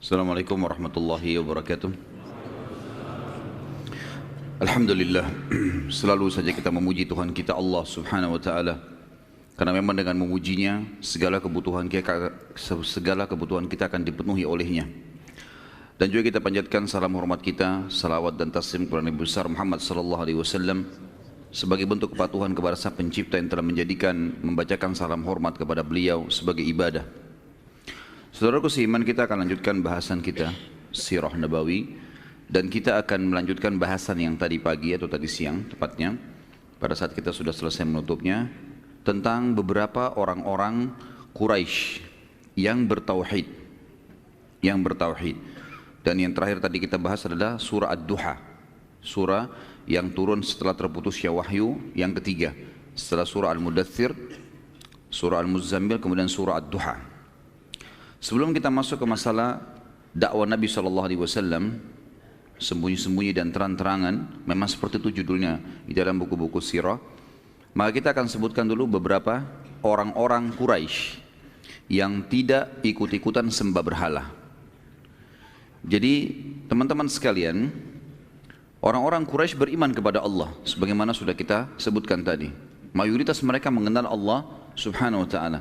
Assalamualaikum warahmatullahi wabarakatuh. Alhamdulillah, selalu saja kita memuji Tuhan kita Allah subhanahu wa ta'ala. Karena memang dengan memujinya, segala kebutuhan kita akan dipenuhi olehnya. Dan juga kita panjatkan salam hormat kita, salawat dan taslim kepada Nabi besar Muhammad sallallahu alaihi wasallam sebagai bentuk kepatuhan kepada Sang Pencipta yang telah membacakan salam hormat kepada beliau sebagai ibadah. Saudaraku seiman, kita akan lanjutkan bahasan kita Sirah Nabawi, dan kita akan melanjutkan bahasan yang tadi pagi atau tadi siang tepatnya pada saat kita sudah selesai menutupnya tentang beberapa orang-orang Quraisy yang bertauhid. Dan yang terakhir tadi kita bahas adalah surah Ad-Duha, surah yang turun setelah terputusnya wahyu yang ketiga setelah surah Al-Mudaththir, surah Al-Muzammil, kemudian surah Ad-Duha. Sebelum kita masuk ke masalah dakwah Nabi SAW, sembunyi-sembunyi dan terang-terangan, memang seperti itu judulnya di dalam buku-buku sirah, maka kita akan sebutkan dulu beberapa orang-orang Quraisy yang tidak ikut-ikutan sembah berhala. Jadi teman-teman sekalian, orang-orang Quraisy beriman kepada Allah sebagaimana sudah kita sebutkan tadi. Mayoritas mereka mengenal Allah subhanahu wa ta'ala,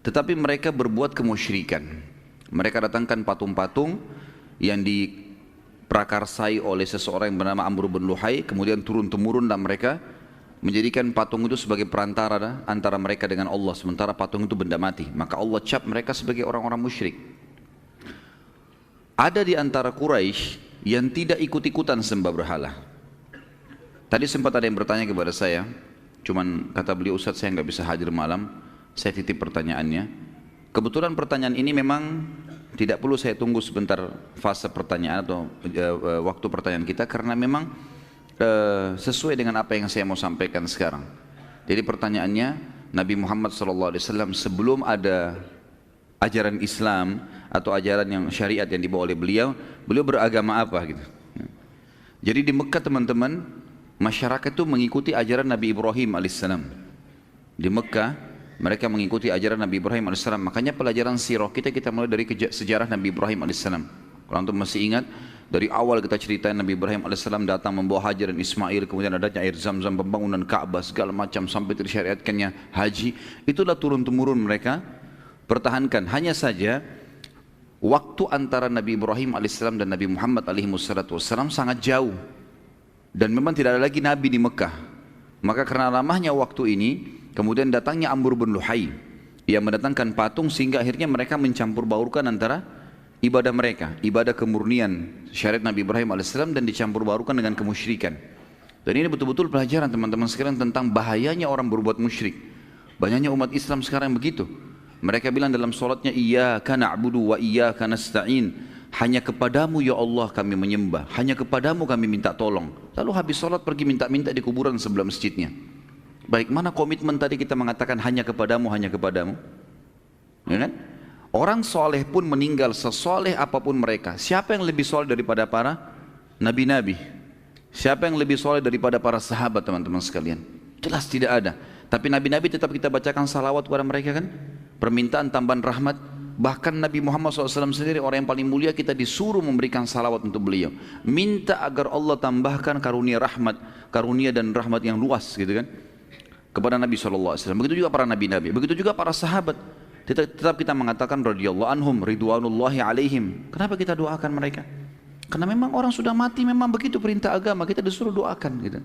tetapi mereka berbuat kemusyrikan. Mereka datangkan patung-patung yang diprakarsai oleh seseorang yang bernama Amr bin Luhai, kemudian turun-temurun dan mereka menjadikan patung itu sebagai perantara antara mereka dengan Allah, sementara patung itu benda mati. Maka Allah cap mereka sebagai orang-orang musyrik. Ada di antara Quraisy yang tidak ikut-ikutan sembah berhala. Tadi sempat ada yang bertanya kepada saya, cuman kata beliau, Ustaz saya nggak bisa hadir malam. Saya titip pertanyaannya. Kebetulan pertanyaan ini memang tidak perlu saya tunggu sebentar fase pertanyaan atau waktu pertanyaan kita, karena memang sesuai dengan apa yang saya mau sampaikan sekarang. Jadi pertanyaannya, Nabi Muhammad SAW sebelum ada ajaran Islam atau ajaran yang syariat yang dibawa oleh beliau beragama apa gitu. Jadi di Mekah teman-teman, masyarakat itu mengikuti ajaran Nabi Ibrahim alaihissalam. Di Mekah mereka mengikuti ajaran Nabi Ibrahim AS. Makanya pelajaran sirah kita mulai dari sejarah Nabi Ibrahim AS. Kalau antum masih ingat, dari awal kita ceritain Nabi Ibrahim AS datang membawa Hajar dan Ismail, kemudian adanya air Zam-Zam, pembangunan Ka'bah, segala macam sampai tersyariatkannya haji. Itulah turun-temurun mereka pertahankan. Hanya saja waktu antara Nabi Ibrahim AS dan Nabi Muhammad AS sangat jauh, dan memang tidak ada lagi Nabi di Mekah. Maka karena lamanya waktu ini, kemudian datangnya Amr bin Luhai yang mendatangkan patung, sehingga akhirnya mereka mencampur baurkan antara ibadah mereka, ibadah kemurnian syariat Nabi Ibrahim AS, dan dicampur baurkan dengan kemusyrikan. Dan ini betul-betul pelajaran teman-teman sekalian tentang bahayanya orang berbuat musyrik. Banyaknya umat Islam sekarang begitu. Mereka bilang dalam sholatnya, Iyyaka na'budu wa iyyaka nasta'in. Hanya kepadamu ya Allah kami menyembah, hanya kepadamu kami minta tolong. Lalu habis sholat pergi minta-minta di kuburan sebelah masjidnya. Baik, mana komitmen tadi kita mengatakan hanya kepadamu, hanya kepadamu? Ya kan? Orang soleh pun meninggal, sesoleh apapun mereka. Siapa yang lebih soleh daripada para nabi-nabi? Siapa yang lebih soleh daripada para sahabat, teman-teman sekalian? Jelas tidak ada. Tapi nabi-nabi tetap kita bacakan salawat kepada mereka kan? Permintaan tambahan rahmat. Bahkan Nabi Muhammad SAW sendiri, orang yang paling mulia, kita disuruh memberikan salawat untuk beliau. Minta agar Allah tambahkan karunia rahmat, karunia dan rahmat yang luas gitu kan, kepada Nabi SAW. Begitu juga para nabi-nabi, begitu juga para sahabat. Tetap kita mengatakan radhiyallahu anhum, ridwanullahi alaihim. Kenapa kita doakan mereka? Karena memang orang sudah mati, memang begitu perintah agama, kita disuruh doakan gitu.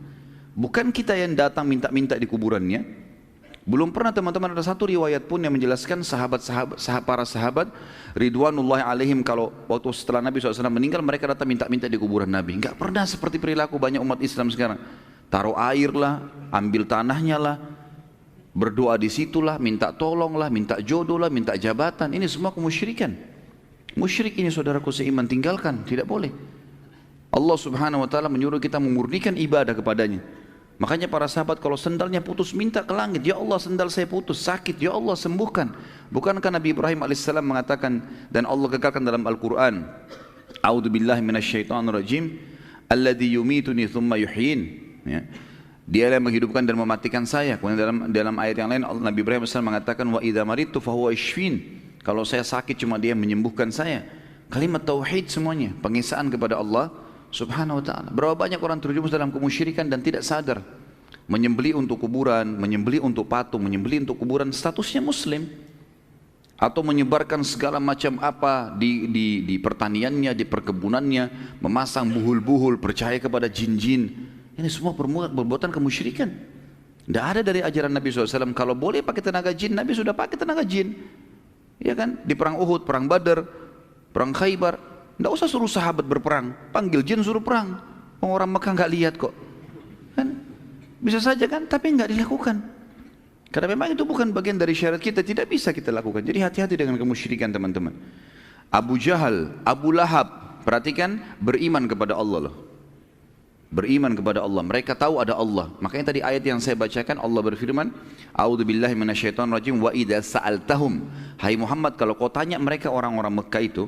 Bukan kita yang datang minta-minta di kuburannya. Belum pernah teman-teman ada satu riwayat pun yang menjelaskan para sahabat ridwanullahi alaihim, kalau waktu setelah Nabi SAW meninggal mereka datang minta-minta di kuburan Nabi. Enggak pernah seperti perilaku banyak umat Islam sekarang. Taruh air lah, ambil tanahnya lah, berdoa di situlah, minta tolong lah, minta jodoh lah, minta jabatan. Ini semua kemusyrikan. Musyrik ini saudaraku seiman, tinggalkan, tidak boleh. Allah subhanahu wa ta'ala menyuruh kita memurnikan ibadah kepadanya. Makanya para sahabat kalau sendalnya putus minta ke langit, ya Allah sendal saya putus, sakit, ya Allah sembuhkan. Bukankah Nabi Ibrahim alaihissalam mengatakan, dan Allah kekalkan dalam Al-Quran, A'udzubillahi minasyaitonirrajim, alladzi yumituni thumma yuhyin. Ya. Dia yang menghidupkan dan mematikan saya. Kemudian dalam ayat yang lain Nabi Ibrahim alaihissalam mengatakan, wa idza maridtu fahuwa yashfin. Kalau saya sakit cuma dia yang menyembuhkan saya. Kalimat tauhid semuanya, pengesaan kepada Allah Subhanahu wa ta'ala. Berapa banyak orang terjerumus dalam kemusyrikan dan tidak sadar. Menyembelih untuk kuburan, menyembelih untuk patung, menyembelih untuk kuburan, statusnya muslim. Atau menyebarkan segala macam apa di pertaniannya, di perkebunannya, memasang buhul-buhul, percaya kepada jin-jin. Ini semua perbuatan kemusyrikan. Tidak ada dari ajaran Nabi SAW, kalau boleh pakai tenaga jin, Nabi sudah pakai tenaga jin. Ya kan? Di perang Uhud, perang Badar, perang Khaybar, tidak usah suruh sahabat berperang, panggil jin suruh perang. Orang Mekah nggak lihat kok. Kan? Bisa saja kan, tapi nggak dilakukan. Karena memang itu bukan bagian dari syariat kita, tidak bisa kita lakukan. Jadi hati-hati dengan kemusyrikan teman-teman. Abu Jahal, Abu Lahab, perhatikan, beriman kepada Allah loh. Beriman kepada Allah, mereka tahu ada Allah. Makanya tadi ayat yang saya bacakan, Allah berfirman, A'udzubillahi minasyaitonirrajim, wa idza sa'altahum. Hai Muhammad, kalau kau tanya mereka orang-orang Mekah itu,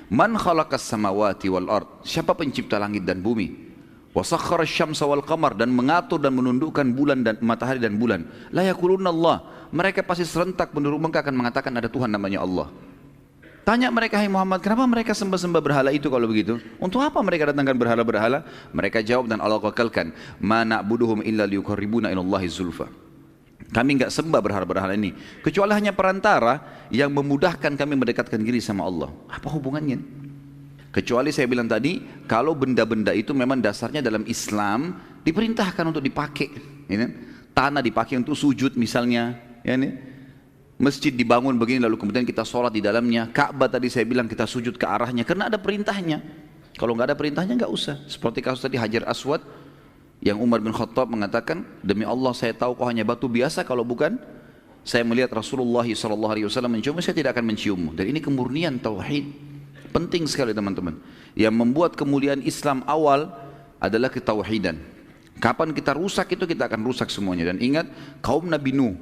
man khalaqas samawati wal ard, siapa pencipta langit dan bumi? Wa sakhkhara asy-syamsa wal qamar, dan mengatur dan menundukkan bulan dan matahari dan bulan. La yaquluna Allah, mereka pasti serentak penduduk Mekah akan mengatakan ada Tuhan namanya Allah. Tanya mereka, hai Muhammad, kenapa mereka sembah-sembah berhala itu kalau begitu? Untuk apa mereka datangkan berhala-berhala? Mereka jawab dan Allah kakalkan, ma na'buduhum illa liyuqarribuna ilallahi zulfa. Kami enggak sembah berhala-berhala ini kecuali hanya perantara yang memudahkan kami mendekatkan diri sama Allah. Apa hubungannya? Kecuali saya bilang tadi, kalau benda-benda itu memang dasarnya dalam Islam diperintahkan untuk dipakai, ya, tanah dipakai untuk sujud misalnya, ya, masjid dibangun begini lalu kemudian kita sholat di dalamnya, Ka'bah tadi saya bilang kita sujud ke arahnya karena ada perintahnya. Kalau nggak ada perintahnya nggak usah. Seperti kasus tadi Hajar Aswad yang Umar bin Khattab mengatakan, demi Allah saya tahu kau hanya batu biasa, kalau bukan saya melihat Rasulullah SAW menciummu, saya tidak akan menciummu. Dan ini kemurnian tauhid. Penting sekali teman-teman. Yang membuat kemuliaan Islam awal adalah ketauhidan. Kapan kita rusak itu kita akan rusak semuanya. Dan ingat kaum Nabi Nuh.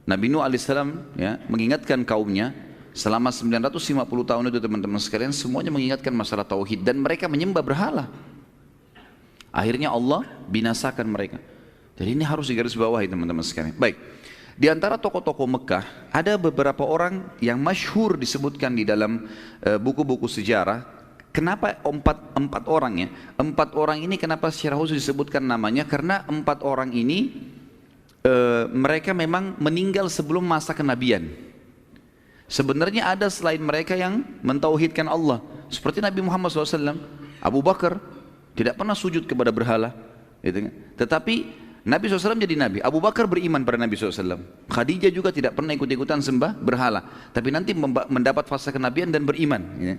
Nabi Nuh alaihissalam ya, mengingatkan kaumnya selama 950 tahun itu teman-teman sekalian, semuanya mengingatkan masalah tauhid dan mereka menyembah berhala. Akhirnya Allah binasakan mereka. Jadi ini harus digarisbawahi teman-teman sekalian. Baik. Di antara tokoh-tokoh Mekah, ada beberapa orang yang masyhur disebutkan di dalam buku-buku sejarah. Kenapa empat orang ya? Empat orang ini kenapa secara khusus disebutkan namanya? Karena empat orang ini mereka memang meninggal sebelum masa kenabian. Sebenarnya ada selain mereka yang mentauhidkan Allah. Seperti Nabi Muhammad SAW, Abu Bakar tidak pernah sujud kepada berhala. Gitu kan? Tetapi Nabi SAW jadi Nabi, Abu Bakar beriman pada Nabi SAW, Khadijah juga tidak pernah ikut-ikutan sembah berhala, tapi nanti mendapat fase kenabian dan beriman ya.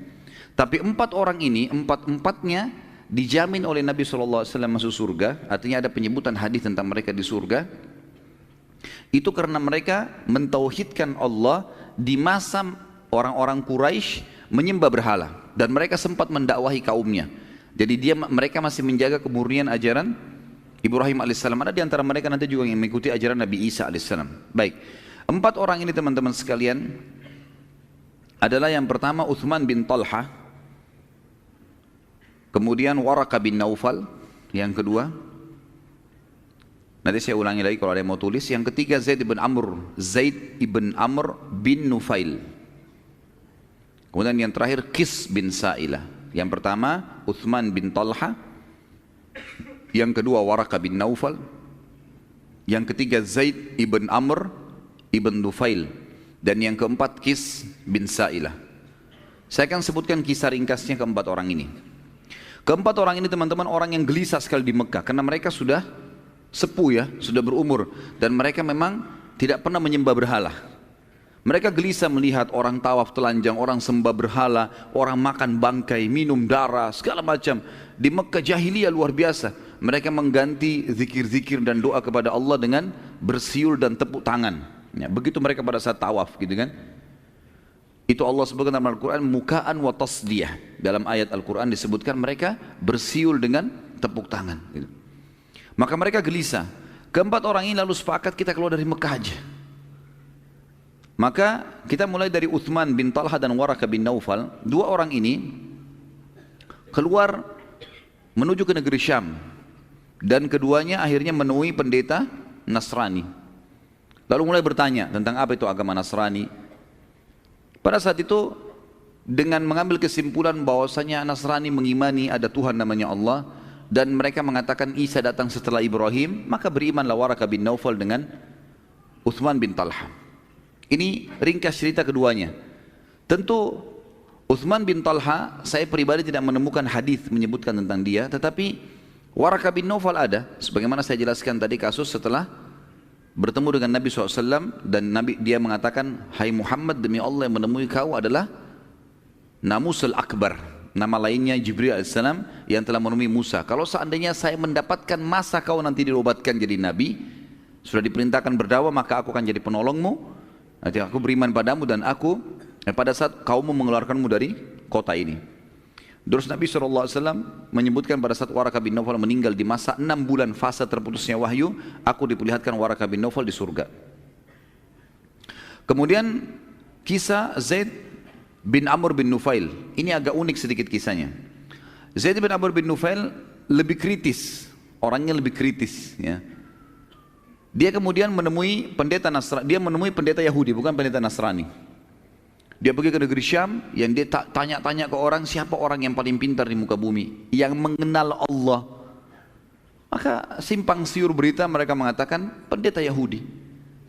Tapi empat orang ini, empat-empatnya dijamin oleh Nabi SAW masuk surga. Artinya ada penyebutan hadis tentang mereka di surga. Itu karena mereka mentauhidkan Allah di masa orang-orang Quraisy menyembah berhala, dan mereka sempat mendakwahi kaumnya. Jadi mereka masih menjaga kemurnian ajaran Ibrahim alaihissalam. Ada di antara mereka nanti juga yang mengikuti ajaran Nabi Isa alaihissalam. Baik, empat orang ini teman-teman sekalian adalah yang pertama Uthman bin Talha, kemudian Waraka bin Naufal, yang kedua, nanti saya ulangi lagi kalau ada yang mau tulis, yang ketiga Zaid ibn Amr bin Nufail, kemudian yang terakhir Qis bin Sa'ilah. Yang pertama Uthman bin Talha, yang kedua Waraka bin Naufal, yang ketiga Zaid ibn Amr ibn Nufail, dan yang keempat Qis bin Sa'ilah. Saya akan sebutkan kisah ringkasnya keempat orang ini. Keempat orang ini teman-teman orang yang gelisah sekali di Mekah karena mereka sudah sepuh ya, sudah berumur, dan mereka memang tidak pernah menyembah berhala. Mereka gelisah melihat orang tawaf telanjang, orang sembah berhala, orang makan bangkai, minum darah, segala macam. Di Mekah jahiliyah luar biasa. Mereka mengganti zikir-zikir dan doa kepada Allah dengan bersiul dan tepuk tangan. Ya, begitu mereka pada saat tawaf gitu kan. Itu Allah sebutkan dalam Al-Quran, mukaan wa tasdiyah. Dalam ayat Al-Quran disebutkan mereka bersiul dengan tepuk tangan gitu. Maka mereka gelisah. Keempat orang ini lalu sepakat kita keluar dari Mekah aja. Maka kita mulai dari Uthman bin Talha dan Waraka bin Naufal. Dua orang ini keluar menuju ke negeri Syam, dan keduanya akhirnya menemui pendeta Nasrani. Lalu mulai bertanya tentang apa itu agama Nasrani. Pada saat itu dengan mengambil kesimpulan bahwasanya Nasrani mengimani ada Tuhan namanya Allah, dan mereka mengatakan Isa datang setelah Ibrahim, maka berimanlah Waraqah bin Naufal dengan Uthman bin Talha. Ini ringkas cerita keduanya. Tentu Uthman bin Talha, saya pribadi tidak menemukan hadis menyebutkan tentang dia, tetapi Waraqah bin Naufal ada. Sebagaimana saya jelaskan tadi, kasus setelah bertemu dengan Nabi SAW, dan dia mengatakan, hai Muhammad, demi Allah yang menemui kau adalah Namusul Akbar, nama lainnya Jibril AS yang telah menemui Musa. Kalau seandainya saya mendapatkan masa kau nanti dirobatkan jadi Nabi, sudah diperintahkan berdakwah, maka aku akan jadi penolongmu. Nanti aku beriman padamu, dan aku pada saat kaummu mengeluarkanmu dari kota ini. Terus Nabi SAW menyebutkan pada saat Waraqah bin Naufal meninggal di masa 6 bulan fase terputusnya wahyu, aku diperlihatkan Waraqah bin Naufal di surga. Kemudian kisah Zaid bin Amr bin Nufail, ini agak unik sedikit kisahnya. Zaid bin Amr bin Nufail lebih kritis, orangnya lebih kritis, ya. Dia kemudian menemui pendeta Nasrani, dia menemui pendeta Yahudi, bukan pendeta Nasrani. Dia pergi ke negeri Syam, yang dia tanya-tanya ke orang, siapa orang yang paling pintar di muka bumi, yang mengenal Allah. Maka simpang siur berita, mereka mengatakan pendeta Yahudi.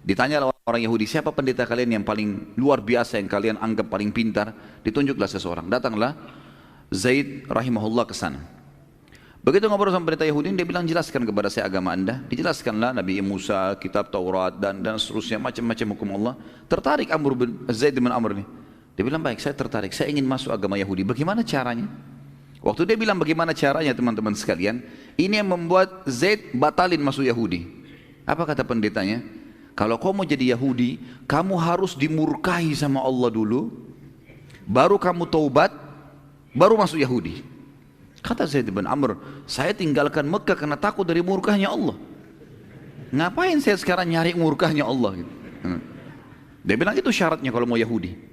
Ditanya orang Yahudi, siapa pendeta kalian yang paling luar biasa, yang kalian anggap paling pintar? Ditunjuklah seseorang. Datanglah Zaid rahimahullah ke sana. Begitu ngobrol sama pendeta Yahudi, dia bilang, jelaskan kepada saya agama anda. Dijelaskanlah Nabi Musa, kitab Taurat, dan seterusnya, macam-macam hukum Allah. Tertarik Zaid bin Amr ini. Dia bilang, baik, saya tertarik, saya ingin masuk agama Yahudi. Bagaimana caranya? Waktu dia bilang bagaimana caranya, teman-teman sekalian, ini yang membuat Zaid batalin masuk Yahudi. Apa kata pendetanya? Kalau kau mau jadi Yahudi, kamu harus dimurkahi sama Allah dulu, baru kamu taubat, baru masuk Yahudi. Kata Zaid bin Amr, saya tinggalkan Mekah karena takut dari murkahnya Allah. Ngapain saya sekarang nyari murkahnya Allah? Dia bilang itu syaratnya kalau mau Yahudi.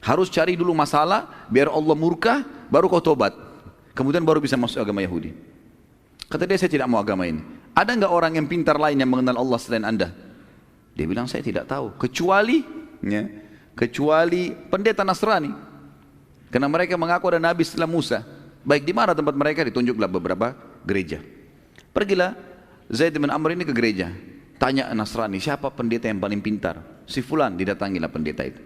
Harus cari dulu masalah, biar Allah murka, baru kau tobat. Kemudian baru bisa masuk agama Yahudi. Kata dia, saya tidak mau agama ini. Ada nggak orang yang pintar lain yang mengenal Allah selain anda? Dia bilang, saya tidak tahu. Kecuali pendeta Nasrani. Karena mereka mengaku ada Nabi setelah Musa. Baik, di mana tempat mereka? Ditunjuklah beberapa gereja. Pergilah Zaid bin Amr ini ke gereja. Tanya Nasrani, siapa pendeta yang paling pintar? Si fulan, didatangilah pendeta itu.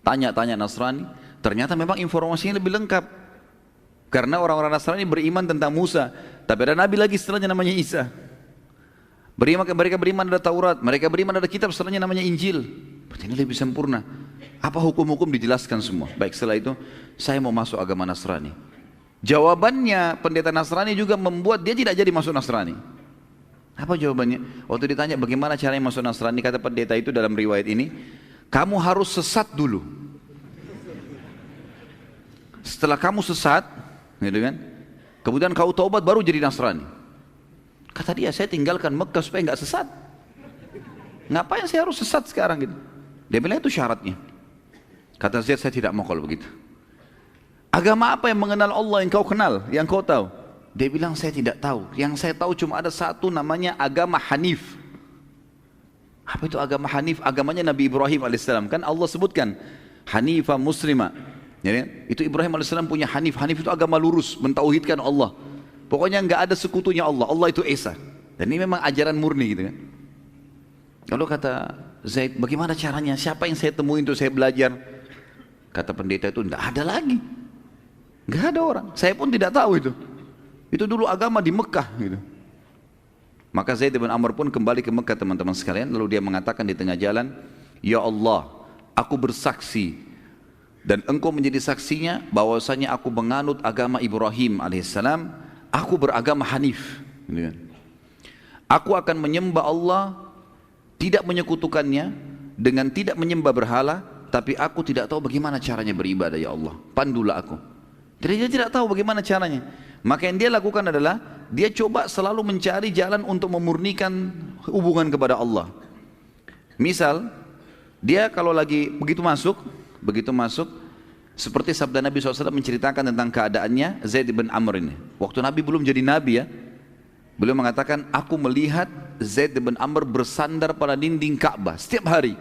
Tanya-tanya Nasrani, ternyata memang informasinya lebih lengkap. Karena orang-orang Nasrani beriman tentang Musa, tapi ada Nabi lagi setelahnya namanya Isa. Mereka beriman ada Taurat, mereka beriman ada kitab setelahnya namanya Injil. Berarti ini lebih sempurna. Apa hukum-hukum dijelaskan semua. Baik, setelah itu saya mau masuk agama Nasrani. Jawabannya pendeta Nasrani juga membuat dia tidak jadi masuk Nasrani. Apa jawabannya? Waktu ditanya bagaimana caranya masuk Nasrani, kata pendeta itu dalam riwayat ini, kamu harus sesat dulu. Setelah kamu sesat, gitu kan, kemudian kau taubat baru jadi Nasrani. Kata dia, saya tinggalkan Mekah supaya nggak sesat. Ngapain saya harus sesat sekarang gitu? Dia bilang itu syaratnya. Kata Zaid, saya tidak mau kalau begitu. Agama apa yang mengenal Allah yang kau kenal, yang kau tahu? Dia bilang, saya tidak tahu. Yang saya tahu cuma ada satu, namanya agama Hanif. Apa itu agama Hanif? Agamanya Nabi Ibrahim alaihissalam. Kan Allah sebutkan Hanifah Muslimah. Ya, itu Ibrahim alaihissalam punya Hanif. Hanif itu agama lurus, mentauhidkan Allah. Pokoknya nggak ada sekutunya Allah. Allah itu Esa. Dan ini memang ajaran murni gitu kan. Lalu kata Zaid, bagaimana caranya? Siapa yang saya temui untuk saya belajar? Kata pendeta itu, nggak ada lagi. Nggak ada orang. Saya pun tidak tahu itu. Itu dulu agama di Mekah gitu. Maka Zaid bin Amr pun kembali ke Mekah, teman-teman sekalian. Lalu dia mengatakan di tengah jalan, ya Allah, aku bersaksi dan engkau menjadi saksinya bahwasanya aku menganut agama Ibrahim alaihissalam, aku beragama Hanif. Aku akan menyembah Allah, tidak menyekutukannya, dengan tidak menyembah berhala, tapi aku tidak tahu bagaimana caranya beribadah, ya Allah, pandulah aku. Jadi dia tidak tahu bagaimana caranya. Maka yang dia lakukan adalah dia coba selalu mencari jalan untuk memurnikan hubungan kepada Allah. Misal, dia kalau lagi begitu masuk, seperti sabda Nabi SAW menceritakan tentang keadaannya Zaid bin Amr ini. Waktu Nabi belum jadi Nabi ya, beliau mengatakan, aku melihat Zaid bin Amr bersandar pada dinding Ka'bah setiap hari.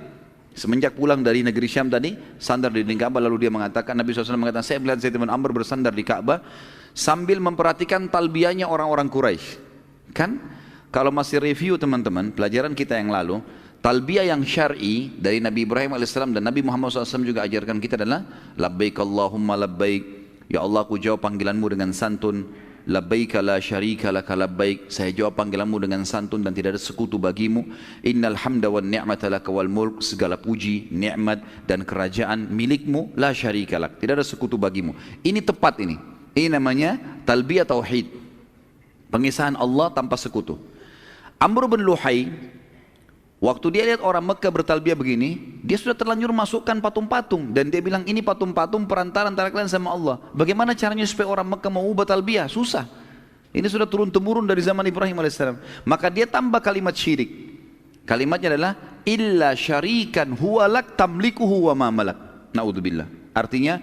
Semenjak pulang dari negeri Syam tadi, sandar di dinding Ka'bah, lalu dia mengatakan, Nabi SAW mengatakan, saya melihat Zaid bin Amr bersandar di Ka'bah sambil memperhatikan talbiyahnya orang-orang Quraisy. Kan kalau masih review teman-teman, pelajaran kita yang lalu, talbiyah yang syar'i dari Nabi Ibrahim alaihissalam dan Nabi Muhammad SAW juga ajarkan kita adalah labbaik Allahumma labbaik, ya Allah aku jawab panggilanmu dengan santun, labbaika la syarika laka labbaik, saya jawab panggilanmu dengan santun dan tidak ada sekutu bagimu, innal hamda wan ni'mata laka wal mulk, segala puji, nikmat dan kerajaan milikmu, la syarika lak, tidak ada sekutu bagimu. Ini tepat ini namanya talbiyah tauhid, pengisahan Allah tanpa sekutu. Amr bin Luhai, waktu dia lihat orang Mekah bertalbiyah begini, dia sudah terlanjur masukkan patung-patung dan dia bilang ini patung-patung perantara antara kalian sama Allah. Bagaimana caranya supaya orang Mekah mau ubah talbiyah? Susah. Ini sudah turun-temurun dari zaman Ibrahim alaihissalam. Maka dia tambah kalimat syirik. Kalimatnya adalah illa syarikan huwalak tamlikuhu wa ma malak. Naudzubillah. Artinya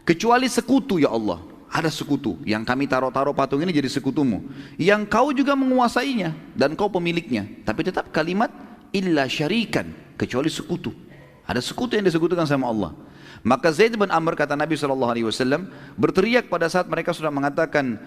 kecuali sekutu ya Allah. Ada sekutu yang kami taruh-taruh patung ini jadi sekutumu, yang kau juga menguasainya dan kau pemiliknya. Tapi tetap kalimat illa syarikan, kecuali sekutu. Ada sekutu yang disekutukan sama Allah. Maka Zaid bin Amr, kata Nabi SAW, berteriak pada saat mereka sudah mengatakan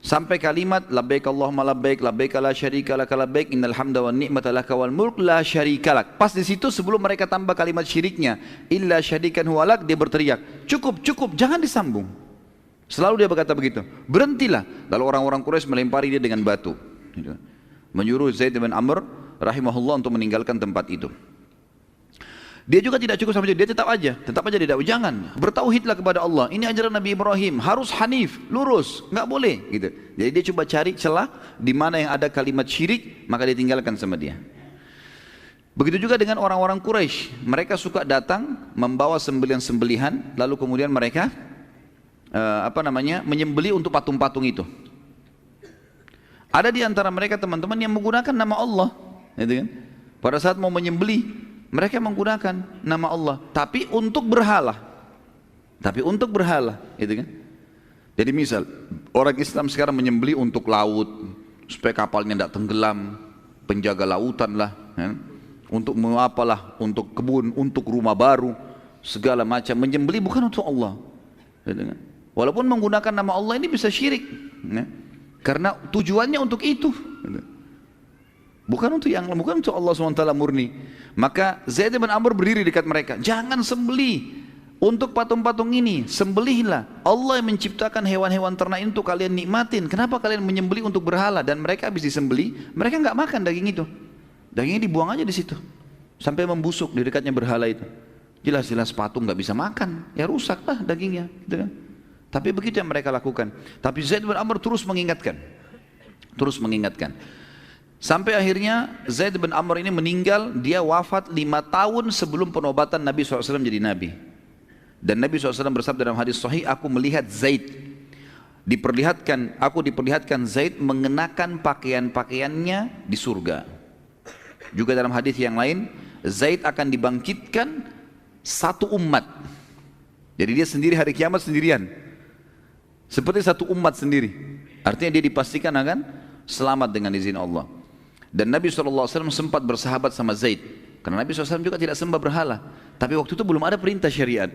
sampai kalimat labbaik Allahumma labbaik, labbaik la syarika laka labbaik, innal hamda wan ni'mata laka wal mulk la syarika lak. Pas di situ sebelum mereka tambah kalimat syiriknya illa syarikan huwalak, dia berteriak cukup, cukup, jangan disambung. Selalu dia berkata begitu, berhentilah. Lalu orang-orang Quraisy melempari dia dengan batu, menyuruh Zaid bin Amr rahimahullah untuk meninggalkan tempat itu. Dia juga tidak cukup sampai dia tetap aja tidak, jangan, bertauhidlah kepada Allah. Ini ajaran Nabi Ibrahim, harus hanif, lurus, nggak boleh gitu. Jadi dia coba cari celah di mana yang ada kalimat syirik, maka dia tinggalkan sama dia. Begitu juga dengan orang-orang Quraisy, mereka suka datang membawa sembelihan-sembelihan, lalu kemudian mereka menyembeli untuk patung-patung itu. Ada di antara mereka teman-teman yang menggunakan nama Allah, gitu kan? Pada saat mau menyembeli, mereka menggunakan nama Allah, tapi untuk berhala, gitu kan? Jadi misal orang Islam sekarang menyembeli untuk laut, supaya kapalnya tidak tenggelam, penjaga lautan lah, ya? Untuk apalah, untuk kebun, untuk rumah baru, segala macam menyembeli bukan untuk Allah, gitu kan? Walaupun menggunakan nama Allah ini bisa syirik, ya? Karena tujuannya untuk itu, bukan untuk Allah SWT murni. Maka Zaid bin Amr berdiri dekat mereka, jangan sembelih untuk patung-patung ini, sembelihlah. Allah yang menciptakan hewan-hewan ternak itu untuk kalian nikmatin. Kenapa kalian menyembelih untuk berhala? Dan mereka habis disembelih, mereka nggak makan daging itu, dagingnya dibuang aja di situ sampai membusuk di dekatnya berhala itu. Jelas-jelas patung nggak bisa makan, ya rusaklah dagingnya, gitu kan? Tapi begitu yang mereka lakukan. Tapi Zaid bin Amr terus mengingatkan. Sampai akhirnya Zaid bin Amr ini meninggal, dia wafat 5 tahun sebelum penobatan Nabi SAW jadi Nabi. Dan Nabi SAW bersabda dalam hadis sahih, aku melihat Zaid, aku diperlihatkan Zaid mengenakan pakaian-pakaiannya di surga. Juga dalam hadis yang lain, Zaid akan dibangkitkan satu umat. Jadi dia sendiri hari kiamat sendirian, seperti satu umat sendiri. Artinya dia dipastikan akan selamat dengan izin Allah. Dan Nabi SAW sempat bersahabat sama Zaid, karena Nabi SAW juga tidak sembah berhala. Tapi waktu itu belum ada perintah syariat,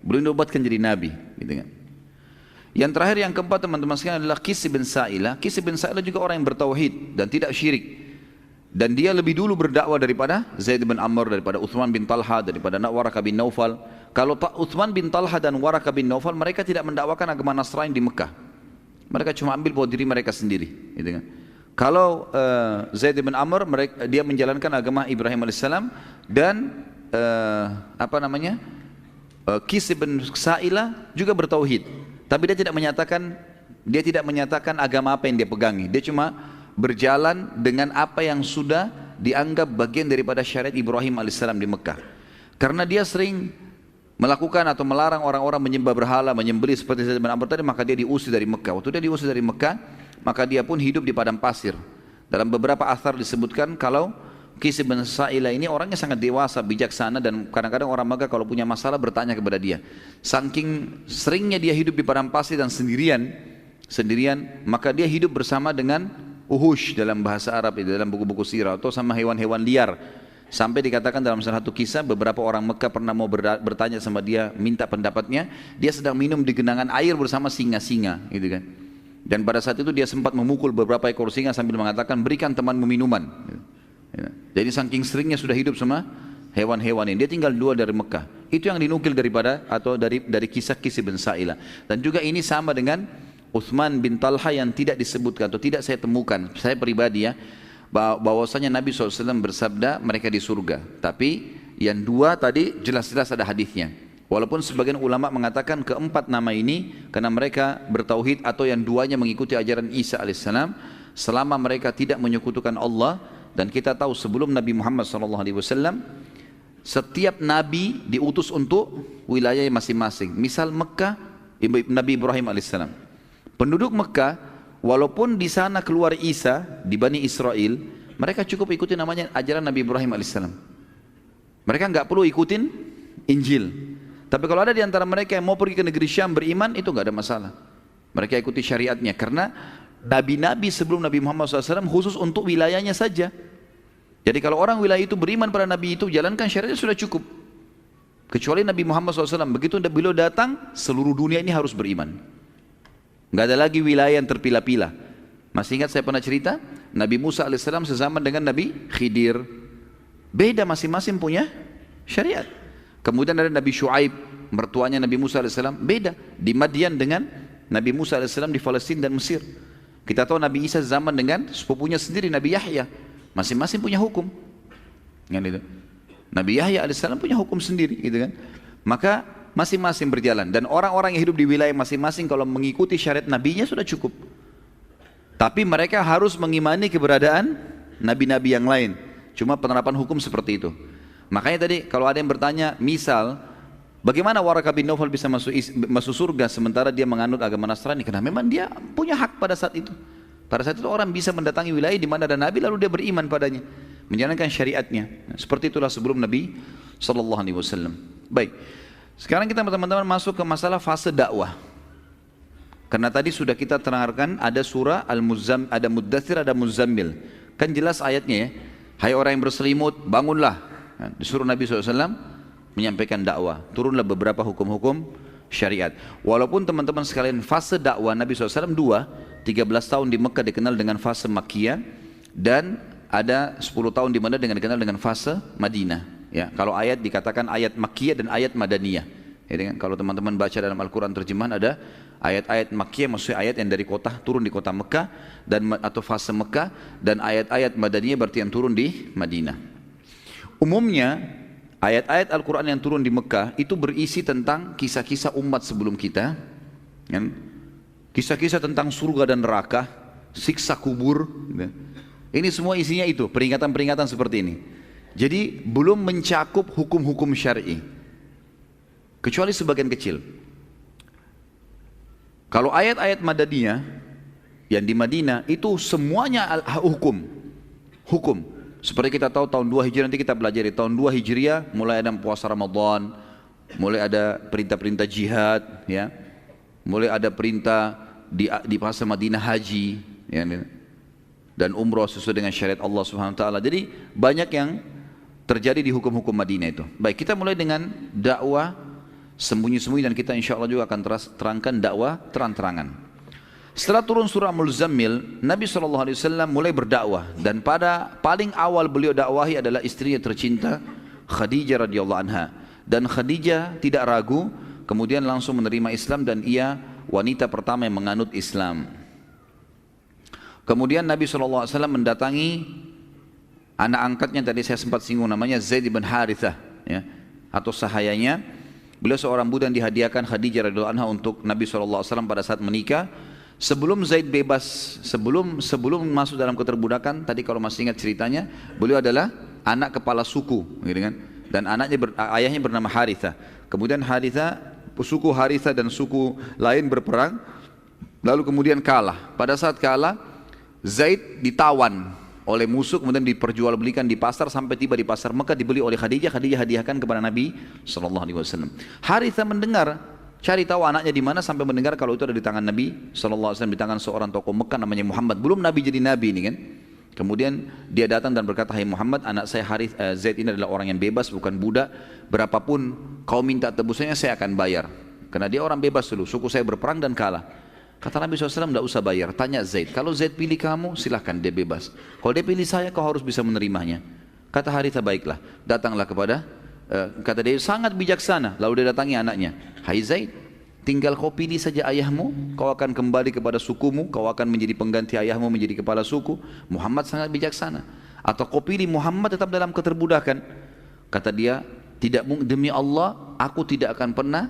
belum dinobatkan jadi Nabi, gitu kan. Yang terakhir, yang keempat teman-teman sekalian adalah Qis bin Sa'ilah. Qis bin Sa'ilah juga orang yang bertauhid dan tidak syirik. Dan dia lebih dulu berdakwah daripada Zaid bin Amr, daripada Uthman bin Talha, daripada Waraqah bin Naufal. Kalau Uthman bin Talha dan Waraqah bin Naufal, mereka tidak mendakwakan agama Nasrani di Mekah. Mereka cuma ambil buat diri mereka sendiri, gitu kan. Kalau Zaid bin Amr, dia menjalankan agama Ibrahim alaihissalam, dan Qis bin Sa'ilah juga bertauhid. Tapi dia tidak menyatakan agama apa yang dia pegangi. Dia cuma berjalan dengan apa yang sudah dianggap bagian daripada syariat Ibrahim alaihissalam di Mekah. Karena dia sering melakukan atau melarang orang-orang menyembah berhala, menyembelih seperti Zaid bin Amr tadi, maka dia diusir dari Mekah. Waktu dia diusir dari Mekah, maka dia pun hidup di padang pasir. Dalam beberapa athar disebutkan kalau Qis bin Sa'ilah ini orangnya sangat dewasa, bijaksana, dan kadang-kadang orang Mekah kalau punya masalah bertanya kepada dia. Saking seringnya dia hidup di padang pasir dan sendirian, maka dia hidup bersama dengan uhush dalam bahasa Arab, dalam buku-buku sirah, atau sama hewan-hewan liar. Sampai dikatakan dalam salah satu kisah, beberapa orang Mekah pernah mau bertanya sama dia, minta pendapatnya. Dia sedang minum di genangan air bersama singa-singa, gitu kan. Dan pada saat itu dia sempat memukul beberapa ekor singa sambil mengatakan, berikan temanmu minuman. Jadi saking seringnya sudah hidup sama hewan-hewan ini. Dia tinggal 2 dari Mekah. Itu yang dinukil daripada atau dari kisah-kisah bin Sa'ilah. Dan juga ini sama dengan Uthman bin Talha yang tidak disebutkan atau tidak saya temukan. Saya pribadi ya, bahwasanya Nabi SAW bersabda mereka di surga. Tapi yang 2 tadi jelas-jelas ada hadisnya. Walaupun sebagian ulama mengatakan keempat nama ini karena mereka bertauhid atau yang 2-nya mengikuti ajaran Isa alaihissalam selama mereka tidak menyekutukan Allah. Dan kita tahu sebelum Nabi Muhammad SAW, setiap Nabi diutus untuk wilayah masing-masing. Misal Mekah, Nabi Ibrahim alaihissalam. Penduduk Mekah, walaupun di sana keluar Isa di Bani Israel, mereka cukup ikuti namanya ajaran Nabi Ibrahim alaihissalam. Mereka nggak perlu ikutin Injil. Tapi kalau ada di antara mereka yang mau pergi ke negeri Syam beriman, itu nggak ada masalah. Mereka ikuti syariatnya karena nabi-nabi sebelum Nabi Muhammad SAW khusus untuk wilayahnya saja. Jadi kalau orang wilayah itu beriman pada Nabi itu, jalankan syariatnya sudah cukup. Kecuali Nabi Muhammad SAW, begitu beliau datang, seluruh dunia ini harus beriman. Nggak ada lagi wilayah yang terpilah-pilah. Masih ingat saya pernah cerita, Nabi Musa AS sezaman dengan Nabi Khidir. Beda masing-masing punya syariat. Kemudian ada Nabi Shu'aib, mertuanya Nabi Musa AS, beda. Di Madian dengan Nabi Musa AS di Palestina dan Mesir. Kita tahu Nabi Isa zaman dengan sepupunya sendiri Nabi Yahya, masing-masing punya hukum. Gitu. Nabi Yahya alaihissalam punya hukum sendiri, gitu kan? Maka masing-masing berjalan dan orang-orang yang hidup di wilayah masing-masing kalau mengikuti syariat nabinya sudah cukup. Tapi mereka harus mengimani keberadaan nabi-nabi yang lain. Cuma penerapan hukum seperti itu. Makanya tadi kalau ada yang bertanya, misal bagaimana Waraqah bin Naufal bisa masuk surga sementara dia menganut agama Nasrani? Karena memang dia punya hak pada saat itu. Pada saat itu orang bisa mendatangi wilayah di mana ada Nabi lalu dia beriman padanya, menjalankan syariatnya. Nah, seperti itulah sebelum Nabi SAW. Baik, sekarang kita teman-teman masuk ke masalah fase dakwah. Karena tadi sudah kita terangkan ada surah Al-Muzammil, ada Muddathir, ada Muzammil. Kan jelas ayatnya ya. Hai orang yang berselimut, bangunlah. Nah, disuruh Nabi SAW menyampaikan dakwah, turunlah beberapa hukum-hukum syariat. Walaupun teman-teman sekalian fase dakwah Nabi SAW 13 tahun di Mekah dikenal dengan fase Makkiyah dan ada 10 tahun di mana dikenal dengan fase Madinah. Ya, kalau ayat dikatakan ayat Makkiyah dan ayat Madaniyah. Ya, kalau teman-teman baca dalam Al-Quran terjemahan ada ayat-ayat Makkiyah, maksudnya ayat yang dari kota turun di kota Mekah dan atau fase Mekah, dan ayat-ayat Madaniyah berarti yang turun di Madinah. Umumnya ayat-ayat Al-Quran yang turun di Mekah itu berisi tentang kisah-kisah umat sebelum kita, kan? Kisah-kisah tentang surga dan neraka, siksa kubur, gitu. Ini semua isinya itu, peringatan-peringatan seperti ini. Jadi belum mencakup hukum-hukum syar'i, kecuali sebagian kecil. Kalau ayat-ayat Madaniyah yang di Madinah itu semuanya hukum. Seperti kita tahu tahun 2 Hijriah, nanti kita pelajari tahun 2 Hijriah mulai ada puasa Ramadan, mulai ada perintah-perintah jihad, ya, mulai ada perintah di fase Madinah haji, ya, dan umroh sesuai dengan syariat Allah Subhanahu Wa Taala. Jadi banyak yang terjadi di hukum-hukum Madinah itu. Baik, kita mulai dengan dakwah sembunyi-sembunyi dan kita insya Allah juga akan terangkan dakwah terang-terangan. Setelah turun surah Al-Muzammil, Nabi SAW mulai berdakwah dan pada paling awal beliau dakwahi adalah istrinya tercinta Khadijah radhiyallahu anha. Dan Khadijah tidak ragu, kemudian langsung menerima Islam dan ia wanita pertama yang menganut Islam. Kemudian Nabi SAW mendatangi anak angkatnya, tadi saya sempat singgung namanya Zaid bin Harithah, ya, atau sahayanya. Beliau seorang budak yang dihadiahkan Khadijah radhiyallahu anha untuk Nabi SAW pada saat menikah. Sebelum Zaid bebas, sebelum masuk dalam keterbudakan, tadi kalau masih ingat ceritanya, beliau adalah anak kepala suku, gitu kan? Dan ayahnya bernama Harithah. Kemudian suku Harithah dan suku lain berperang, lalu kemudian kalah. Pada saat kalah, Zaid ditawan oleh musuh, kemudian diperjualbelikan di pasar sampai tiba di pasar Mekah, dibeli oleh Khadijah. Khadijah hadiahkan kepada Nabi SAW. Harithah mendengar, cari tahu anaknya di mana, sampai mendengar kalau itu ada di tangan Nabi SAW, di tangan seorang tokoh Mekah namanya Muhammad. Belum Nabi jadi Nabi ini kan. Kemudian dia datang dan berkata, hai Muhammad, anak saya Zaid ini adalah orang yang bebas, bukan budak. Berapapun kau minta tebusannya saya akan bayar. Karena dia orang bebas dulu, suku saya berperang dan kalah. Kata Nabi SAW, tidak usah bayar, tanya Zaid. Kalau Zaid pilih kamu, silahkan, dia bebas. Kalau dia pilih saya, kau harus bisa menerimanya. Kata Haritha, baiklah, datanglah kepada, kata dia sangat bijaksana. Lalu dia datangi anaknya, hai Zaid, tinggal kau pilih saja ayahmu, kau akan kembali kepada sukumu, kau akan menjadi pengganti ayahmu menjadi kepala suku. Muhammad sangat bijaksana. Atau kau pilih Muhammad tetap dalam keterbudakan. Kata dia, tidak, demi Allah, aku tidak akan pernah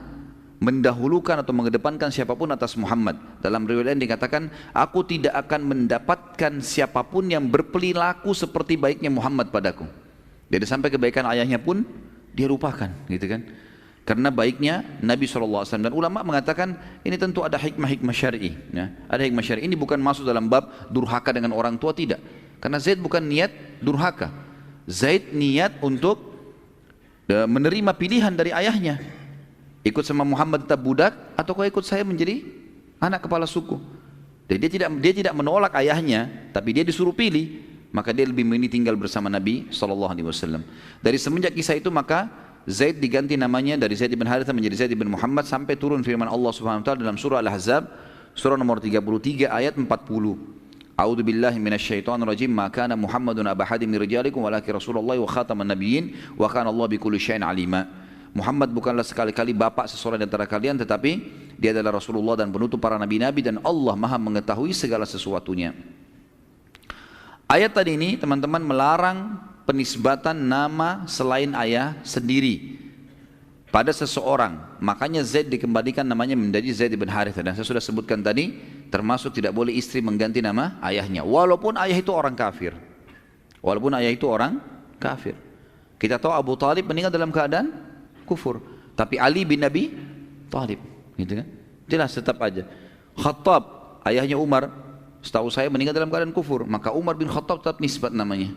mendahulukan atau mengedepankan siapapun atas Muhammad. Dalam riwayat lain dikatakan, aku tidak akan mendapatkan siapapun yang berperilaku seperti baiknya Muhammad padaku. Jadi sampai kebaikan ayahnya pun dia lupakan, gitu kan? Karena baiknya Nabi SAW. Dan ulama mengatakan ini tentu ada hikmah-hikmah syar'i, ya. Ada hikmah syar'i. Ini bukan masuk dalam bab durhaka dengan orang tua, tidak. Karena Zaid bukan niat durhaka. Zaid niat untuk menerima pilihan dari ayahnya. Ikut sama Muhammad tetap budak, atau kau ikut saya menjadi anak kepala suku. Jadi dia tidak menolak ayahnya, tapi dia disuruh pilih. Maka dia lebih memilih tinggal bersama Nabi SAW. Dari semenjak kisah itu maka Zaid diganti namanya dari Zaid bin Haritha menjadi Zaid bin Muhammad, sampai turun firman Allah Subhanahu wa taala dalam surah Al-Ahzab surah nomor 33 ayat 40. A'udzu billahi minasyaitonir rajim. Ma kana Muhammadun aba hadin min rijalikum walakin Rasulullah wa khataman nabiyyin wa kana Allah bikulli syai'in alima. Muhammad bukanlah sekali-kali bapak seseorang di antara kalian, tetapi dia adalah Rasulullah dan penutup para nabi-nabi, dan Allah Maha mengetahui segala sesuatunya. Ayat tadi ini teman-teman melarang penisbatan nama selain ayah sendiri pada seseorang. Makanya Zaid dikembalikan namanya menjadi Zaid bin Haritha. Dan saya sudah sebutkan tadi, termasuk tidak boleh istri mengganti nama ayahnya, walaupun ayah itu orang kafir. Walaupun ayah itu orang kafir. Kita tahu Abu Talib meninggal dalam keadaan kufur, tapi Ali bin Abi Talib, gitu kan? Jelas tetap aja. Khattab, ayahnya Umar, setahu saya meninggal dalam keadaan kufur, maka Umar bin Khattab tetap nisbat namanya.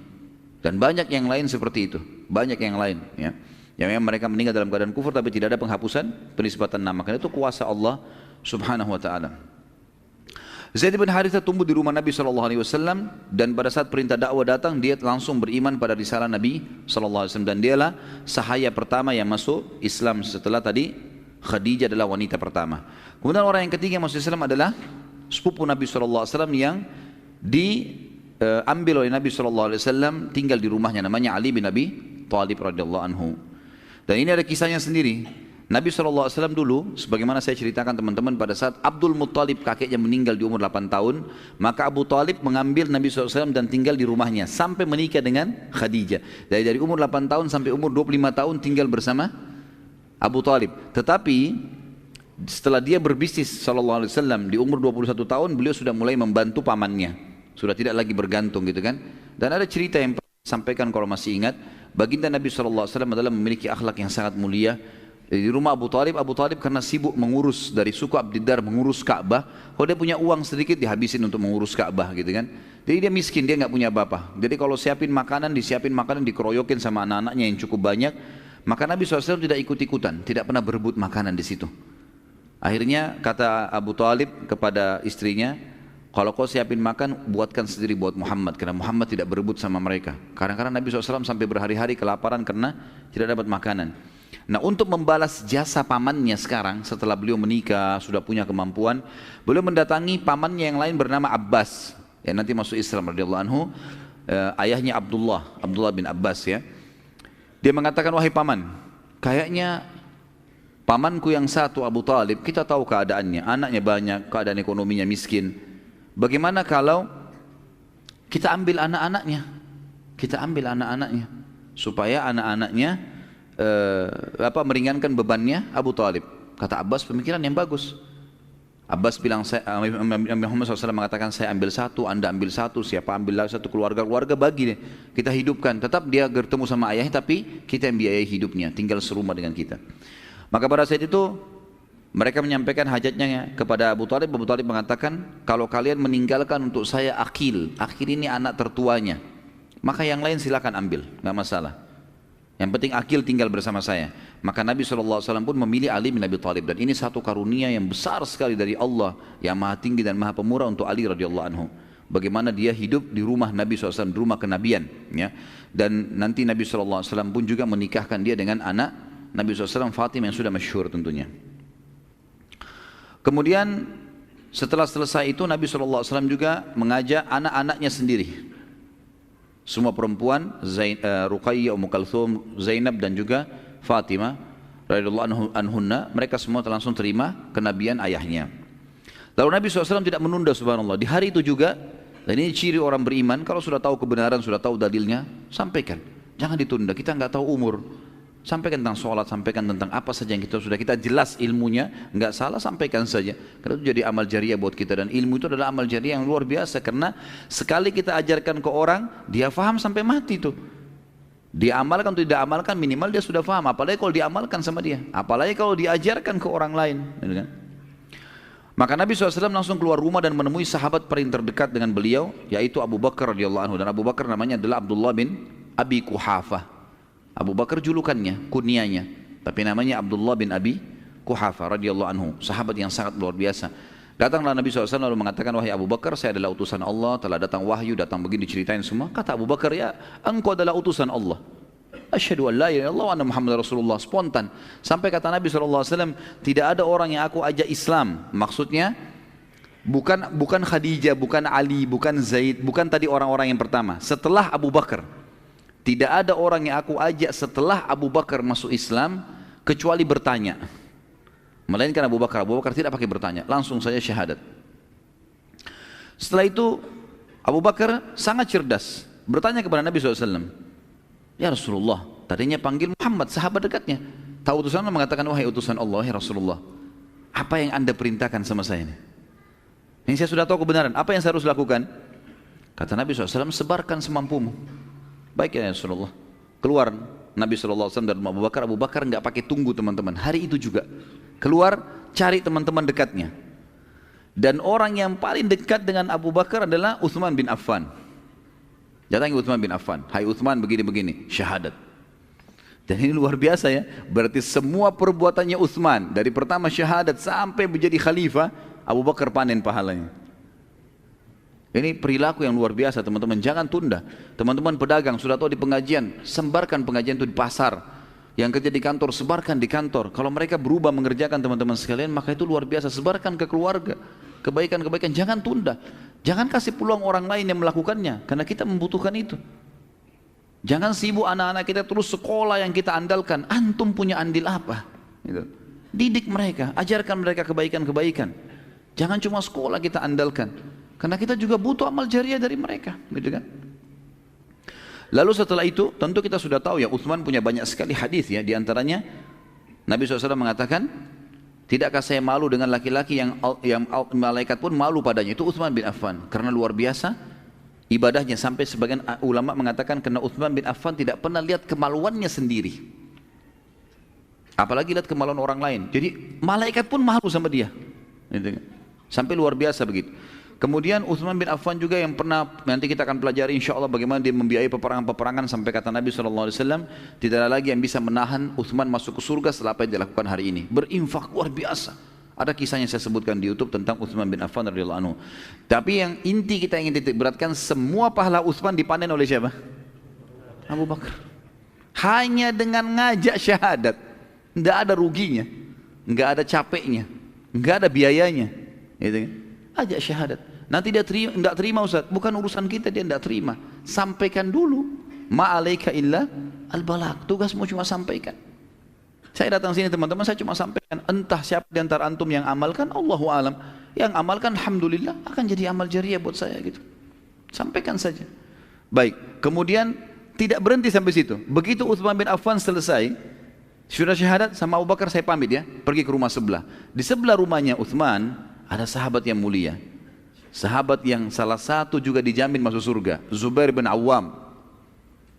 Dan banyak yang lain seperti itu, banyak yang lain, ya. Yang memang mereka meninggal dalam keadaan kufur tapi tidak ada penghapusan penisbatan nama, karena itu kuasa Allah Subhanahu wa taala. Zaid bin Haritha tumbuh di rumah Nabi SAW, dan pada saat perintah dakwah datang dia langsung beriman pada risalah Nabi SAW, dan dialah sahaya pertama yang masuk Islam setelah tadi Khadijah adalah wanita pertama. Kemudian orang yang ketiga yang masuk Islam adalah sepupu Nabi SAW yang diambil oleh Nabi SAW, tinggal di rumahnya, namanya Ali bin Abi Thalib radhiyallahu anhu. Dan ini ada kisahnya sendiri. Nabi SAW dulu, sebagaimana saya ceritakan teman-teman, pada saat Abdul Muttalib kakeknya meninggal di umur 8 tahun, maka Abu Talib mengambil Nabi SAW dan tinggal di rumahnya sampai menikah dengan Khadijah. Dari umur 8 tahun sampai umur 25 tahun tinggal bersama Abu Talib. Tetapi setelah dia berbisnis SAW di umur 21 tahun, beliau sudah mulai membantu pamannya, sudah tidak lagi bergantung, gitu kan. Dan ada cerita yang sampaikan kalau masih ingat, baginda Nabi SAW adalah memiliki akhlak yang sangat mulia. Di rumah Abu Talib karena sibuk mengurus dari suku Abdiddar, mengurus Ka'bah. Kalau dia punya uang sedikit dihabisin untuk mengurus Ka'bah, gitu kan. Jadi dia miskin, dia nggak punya apa-apa. Jadi kalau disiapin makanan dikeroyokin sama anak-anaknya yang cukup banyak. Maka Nabi SAW tidak ikut-ikutan, tidak pernah berebut makanan di situ. Akhirnya kata Abu Talib kepada istrinya, kalau kau siapin makan, buatkan sendiri buat Muhammad, karena Muhammad tidak berebut sama mereka. Kadang-kadang Nabi SAW sampai berhari-hari kelaparan karena tidak dapat makanan. Nah, untuk membalas jasa pamannya sekarang, setelah beliau menikah, sudah punya kemampuan, beliau mendatangi pamannya yang lain bernama Abbas, yang nanti masuk Islam radhiyallahu anhu, ayahnya Abdullah bin Abbas, ya. Dia mengatakan, wahai paman, kayaknya pamanku yang satu Abu Talib, kita tahu keadaannya, anaknya banyak, keadaan ekonominya miskin. Bagaimana kalau kita ambil anak-anaknya, supaya anak-anaknya meringankan bebannya Abu Talib. Kata Abbas, pemikiran yang bagus. Abbas bilang, Muhammad SAW mengatakan, saya ambil satu, anda ambil satu, siapa ambil satu, keluarga bagi deh, kita hidupkan. Tetap dia bertemu sama ayahnya, tapi kita yang biayai hidupnya, tinggal serumah dengan kita. Maka pada saat itu mereka menyampaikan hajatnya kepada Abu Talib. Abu Talib mengatakan, kalau kalian meninggalkan untuk saya Aqil ini anak tertuanya, maka yang lain silakan ambil, nggak masalah. Yang penting Aqil tinggal bersama saya. Maka Nabi SAW pun memilih Ali bin Abi Thalib. Dan ini satu karunia yang besar sekali dari Allah yang maha tinggi dan maha pemurah untuk Ali radhiyallahu anhu. bagaimana dia hidup di rumah Nabi SAW, di rumah kenabian, ya. Dan nanti Nabi SAW pun juga menikahkan dia dengan anak Nabi SAW, Fatimah, yang sudah masyhur tentunya. Kemudian setelah selesai itu Nabi SAW juga mengajak anak-anaknya sendiri, semua perempuan, Ruqayyah, Ummu Kalthum, Zainab dan juga Fatimah radhiyallahu anhunna, mereka semua langsung terima kenabian ayahnya. Lalu Nabi SAW tidak menunda, subhanallah, di hari itu juga. Dan ini ciri orang beriman, kalau sudah tahu kebenaran, sudah tahu dalilnya, sampaikan, jangan ditunda. Kita nggak tahu umur, sampaikan tentang sholat, sampaikan tentang apa saja yang kita jelas ilmunya, nggak salah, sampaikan saja. Karena itu jadi amal jariah buat kita, dan ilmu itu adalah amal jariah yang luar biasa, karena sekali kita ajarkan ke orang, dia faham sampai mati tuh. Dia amalkan atau tidak amalkan, minimal dia sudah faham. Apalagi kalau diamalkan sama dia, apalagi kalau diajarkan ke orang lain, gitu kan? Maka Nabi SAW langsung keluar rumah dan menemui sahabat paling terdekat dengan beliau, yaitu Abu Bakar radhiyallahu anhu. Dan Abu Bakar namanya adalah Abdullah bin Abi Quhafah. Abu Bakar julukannya, kunyanya, tapi namanya Abdullah bin Abi Quhafah radhiyallahu anhu, sahabat yang sangat luar biasa. Datanglah Nabi SAW lalu mengatakan, wahai Abu Bakar, saya adalah utusan Allah, telah datang wahyu, datang begini, diceritain semua. Kata Abu Bakar, ya engkau adalah utusan Allah. Asyhadu an la ilaha illallah wa anna Muhammadar Rasulullah. Spontan. Sampai kata Nabi SAW, tidak ada orang yang aku ajak Islam. Maksudnya bukan Khadijah, bukan Ali, bukan Zaid, bukan tadi orang-orang yang pertama. Setelah Abu Bakar, tidak ada orang yang aku ajak setelah Abu Bakar masuk Islam kecuali bertanya. Melainkan Abu Bakar tidak pakai bertanya, langsung saja syahadat. Setelah itu Abu Bakar sangat cerdas, bertanya kepada Nabi SAW, ya Rasulullah, tadinya panggil Muhammad, sahabat dekatnya. Tahu utusan Allah, mengatakan, wahai utusan Allah, ya Rasulullah, apa yang anda perintahkan sama saya ini? Ini saya sudah tahu kebenaran, apa yang saya harus lakukan? Kata Nabi SAW, sebarkan semampumu. Baik ya Rasulullah. Keluar Nabi SAW dan Abu Bakar nggak pakai tunggu teman-teman, hari itu juga keluar cari teman-teman dekatnya. Dan orang yang paling dekat dengan Abu Bakar adalah Utsman bin Affan. Datangi Utsman bin Affan, hai Utsman begini-begini, syahadat. Dan ini luar biasa ya, berarti semua perbuatannya Utsman dari pertama syahadat sampai menjadi khalifah, Abu Bakar panen pahalanya. Ini perilaku yang luar biasa teman-teman, jangan tunda. Teman-teman pedagang sudah tahu di pengajian, sebarkan pengajian itu di pasar. Yang kerja di kantor, sebarkan di kantor. Kalau mereka berubah mengerjakan teman-teman sekalian, maka itu luar biasa. Sebarkan ke keluarga, kebaikan-kebaikan, jangan tunda. Jangan kasih peluang orang lain yang melakukannya, karena kita membutuhkan itu. Jangan sibuk anak-anak kita terus sekolah yang kita andalkan. Antum punya andil apa? Gitu. Didik mereka, ajarkan mereka kebaikan-kebaikan. Jangan cuma sekolah kita andalkan, karena kita juga butuh amal jariah dari mereka, gitu kan? Lalu setelah itu tentu kita sudah tahu ya, Utsman punya banyak sekali hadis ya, di antaranya Nabi SAW mengatakan, tidakkah saya malu dengan laki-laki yang malaikat pun malu padanya, itu Utsman bin Affan, karena luar biasa ibadahnya, sampai sebagian ulama mengatakan karena Utsman bin Affan tidak pernah lihat kemaluannya sendiri, apalagi lihat kemaluan orang lain, jadi malaikat pun malu sama dia, sampai luar biasa begitu. Kemudian Utsman bin Affan juga yang pernah, nanti kita akan pelajari insya Allah bagaimana dia membiayai peperangan-peperangan, sampai kata Nabi SAW, tidak ada lagi yang bisa menahan Utsman masuk ke surga setelah apa yang dilakukan hari ini. Berinfak luar biasa. Ada kisahnya saya sebutkan di YouTube tentang Utsman bin Affan radhiyallahu anhu. Tapi yang inti kita ingin titik beratkan, semua pahala Utsman dipanen oleh siapa? Abu Bakar. Hanya dengan ngajak syahadat, tidak ada ruginya, nggak ada capeknya, nggak ada biayanya, gitu kan? Ajak syahadat. Nanti dia tidak terima Ustaz, bukan urusan kita, dia tidak terima. Sampaikan dulu. Ma'alaika illa al-balagh. Tugasmu cuma sampaikan. Saya datang sini teman-teman, saya cuma sampaikan. Entah siapa di antara antum yang amalkan, Allahu alam. Yang amalkan alhamdulillah akan jadi amal jariah buat saya gitu. Sampaikan saja. Baik, kemudian tidak berhenti sampai situ. Begitu Utsman bin Affan selesai, sudah syahadat sama Abu Bakar, saya pamit ya, pergi ke rumah sebelah. Di sebelah rumahnya Utsman ada sahabat yang mulia, sahabat yang salah satu juga dijamin masuk surga, Zubair bin Awam,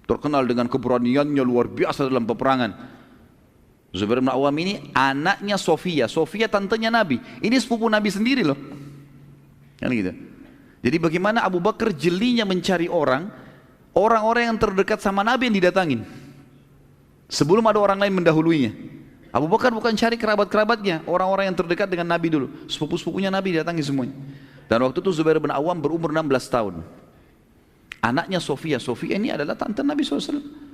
terkenal dengan keberaniannya luar biasa dalam peperangan. Zubair bin Awam ini anaknya Sofia, Sofia tantenya Nabi, ini sepupu Nabi sendiri loh, kan gitu. Jadi bagaimana Abu Bakar jelinya mencari orang-orang yang terdekat sama Nabi yang didatangin, sebelum ada orang lain mendahuluinya. Abu Bakar bukan cari kerabat-kerabatnya, orang-orang yang terdekat dengan Nabi dulu, sepupu-sepupunya Nabi datangi semuanya. Dan waktu itu Zubair bin Awam berumur 16 tahun. Anaknya Sofia. Sofia ini adalah tante Nabi SAW.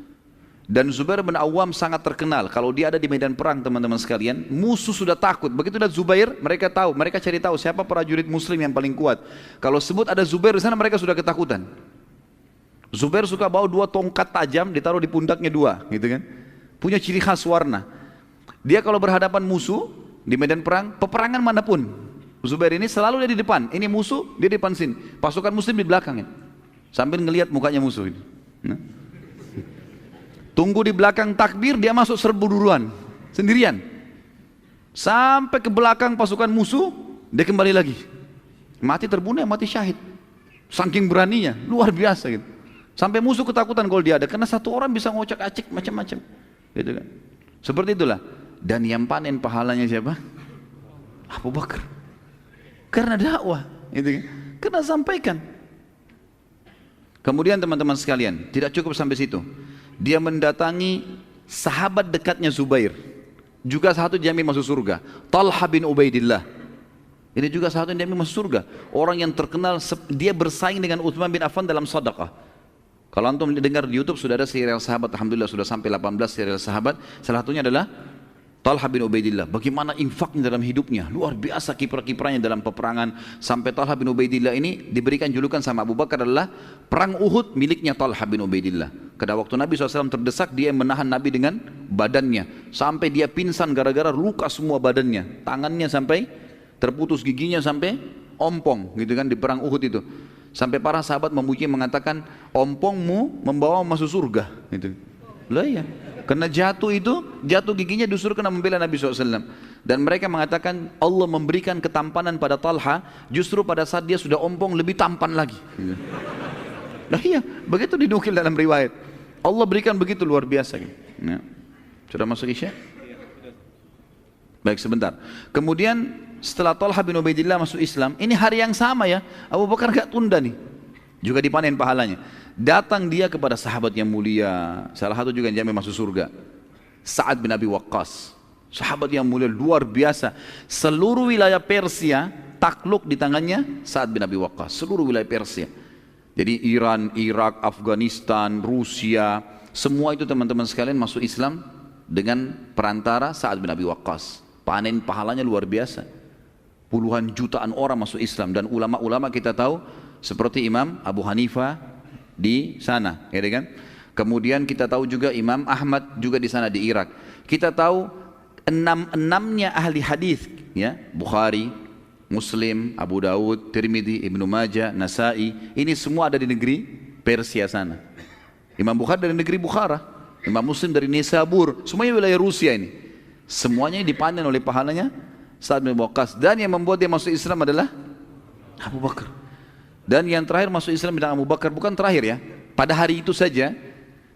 Dan Zubair bin Awam sangat terkenal. Kalau dia ada di medan perang, teman-teman sekalian, musuh sudah takut. Begitu ada Zubair, mereka tahu, mereka cari tahu siapa prajurit muslim yang paling kuat. Kalau sebut ada Zubair di sana, mereka sudah ketakutan. Zubair suka bawa 2 tongkat tajam, ditaruh di pundaknya 2, gitu kan. Punya ciri khas warna. Dia kalau berhadapan musuh di medan perang, peperangan manapun, Zubair ini selalu dia di depan. Ini musuh, dia di depan sini. Pasukan muslim di belakangnya. Sambil ngelihat mukanya musuh ini. Nah. Tunggu di belakang takbir, dia masuk serbu duluan, sendirian. Sampai ke belakang pasukan musuh, dia kembali lagi. Mati terbunuh, mati syahid. Saking beraninya, luar biasa gitu. Sampai musuh ketakutan kalau dia ada, karena satu orang bisa ngocak-acik macam-macam. Gitu kan. Seperti itulah. Dan yang panen pahalanya siapa? Abu Bakar. Karena dakwah, gitu kan. Karena sampaikan. Kemudian teman-teman sekalian, tidak cukup sampai situ. Dia mendatangi sahabat dekatnya Zubair, juga satu dijamin masuk surga, Talha bin Ubaidillah. Ini juga satu yang dijamin masuk surga. Orang yang terkenal, dia bersaing dengan Utsman bin Affan dalam sedekah. Kalau antum dengar di YouTube sudah ada serial sahabat, alhamdulillah sudah sampai 18 serial sahabat. Salah satunya adalah Talha bin Ubaidillah. Bagaimana infaknya dalam hidupnya, luar biasa kiprah-kiprahnya dalam peperangan. Sampai Talha bin Ubaidillah ini diberikan julukan sama Abu Bakar adalah perang Uhud miliknya Talha bin Ubaidillah. Karena waktu Nabi SAW terdesak, dia menahan Nabi dengan badannya. Sampai dia pingsan gara-gara luka semua badannya. Tangannya sampai terputus, giginya sampai ompong gitu kan di perang Uhud itu. Sampai para sahabat memuji mengatakan, ompongmu membawa masuk surga gitu. Lah ya. Karena jatuh giginya disuruh kena membela Nabi SAW. Dan mereka mengatakan Allah memberikan ketampanan pada Talha justru pada saat dia sudah ompong lebih tampan lagi. Nah iya, begitu dinukil dalam riwayat. Allah berikan begitu luar biasa. Nah, sudah masuk Isya? Baik sebentar. Kemudian setelah Talha bin Ubaidillah masuk Islam, ini hari yang sama ya, Abu Bakar gak tunda nih. Juga dipanen pahalanya. Datang dia kepada sahabat yang mulia, salah satu juga yang jamin masuk surga, Sa'ad bin Abi Waqqas. Sahabat yang mulia luar biasa. Seluruh wilayah Persia takluk di tangannya Sa'ad bin Abi Waqqas. Seluruh wilayah Persia. Jadi Iran, Irak, Afghanistan, Rusia, semua itu teman-teman sekalian masuk Islam dengan perantara Sa'ad bin Abi Waqqas. Panen pahalanya luar biasa. Puluhan jutaan orang masuk Islam, dan ulama-ulama kita tahu seperti Imam Abu Hanifah di sana, ya kan? Kemudian kita tahu juga Imam Ahmad juga di sana di Irak. Kita tahu enam-enamnya ahli hadis, ya, Bukhari, Muslim, Abu Dawud, Tirmidzi, Ibnu Majah, Nasai, ini semua ada di negeri Persia sana. Imam Bukhari dari negeri Bukhara, Imam Muslim dari Nisabur, semuanya wilayah Rusia ini. Semuanya dipanen oleh pahalanya Sa'ad bin Waqqas. Dan yang membuat dia masuk Islam adalah Abu Bakar. Dan yang terakhir masuk Islam dengan Abu Bakar, bukan terakhir ya, pada hari itu saja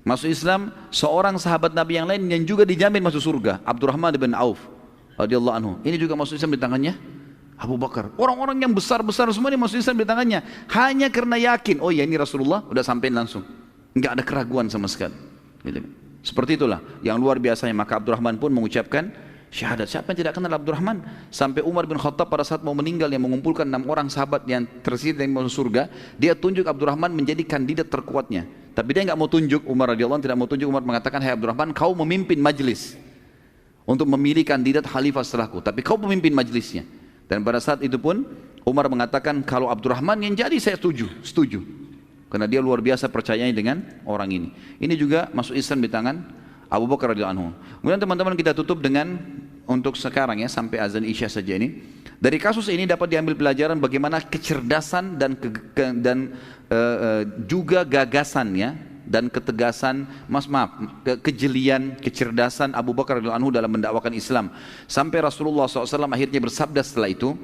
masuk Islam seorang sahabat Nabi yang lain yang juga dijamin masuk surga, Abdurrahman bin Auf radhiyallahu anhu. Ini juga masuk Islam di tangannya Abu Bakar. Orang-orang yang besar-besar semua ini masuk Islam di tangannya, hanya karena yakin, oh ya ini Rasulullah, udah sampein langsung, enggak ada keraguan sama sekali. Gitu. Seperti itulah yang luar biasanya. Maka Abdurrahman pun mengucapkan syahadat. Siapa yang tidak kenal Abdurrahman? Sampai Umar bin Khattab pada saat mau meninggal, yang mengumpulkan 6 orang sahabat yang tersisa dari masuk surga, dia tunjuk Abdurrahman menjadi kandidat terkuatnya. Tapi dia nggak mau tunjuk, Umar radhiyallahu anhu tidak mau tunjuk. Umar mengatakan, hai Abdurrahman, kau memimpin majlis untuk memilih kandidat khalifah setelahku, tapi kau pemimpin majlisnya. Dan pada saat itu pun Umar mengatakan, kalau Abdurrahman yang jadi saya setuju. Karena dia luar biasa percayanya dengan orang ini. Ini juga masuk Islam di tangan Abu Bakar radhiyallahu anhu. Kemudian teman-teman kita tutup dengan untuk sekarang ya, sampai azan Isya saja ini. Dari kasus ini dapat diambil pelajaran bagaimana kecerdasan dan juga gagasan ya, dan ketegasan, kejelian, kecerdasan Abu Bakar radhiyallahu anhu dalam mendakwakan Islam. Sampai Rasulullah SAW akhirnya bersabda setelah itu,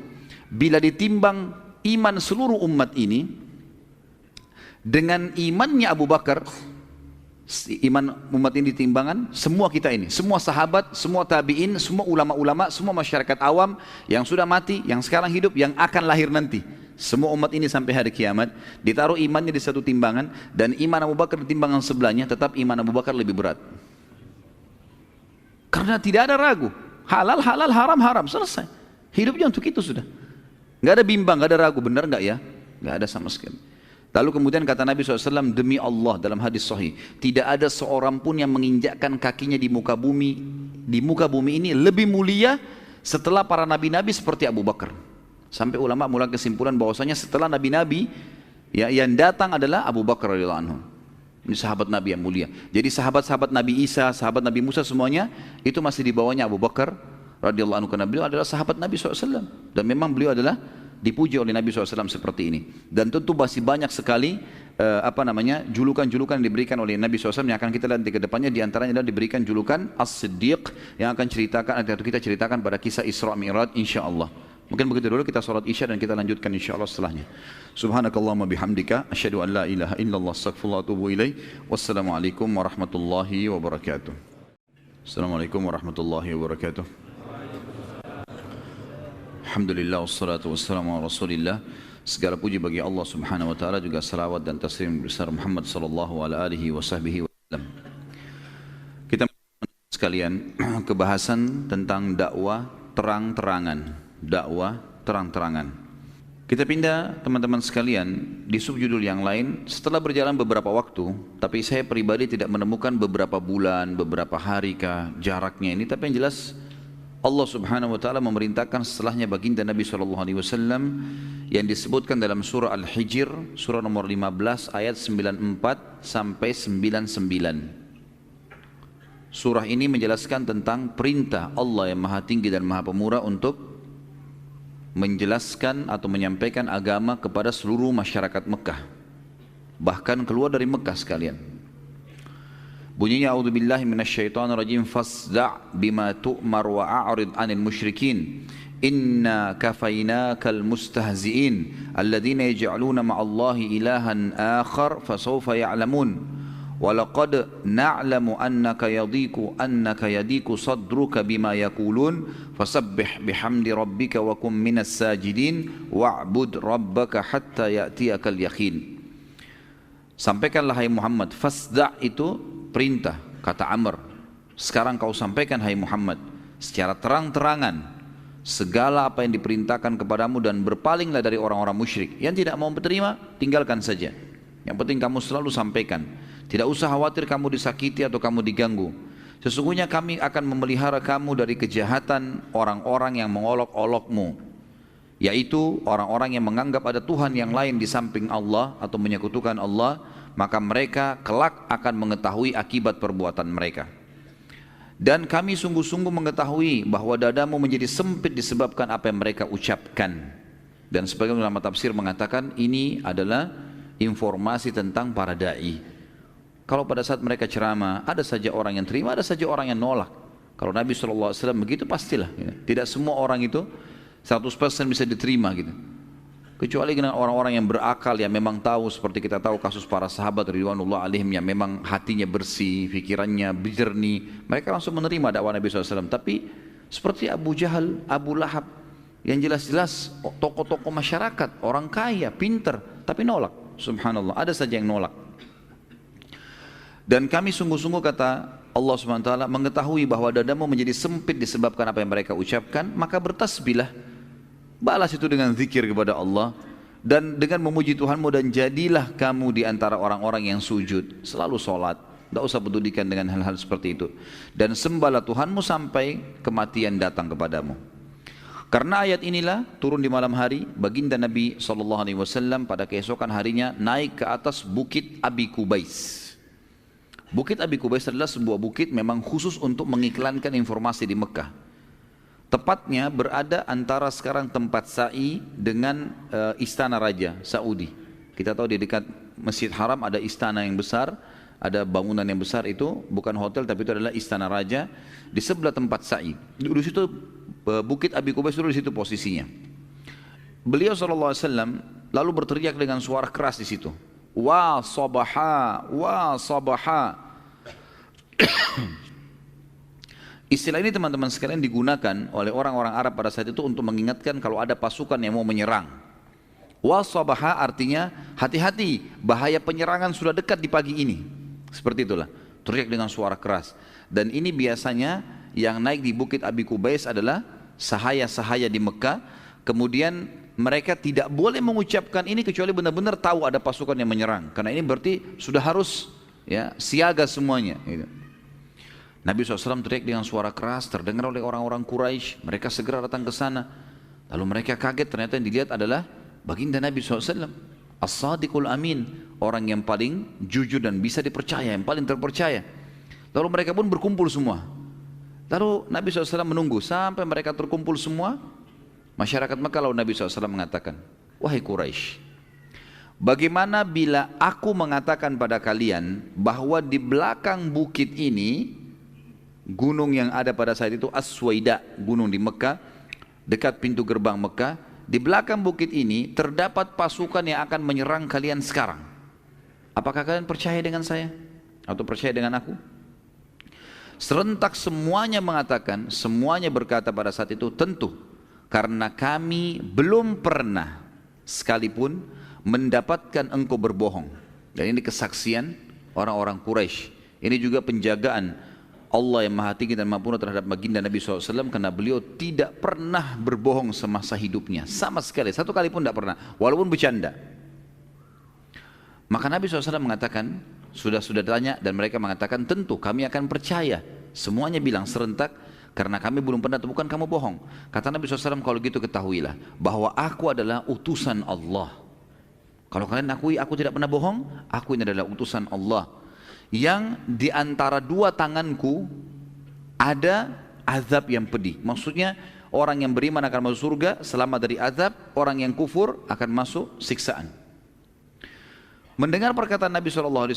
bila ditimbang iman seluruh umat ini dengan imannya Abu Bakar, iman umat ini ditimbangan, semua kita ini, semua sahabat, semua tabi'in, semua ulama-ulama, semua masyarakat awam yang sudah mati, yang sekarang hidup, yang akan lahir nanti, semua umat ini sampai hari kiamat ditaruh imannya di satu timbangan, dan iman Abu Bakar di timbangan sebelahnya, tetap iman Abu Bakar lebih berat. Karena tidak ada ragu, halal halal, haram haram, selesai. Hidupnya untuk itu sudah. Nggak ada bimbang, nggak ada ragu, benar nggak ya? Nggak ada sama sekali. Lalu kemudian kata Nabi SAW, demi Allah dalam hadis sahih, tidak ada seorang pun yang menginjakkan kakinya di muka bumi ini lebih mulia setelah para nabi-nabi seperti Abu Bakar. Sampai ulama mulai kesimpulan bahwasanya setelah nabi-nabi ya, yang datang adalah Abu Bakar radhiyallahu anhu. Ini sahabat Nabi yang mulia. Jadi sahabat-sahabat Nabi Isa, sahabat Nabi Musa semuanya itu masih di bawahnya Abu Bakar radhiyallahu anhu, karena beliau adalah sahabat Nabi SAW. Dan memang beliau adalah dipuji oleh Nabi SAW seperti ini. Dan tentu masih banyak sekali julukan-julukan yang diberikan oleh Nabi SAW yang akan kita lihat ke depannya. Di antaranya adalah diberikan julukan As-Siddiq yang akan kita ceritakan pada kisah Isra Mi'raj insyaallah. Mungkin begitu dulu, kita salat Isya dan kita lanjutkan insyaallah setelahnya. Subhanakallahumma bihamdika asyhadu an la ilaha illallah astaghfirullah wa atubu ilaik. Wassalamualaikum warahmatullahi wabarakatuh. Assalamualaikum warahmatullahi wabarakatuh. Alhamdulillah wassalatu wassalamu ala Rasulillah. Segala puji bagi Allah Subhanahu wa taala, juga salawat dan taslim besar Muhammad sallallahu alaihi wasallam. Kita sekalian kebahasan tentang dakwah terang-terangan. Dakwah terang-terangan. Kita pindah teman-teman sekalian di subjudul yang lain setelah berjalan beberapa waktu, tapi saya pribadi tidak menemukan beberapa bulan, beberapa hari kah jaraknya ini, tapi yang jelas Allah Subhanahu wa taala memerintahkan setelahnya baginda Nabi sallallahu alaihi wasallam yang disebutkan dalam surah Al-Hijr, surah nomor 15 ayat 94 sampai 99. Surah ini menjelaskan tentang perintah Allah yang Maha Tinggi dan Maha Pemurah untuk menjelaskan atau menyampaikan agama kepada seluruh masyarakat Mekah, bahkan keluar dari Mekah sekalian. Bunyinya a'udzubillahi minasyaitonirrajim, fasda' bima tu'mar wa a'rid 'anil musyrikin inna kafainakal mustahzi'in alladhina yaj'aluna ma'allahi ilahan akhar fasawfa ya'lamun walaqad na'lamu annaka yadiku sadruka bima yaqulun fasabbih bihamdi rabbika wa kum minas sajidin wa'bud rabbaka hatta ya'tiyakal yaqin. Sampaikanlah hai Muhammad, fasda' itu perintah, kata Amr. Sekarang kau sampaikan hai Muhammad secara terang-terangan segala apa yang diperintahkan kepadamu dan berpalinglah dari orang-orang musyrik. Yang tidak mau menerima, tinggalkan saja. Yang penting kamu selalu sampaikan. Tidak usah khawatir kamu disakiti atau kamu diganggu. Sesungguhnya kami akan memelihara kamu dari kejahatan orang-orang yang mengolok-olokmu, yaitu orang-orang yang menganggap ada Tuhan yang lain di samping Allah atau menyekutukan Allah. Maka mereka kelak akan mengetahui akibat perbuatan mereka. Dan kami sungguh-sungguh mengetahui bahwa dadamu menjadi sempit disebabkan apa yang mereka ucapkan. Dan sebagian ulama tafsir mengatakan ini adalah informasi tentang para da'i. Kalau pada saat mereka ceramah, ada saja orang yang terima, ada saja orang yang nolak. Kalau Nabi SAW begitu pastilah. Tidak semua orang itu 100% bisa diterima gitu. Kecuali dengan orang-orang yang berakal, yang memang tahu, seperti kita tahu kasus para sahabat ridwanullah alaihim yang memang hatinya bersih, pikirannya jernih, mereka langsung menerima dakwah Nabi SAW. Tapi seperti Abu Jahal, Abu Lahab, yang jelas-jelas tokoh-tokoh masyarakat, orang kaya, pinter, tapi nolak. Subhanallah, ada saja yang nolak. Dan kami sungguh-sungguh, kata Allah SWT, mengetahui bahwa dadamu menjadi sempit disebabkan apa yang mereka ucapkan, maka bertasbihlah. Balas itu dengan zikir kepada Allah dan dengan memuji Tuhanmu, dan jadilah kamu di antara orang-orang yang sujud, selalu sholat, tidak usah pedulikan dengan hal-hal seperti itu, dan sembahlah Tuhanmu sampai kematian datang kepadamu. Karena ayat inilah turun di malam hari, baginda Nabi SAW pada keesokan harinya naik ke atas bukit Abi Kubais. Bukit Abi Kubais adalah sebuah bukit memang khusus untuk mengiklankan informasi di Mekah. Tepatnya berada antara sekarang tempat sa'i dengan istana raja Saudi. Kita tahu di dekat Masjid Haram ada istana yang besar, ada bangunan yang besar, itu bukan hotel tapi itu adalah istana raja. Di sebelah tempat sa'i, di situ bukit Abi Kubais, dulu di situ posisinya. Beliau SAW lalu berteriak dengan suara keras di situ, wa sabaha, wa sabaha. Istilah ini teman-teman sekalian digunakan oleh orang-orang Arab pada saat itu untuk mengingatkan kalau ada pasukan yang mau menyerang. Wasabaha artinya hati-hati, bahaya penyerangan sudah dekat di pagi ini. Seperti itulah, teriak dengan suara keras. Dan ini biasanya yang naik di bukit Abi Kubais adalah sahaya-sahaya di Mekah. Kemudian mereka tidak boleh mengucapkan ini kecuali benar-benar tahu ada pasukan yang menyerang. Karena ini berarti sudah harus ya siaga semuanya. Gitu. Nabi SAW teriak dengan suara keras, terdengar oleh orang-orang Quraisy. Mereka segera datang ke sana. Lalu mereka kaget, ternyata yang dilihat adalah baginda Nabi SAW. As-Sadiqul Amin, orang yang paling jujur dan bisa dipercaya, yang paling terpercaya. Lalu mereka pun berkumpul semua. Lalu Nabi SAW menunggu sampai mereka terkumpul semua. Masyarakat Mekah, lalu Nabi SAW mengatakan, wahai Quraisy, bagaimana bila aku mengatakan pada kalian bahwa di belakang bukit ini, gunung yang ada pada saat itu As-Suwaida, gunung di Mekah, dekat pintu gerbang Mekah, di belakang bukit ini terdapat pasukan yang akan menyerang kalian sekarang. Apakah kalian percaya dengan saya? Atau percaya dengan aku? Serentak semuanya mengatakan, semuanya berkata pada saat itu, tentu, karena kami belum pernah sekalipun mendapatkan engkau berbohong. Dan ini kesaksian orang-orang Quraisy. Ini juga penjagaan Allah yang Maha Tinggi dan Maha Purna terhadap baginda Nabi SAW, karena beliau tidak pernah berbohong semasa hidupnya, sama sekali, satu kali pun tidak pernah, walaupun bercanda. Maka Nabi SAW mengatakan, sudah tanya, dan mereka mengatakan tentu kami akan percaya. Semuanya bilang serentak, karena kami belum pernah temukan kamu bohong. Kata Nabi SAW, kalau gitu ketahuilah bahwa aku adalah utusan Allah. Kalau kalian akui aku tidak pernah bohong, aku ini adalah utusan Allah, yang di antara dua tanganku ada azab yang pedih. Maksudnya orang yang beriman akan masuk surga selamat dari azab, orang yang kufur akan masuk siksaan. Mendengar perkataan Nabi SAW,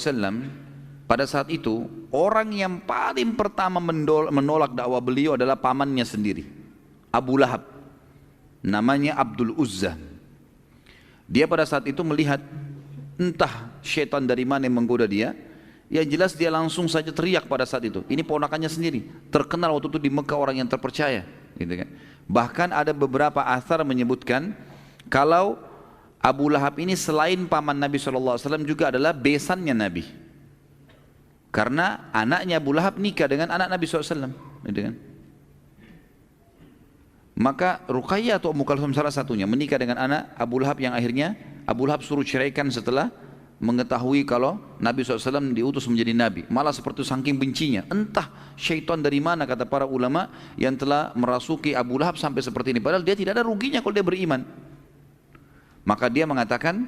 pada saat itu orang yang paling pertama menolak dakwah beliau adalah pamannya sendiri, Abu Lahab, namanya Abdul Uzza. Dia pada saat itu melihat entah syaitan dari mana yang menggoda dia. Yang jelas dia langsung saja teriak pada saat itu. Ini ponakannya sendiri, terkenal waktu itu di Mekah orang yang terpercaya, gitu kan. Bahkan ada beberapa athar menyebutkan kalau Abu Lahab ini selain paman Nabi SAW juga adalah besannya Nabi. Karena anaknya Abu Lahab nikah dengan anak Nabi SAW, gitu kan. Maka Ruqayyah atau Ummu Kalsum salah satunya menikah dengan anak Abu Lahab, yang akhirnya Abu Lahab suruh ceraikan setelah mengetahui kalau Nabi SAW diutus menjadi Nabi. Malah seperti saking bencinya, entah syaitan dari mana, kata para ulama, yang telah merasuki Abu Lahab sampai seperti ini. Padahal dia tidak ada ruginya kalau dia beriman. Maka dia mengatakan,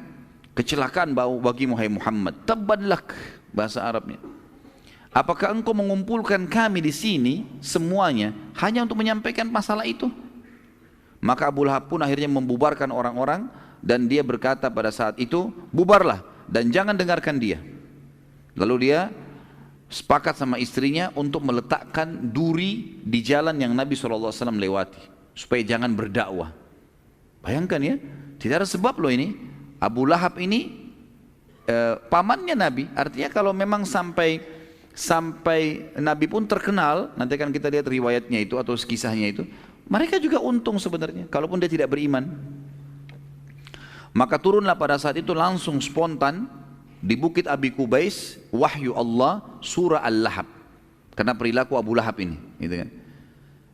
kecelakaan bagi Muhammad, tabban lak, bahasa Arabnya. Apakah engkau mengumpulkan kami di sini semuanya hanya untuk menyampaikan masalah itu? Maka Abu Lahab pun akhirnya membubarkan orang-orang, dan dia berkata pada saat itu, bubarlah dan jangan dengarkan dia. Lalu dia sepakat sama istrinya untuk meletakkan duri di jalan yang Nabi SAW lewati, supaya jangan berdakwah. Bayangkan ya, tidak ada sebab loh ini. Abu Lahab ini pamannya Nabi, artinya kalau memang sampai Nabi pun terkenal, nanti akan kita lihat riwayatnya itu atau kisahnya itu, mereka juga untung sebenarnya, kalaupun dia tidak beriman. Maka turunlah pada saat itu langsung spontan di Bukit Abi Qubais wahyu Allah surah Al-Lahab, karena perilaku Abu Lahab ini, gitu kan.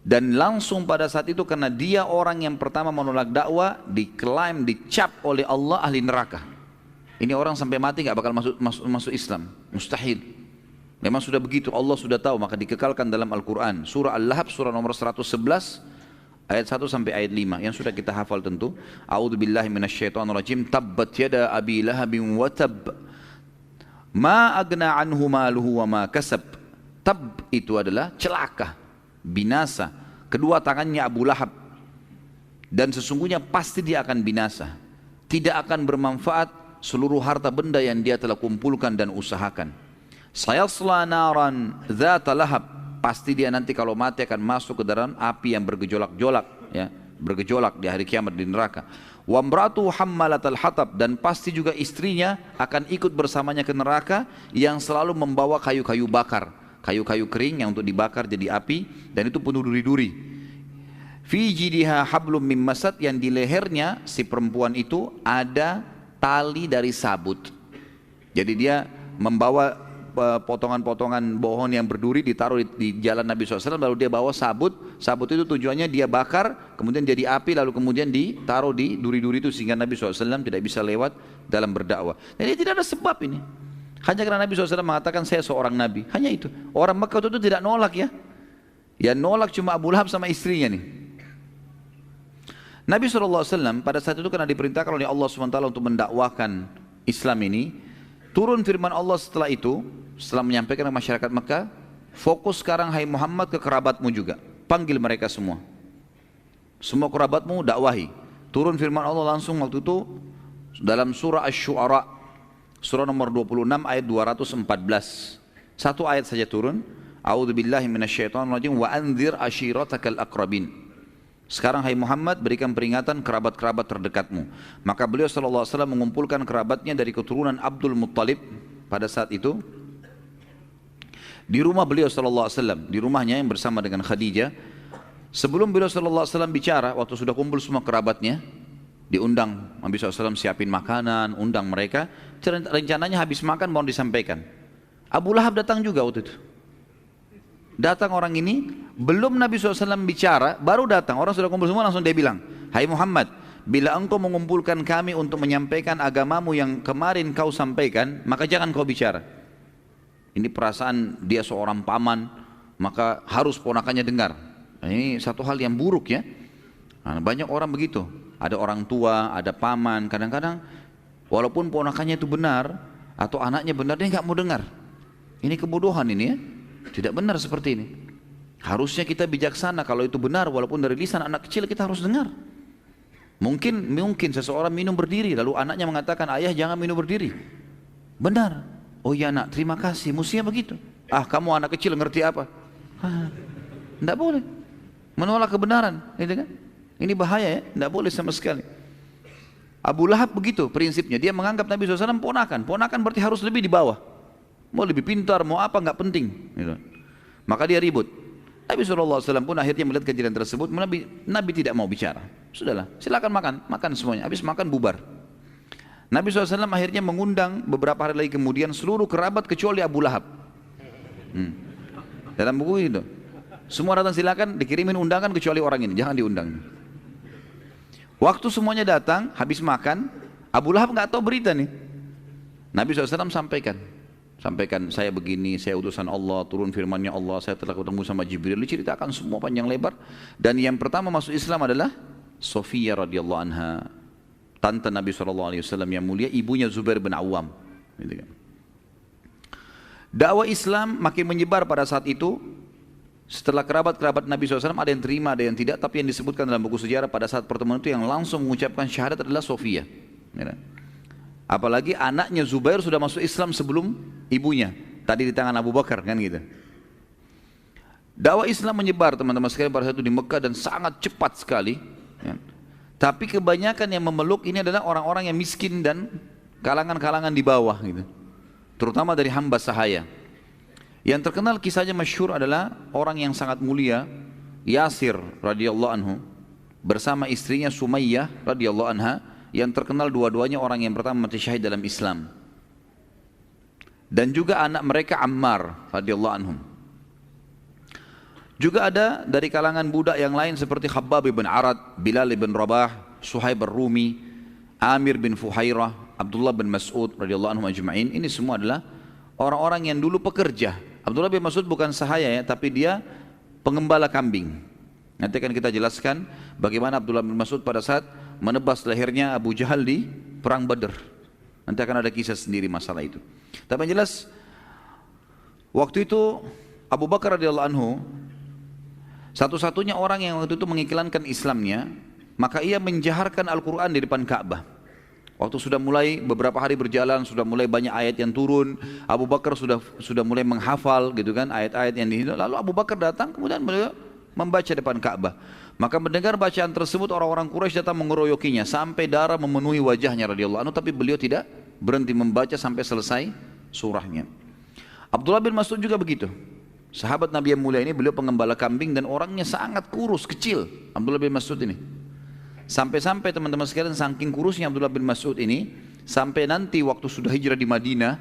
Dan langsung pada saat itu, karena dia orang yang pertama menolak dakwah, diklaim, dicap oleh Allah ahli neraka. Ini orang sampai mati nggak bakal masuk Islam, mustahil. Memang sudah begitu, Allah sudah tahu, maka dikekalkan dalam Al-Quran. Surah Al-Lahab, surah nomor 111, ayat 1 sampai ayat 5 yang sudah kita hafal tentu. A'udzubillahi minasyaitonirrajim. Tabbat yada abi lahabin wa tab. Ma agna anhu maluhu wa ma kasab. Tab itu adalah celaka, binasa, kedua tangannya Abu Lahab. Dan sesungguhnya pasti dia akan binasa. Tidak akan bermanfaat seluruh harta benda yang dia telah kumpulkan dan usahakan. Sayasla naran dzata lahab. Pasti dia nanti kalau mati akan masuk ke dalam api yang bergejolak-jolak, ya, bergejolak di hari kiamat di neraka. Wa imratu hammalatal hatab, dan pasti juga istrinya akan ikut bersamanya ke neraka, yang selalu membawa kayu-kayu bakar, kayu-kayu kering yang untuk dibakar jadi api, dan itu penuh duri-duri. Fi jidiha hablum mim masad, yang di lehernya si perempuan itu ada tali dari sabut. Jadi dia membawa potongan-potongan pohon yang berduri ditaruh di jalan Nabi SAW, lalu dia bawa sabut. Sabut itu tujuannya dia bakar, kemudian jadi api, lalu kemudian ditaruh di duri-duri itu sehingga Nabi SAW tidak bisa lewat dalam berdakwah. Jadi tidak ada sebab ini. Hanya karena Nabi SAW mengatakan saya seorang Nabi. Hanya itu. Orang Mekah itu tidak nolak ya. Yang nolak cuma Abu Lahab sama istrinya nih. Nabi SAW pada saat itu karena diperintahkan oleh Allah SWT untuk mendakwakan Islam ini, turun firman Allah setelah itu, setelah menyampaikan ke masyarakat Mekah, fokus sekarang hai Muhammad ke kerabatmu juga, panggil mereka semua. Semua kerabatmu dakwahi. Turun firman Allah langsung waktu itu dalam surah Asy-Syu'ara, surah nomor 26 ayat 214. Satu ayat saja turun. A'udzubillahi minasyaitonirrajim wa anzir ashiratakal aqrabin. Sekarang hai Muhammad berikan peringatan kerabat-kerabat terdekatmu. Maka beliau SAW mengumpulkan kerabatnya dari keturunan Abdul Muttalib pada saat itu. Di rumah beliau SAW, di rumahnya yang bersama dengan Khadijah. Sebelum beliau SAW bicara, waktu sudah kumpul semua kerabatnya, diundang Nabi SAW siapin makanan, undang mereka. Rencananya habis makan mau disampaikan. Abu Lahab datang juga waktu itu. Datang orang ini, belum Nabi SAW bicara, baru datang. Orang sudah kumpul semua, langsung dia bilang, hai Muhammad, bila engkau mengumpulkan kami untuk menyampaikan agamamu yang kemarin kau sampaikan, maka jangan kau bicara. Ini perasaan dia seorang paman, maka harus ponakannya dengar. Nah, ini satu hal yang buruk ya. Nah, banyak orang begitu. Ada orang tua, ada paman, kadang-kadang walaupun ponakannya itu benar, atau anaknya benar, dia nggak mau dengar. Ini kebodohan ini ya. Tidak benar seperti ini. Harusnya kita bijaksana kalau itu benar, walaupun dari lisan anak kecil kita harus dengar. Mungkin seseorang minum berdiri, lalu anaknya mengatakan, ayah jangan minum berdiri. Benar. Oh iya nak, terima kasih. Mestinya begitu. Ah kamu anak kecil ngerti apa? Tidak boleh. Menolak kebenaran, gitu kan? Ini bahaya ya, tidak boleh sama sekali. Abu Lahab begitu prinsipnya. Dia menganggap Nabi SAW ponakan. Ponakan berarti harus lebih di bawah. Mau lebih pintar, mau apa, nggak penting. Gitu. Maka dia ribut. Nabi SAW pun akhirnya melihat kejadian tersebut, Nabi tidak mau bicara. Sudahlah, silakan makan semuanya. Habis makan bubar. Nabi SAW akhirnya mengundang beberapa hari lagi kemudian seluruh kerabat kecuali Abu Lahab. Dalam buku itu, semua datang silakan, dikirimin undangan kecuali orang ini, jangan diundang. Waktu semuanya datang, habis makan, Abu Lahab nggak tahu berita nih. Nabi SAW sampaikan, saya begini, saya utusan Allah, turun firmannya Allah, saya telah ketemu sama Jibril, diceritakan semua panjang lebar. Dan yang pertama masuk Islam adalah Sofia radhiyallahu anha, tante Nabi SAW yang mulia, ibunya Zubair bin Awam. Gitu kan. Dakwah Islam makin menyebar pada saat itu. Setelah kerabat-kerabat Nabi SAW ada yang terima, ada yang tidak. Tapi yang disebutkan dalam buku sejarah pada saat pertemuan itu yang langsung mengucapkan syahadat adalah Sofia. Gitu. Apalagi anaknya Zubair sudah masuk Islam sebelum ibunya. Tadi di tangan Abu Bakar kan gitu. Dakwah Islam menyebar teman-teman sekalian pada saat itu di Mekah dan sangat cepat sekali. Ya. Tapi kebanyakan yang memeluk ini adalah orang-orang yang miskin dan kalangan-kalangan di bawah gitu. Terutama dari hamba sahaya. Yang terkenal kisahnya masyhur adalah orang yang sangat mulia, Yasir radhiyallahu anhu bersama istrinya Sumayyah radhiyallahu anha. Yang terkenal dua-duanya orang yang pertama mati syahid dalam Islam. Dan juga anak mereka Ammar radhiyallahu anhum. Juga ada dari kalangan budak yang lain seperti Khabbab bin Arad, Bilal bin Rabah, Suhaib ar-Rumi, Amir bin Fuhairah, Abdullah bin Mas'ud radhiyallahu anhum ajma'in. Ini semua adalah orang-orang yang dulu pekerja. Abdullah bin Mas'ud bukan sahaya ya, tapi dia pengembala kambing. Nanti akan kita jelaskan bagaimana Abdullah bin Mas'ud pada saat menebas lehernya Abu Jahal di perang Badr. Nanti akan ada kisah sendiri masalah itu. Tapi yang jelas waktu itu Abu Bakar radhiyallahu anhu satu-satunya orang yang waktu itu mengiklankan Islamnya, maka ia menjaharkan Al-Quran di depan Ka'bah. Waktu sudah mulai beberapa hari berjalan, sudah mulai banyak ayat yang turun, Abu Bakar sudah mulai menghafal gitu kan ayat-ayat yang di situ. Lalu Abu Bakar datang kemudian beliau membaca depan Ka'bah. Maka mendengar bacaan tersebut orang-orang Quraisy datang mengeroyokinya sampai darah memenuhi wajahnya radhiyallahu anhu, tapi beliau tidak berhenti membaca sampai selesai surahnya. Abdullah bin Mas'ud juga begitu. Sahabat Nabi yang mulia ini, beliau pengembala kambing dan orangnya sangat kurus, kecil. Abdullah bin Mas'ud ini. Sampai-sampai teman-teman sekalian saking kurusnya Abdullah bin Mas'ud ini, sampai nanti waktu sudah hijrah di Madinah,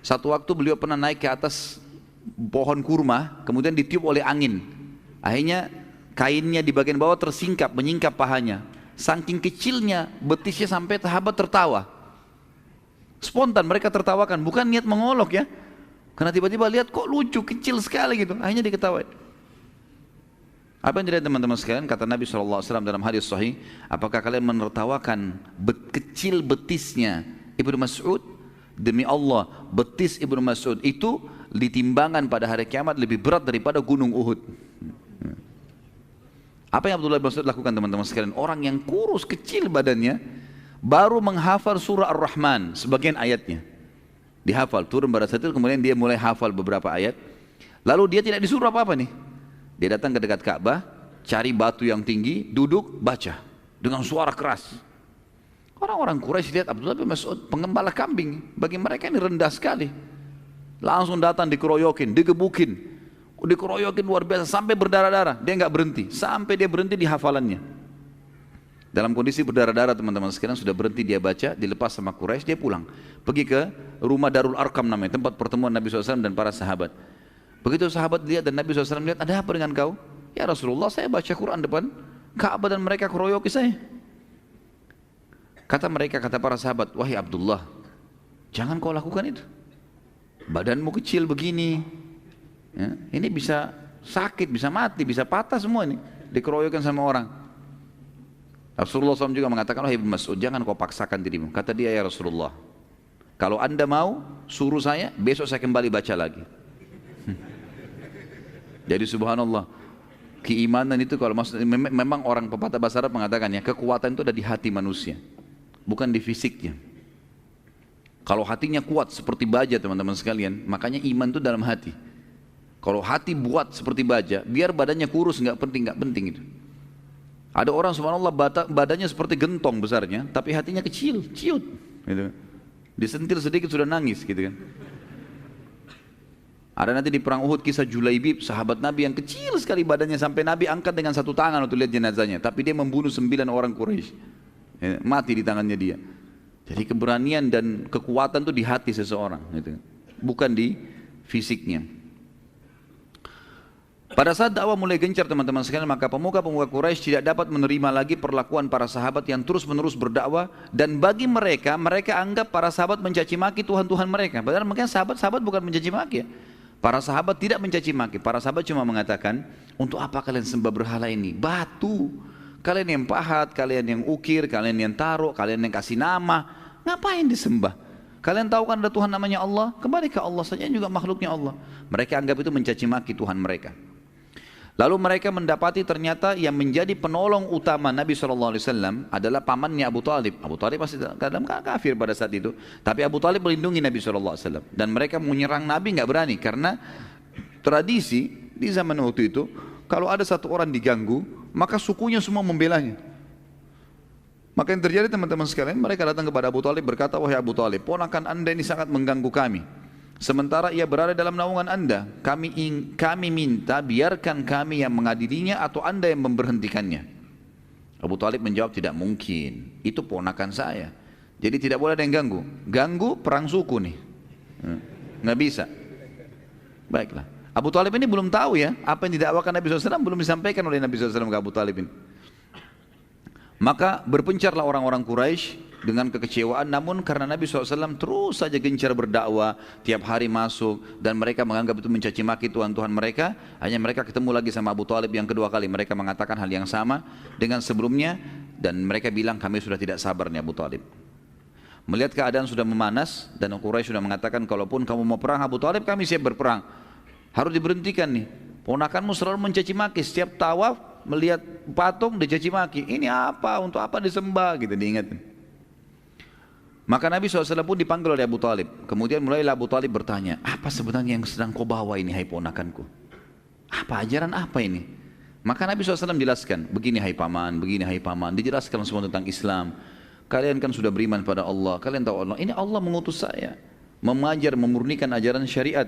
Satu waktu beliau pernah naik ke atas pohon kurma, kemudian ditiup oleh angin. Akhirnya kainnya di bagian bawah tersingkap, menyingkap pahanya. Saking kecilnya betisnya sampai sahabat tertawa. Spontan mereka tertawakan, bukan niat mengolok ya. Karena tiba-tiba lihat kok lucu, kecil sekali gitu. Akhirnya diketawain. Apa yang dilihat teman-teman sekalian? Kata Nabi SAW dalam hadis sahih, apakah kalian menertawakan kecil betisnya Ibnu Mas'ud? Demi Allah, betis Ibnu Mas'ud itu ditimbangan pada hari kiamat lebih berat daripada gunung Uhud. Apa yang Abdullah bin Mas'ud lakukan teman-teman sekalian? Orang yang kurus kecil badannya baru menghafal surah Ar-Rahman sebagian ayatnya. Dihafal, turun pada saat itu, kemudian dia mulai hafal beberapa ayat. Lalu dia tidak disuruh apa-apa nih. Dia datang ke dekat Ka'bah, cari batu yang tinggi, duduk, baca dengan suara keras. Orang-orang Quraisy lihat Abdullah bin Mas'ud pengembala kambing, bagi mereka ini rendah sekali. Langsung datang dikeroyokin, digebukin, dikeroyokin luar biasa sampai berdarah-darah. Dia nggak berhenti, sampai dia berhenti di hafalannya. Dalam kondisi berdarah-darah teman-teman sekalian, sudah berhenti dia baca, dilepas sama Quraisy, dia pulang. Pergi ke rumah Darul Arqam namanya, tempat pertemuan Nabi SAW dan para sahabat. Begitu sahabat lihat dan Nabi SAW lihat, ada apa dengan kau? Ya Rasulullah, saya baca Quran depan Ka'bah dan mereka keroyoki saya. Kata mereka, kata para sahabat, wahai Abdullah, jangan kau lakukan itu. Badanmu kecil begini, ya, ini bisa sakit, bisa mati, bisa patah semua ini, dikeroyokan sama orang. Rasulullah SAW juga mengatakan, wahai Ibnu Mas'ud, jangan kau paksakan dirimu. Kata dia, ya Rasulullah, kalau anda mau suruh saya, besok saya kembali baca lagi. Jadi subhanallah, keimanan itu kalau memang orang pepatah bahasa Arab mengatakan ya, kekuatan itu ada di hati manusia, bukan di fisiknya. Kalau hatinya kuat seperti baja teman-teman sekalian, makanya iman itu dalam hati. Kalau hati buat seperti baja, biar badannya kurus nggak penting itu. Ada orang subhanallah badannya seperti gentong besarnya, tapi hatinya kecil, ciut, gitu. Disentil sedikit sudah nangis, gitu kan. Ada nanti di perang Uhud kisah Julaibib, sahabat Nabi yang kecil sekali badannya sampai Nabi angkat dengan satu tangan untuk lihat jenazahnya, tapi dia membunuh 9 orang Quraisy, ya, mati di tangannya dia. Jadi keberanian dan kekuatan itu di hati seseorang, gitu, bukan di fisiknya. Pada saat dakwah mulai gencar teman-teman sekalian, maka pemuka-pemuka Quraisy tidak dapat menerima lagi perlakuan para sahabat yang terus-menerus berdakwah, dan bagi mereka, mereka anggap para sahabat mencaci maki Tuhan-Tuhan mereka. Padahal mungkin sahabat-sahabat bukan mencaci maki ya. Para sahabat tidak mencaci maki, para sahabat cuma mengatakan, untuk apa kalian sembah berhala ini? Batu, kalian yang pahat, kalian yang ukir, kalian yang taruh, kalian yang kasih nama, ngapain disembah? Kalian tahu kan ada Tuhan namanya Allah? Kembali ke Allah saja, juga makhluknya Allah. Mereka anggap itu mencaci maki Tuhan mereka. Lalu mereka mendapati ternyata yang menjadi penolong utama Nabi SAW adalah pamannya Abu Talib. Abu Talib masih kadang kafir pada saat itu, tapi Abu Talib melindungi Nabi SAW. Dan mereka menyerang Nabi nggak berani, karena tradisi di zaman waktu itu, kalau ada satu orang diganggu, maka sukunya semua membelanya. Maka yang terjadi teman-teman sekalian, mereka datang kepada Abu Talib berkata, wahai Abu Talib, ponakan anda ini sangat mengganggu kami. Sementara ia berada dalam naungan anda, kami minta biarkan kami yang mengadilinya atau anda yang memberhentikannya. Abu Talib menjawab, tidak mungkin, itu ponakan saya, jadi tidak boleh ada yang ganggu. Ganggu perang suku nih, nggak bisa. Baiklah, Abu Talib ini belum tahu ya, apa yang didakwakan Nabi SAW belum disampaikan oleh Nabi SAW ke Abu Talib ini. Maka berpencarlah orang-orang Quraisy dengan kekecewaan, namun karena Nabi SAW terus saja gencar berdakwah, tiap hari masuk, dan mereka menganggap itu mencaci maki Tuhan-Tuhan mereka, hanya mereka ketemu lagi sama Abu Talib yang kedua kali, mereka mengatakan hal yang sama dengan sebelumnya, dan mereka bilang kami sudah tidak sabar nih Abu Talib. Melihat keadaan sudah memanas, dan Quraisy sudah mengatakan kalaupun kamu mau perang Abu Talib, kami siap berperang, harus diberhentikan nih, ponakanmu selalu mencaci maki, setiap tawaf melihat patung dicaci maki, ini apa, untuk apa disembah, gitu diingat. Maka Nabi SAW pun dipanggil oleh Abu Talib. Kemudian mulailah Abu Talib bertanya, apa sebenarnya yang sedang kau bawa ini hai ponakanku? Apa ajaran apa ini? Maka Nabi SAW jelaskan, begini hai paman, begini hai paman, dijelaskan semua tentang Islam. Kalian kan sudah beriman pada Allah, kalian tahu Allah, ini Allah mengutus saya mengajar, memurnikan ajaran syariat,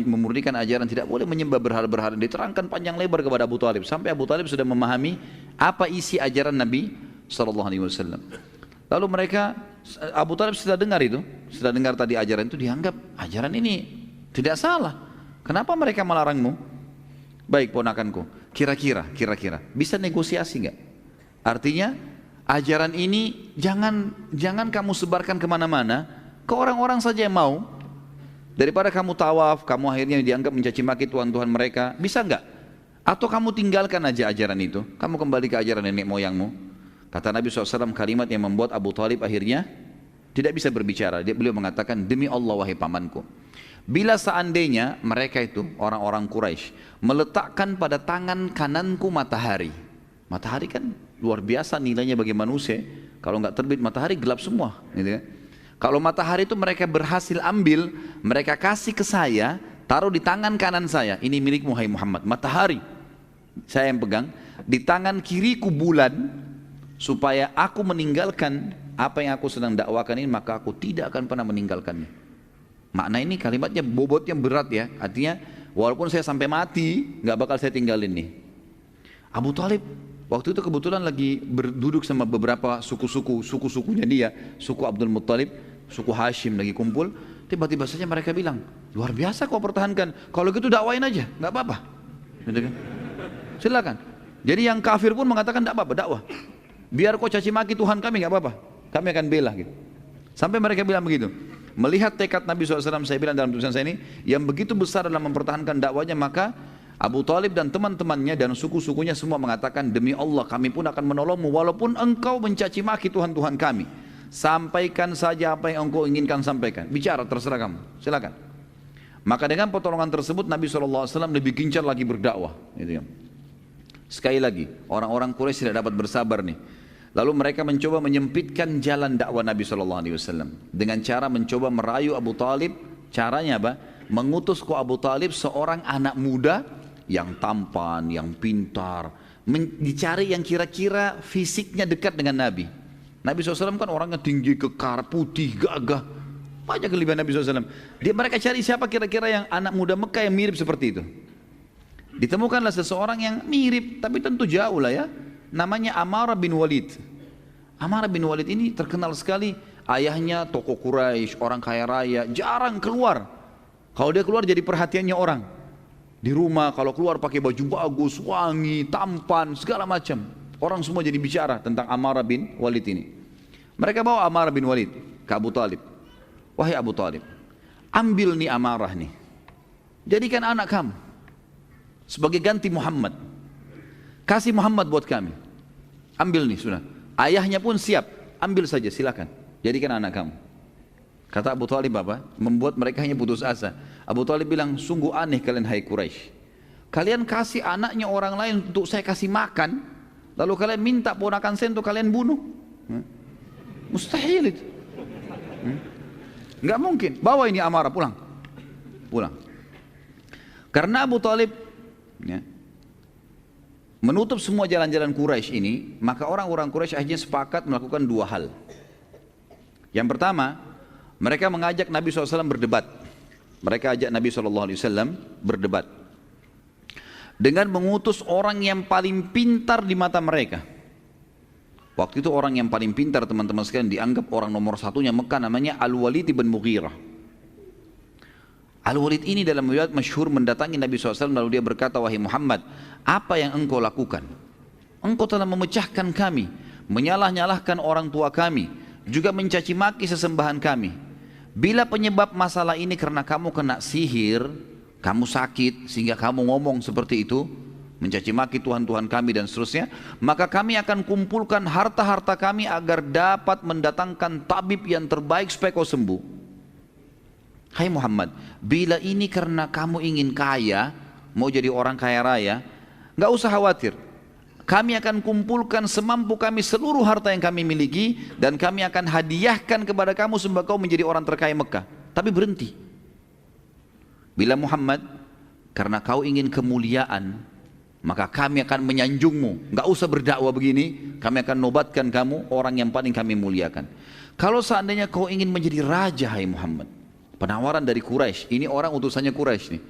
memurnikan ajaran tidak boleh menyembah berhala-berhala. Diterangkan panjang lebar kepada Abu Talib, sampai Abu Talib sudah memahami apa isi ajaran Nabi SAW. Lalu mereka, Abu Talib setelah dengar itu, setelah dengar tadi ajaran itu dianggap ajaran ini tidak salah. Kenapa mereka melarangmu? Baik ponakanku, kira-kira bisa negosiasi nggak? Artinya ajaran ini jangan kamu sebarkan kemana-mana, ke orang-orang saja yang mau. Daripada kamu tawaf, kamu akhirnya dianggap mencaci maki Tuhan-Tuhan mereka, bisa nggak? Atau kamu tinggalkan aja ajaran itu, kamu kembali ke ajaran nenek moyangmu. Kata Nabi SAW kalimat yang membuat Abu Talib akhirnya tidak bisa berbicara. Beliau mengatakan, demi Allah wahai pamanku, bila seandainya mereka itu orang-orang Quraisy meletakkan pada tangan kananku matahari. Matahari kan luar biasa nilainya bagi manusia. Kalau nggak terbit matahari gelap semua, gitu kan? Kalau matahari itu mereka berhasil ambil, mereka kasih ke saya, taruh di tangan kanan saya, ini milikmu hai Muhammad, matahari saya yang pegang, di tangan kiriku bulan, supaya aku meninggalkan apa yang aku sedang dakwakan ini, maka aku tidak akan pernah meninggalkannya. Makna ini kalimatnya bobotnya berat ya, artinya walaupun saya sampai mati, nggak bakal saya tinggalin nih. Abu Talib waktu itu kebetulan lagi berduduk sama beberapa suku-sukunya dia, suku Abdul Muttalib, suku Hashim lagi kumpul. Tiba-tiba saja mereka bilang, luar biasa kau pertahankan, kalau gitu dakwain aja, nggak apa-apa, gitu kan? Silakan. Jadi yang kafir pun mengatakan nggak apa-apa, dakwah. Biar kau caci maki Tuhan kami nggak apa-apa, kami akan bela gitu. Sampai mereka bilang begitu. Melihat tekad Nabi SAW, saya bilang dalam tulisan saya ini, yang begitu besar dalam mempertahankan dakwanya, maka Abu Talib dan teman-temannya dan suku-sukunya semua mengatakan, demi Allah kami pun akan menolongmu walaupun engkau mencaci maki Tuhan-Tuhan kami. Sampaikan saja apa yang engkau inginkan sampaikan. Bicara terserah kamu, silakan. Maka dengan pertolongan tersebut Nabi SAW lebih gencar lagi berdakwah. Gitu ya. Sekali lagi, orang-orang Quraisy tidak dapat bersabar nih. Lalu mereka mencoba menyempitkan jalan dakwah Nabi SAW dengan cara mencoba merayu Abu Talib. Caranya apa? Mengutus ke Abu Talib seorang anak muda yang tampan, yang pintar, dicari yang kira-kira fisiknya dekat dengan Nabi. Nabi SAW kan orangnya tinggi, kekar, putih, gagah, banyak kelebihan Nabi SAW. Mereka cari siapa kira-kira yang anak muda Mekah yang mirip seperti itu. Ditemukanlah seseorang yang mirip, tapi tentu jauh lah ya. Namanya Amarah bin Walid. Amarah bin Walid ini terkenal sekali, ayahnya tokoh Quraisy, orang kaya raya, jarang keluar. Kalau dia keluar jadi perhatiannya orang. Di rumah kalau keluar pakai baju bagus, wangi, tampan, segala macam. Orang semua jadi bicara tentang Amarah bin Walid ini. Mereka bawa Amarah bin Walid ke Abu Talib. Wahai Abu Talib, ambil nih Amarah nih, jadikan anak kamu sebagai ganti Muhammad. Kasih Muhammad buat kami. Ambil nih sudah. Ayahnya pun siap, ambil saja silakan. Jadikan anak kamu. Kata Abu Talib apa? Membuat mereka hanya putus asa. Abu Talib bilang, sungguh aneh kalian hai Quraisy. Kalian kasih anaknya orang lain untuk saya kasih makan, lalu kalian minta ponakan saya untuk kalian bunuh. Mustahil itu. Enggak mungkin. Bawa ini Amarah pulang. Pulang. Karena Abu Talib ya, menutup semua jalan-jalan Quraisy ini, maka orang-orang Quraisy akhirnya sepakat melakukan dua hal. Yang pertama, mereka mengajak Nabi SAW berdebat. Mereka ajak Nabi SAW berdebat dengan mengutus orang yang paling pintar di mata mereka. Waktu itu orang yang paling pintar teman-teman sekalian dianggap orang nomor satunya Mekah, namanya Al-Walid bin Mughirah. Al-Walid ini dalam riwayat masyhur mendatangi Nabi SAW lalu dia berkata, wahai Muhammad, apa yang engkau lakukan? Engkau telah memecahkan kami, menyalah-nyalahkan orang tua kami, juga mencaci maki sesembahan kami. Bila penyebab masalah ini karena kamu kena sihir, kamu sakit sehingga kamu ngomong seperti itu, mencaci maki Tuhan-Tuhan kami dan seterusnya, maka kami akan kumpulkan harta-harta kami agar dapat mendatangkan tabib yang terbaik supaya kau sembuh. Hai Muhammad, bila ini karena kamu ingin kaya, mau jadi orang kaya raya, nggak usah khawatir. Kami akan kumpulkan semampu kami seluruh harta yang kami miliki dan kami akan hadiahkan kepada kamu sehingga kau menjadi orang terkaya Mekah. Tapi berhenti. Bila Muhammad, karena kau ingin kemuliaan, maka kami akan menyanjungmu. Nggak usah berdakwah begini, kami akan nobatkan kamu orang yang paling kami muliakan. Kalau seandainya kau ingin menjadi raja, hai Muhammad, penawaran dari Quraisy, ini orang utusannya Quraisy nih.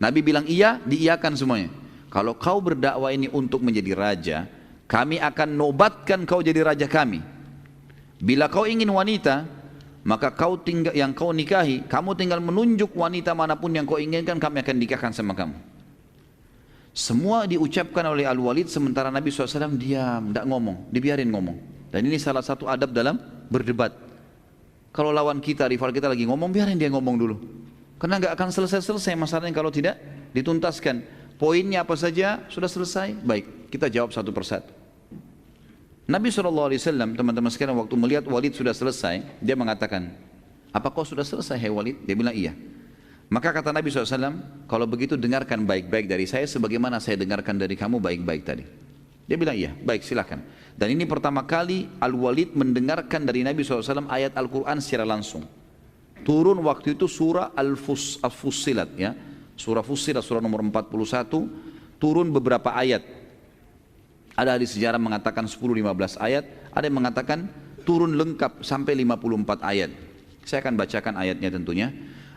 Nabi bilang iya, diiyakan semuanya. Kalau kau berdakwah ini untuk menjadi raja, kami akan nobatkan kau jadi raja kami. Bila kau ingin wanita, maka yang kau nikahi, kamu tinggal menunjuk wanita manapun yang kau inginkan, kami akan nikahkan sama kamu. Semua diucapkan oleh Al-Walid sementara Nabi SAW diam, tidak ngomong, dibiarin ngomong. Dan ini salah satu adab dalam berdebat. Kalau lawan kita, rival kita lagi ngomong, biarin dia ngomong dulu. Karena nggak akan selesai-selesai masalahnya kalau tidak dituntaskan. Poinnya apa saja, sudah selesai, baik, kita jawab satu persatu. Nabi SAW, teman-teman sekalian, waktu melihat Walid sudah selesai, dia mengatakan, apa kau sudah selesai, hai Walid? Dia bilang, iya. Maka kata Nabi SAW, kalau begitu dengarkan baik-baik dari saya, sebagaimana saya dengarkan dari kamu baik-baik tadi. Dia bilang, iya, baik, silakan. Dan ini pertama kali Al-Walid mendengarkan dari Nabi SAW ayat Al-Quran secara langsung. Turun waktu itu surah Al-Fussilat, ya. Surah Fussilat, surah nomor 41, turun beberapa ayat. Ada di sejarah mengatakan 10-15 ayat, ada yang mengatakan turun lengkap sampai 54 ayat. Saya akan bacakan ayatnya tentunya.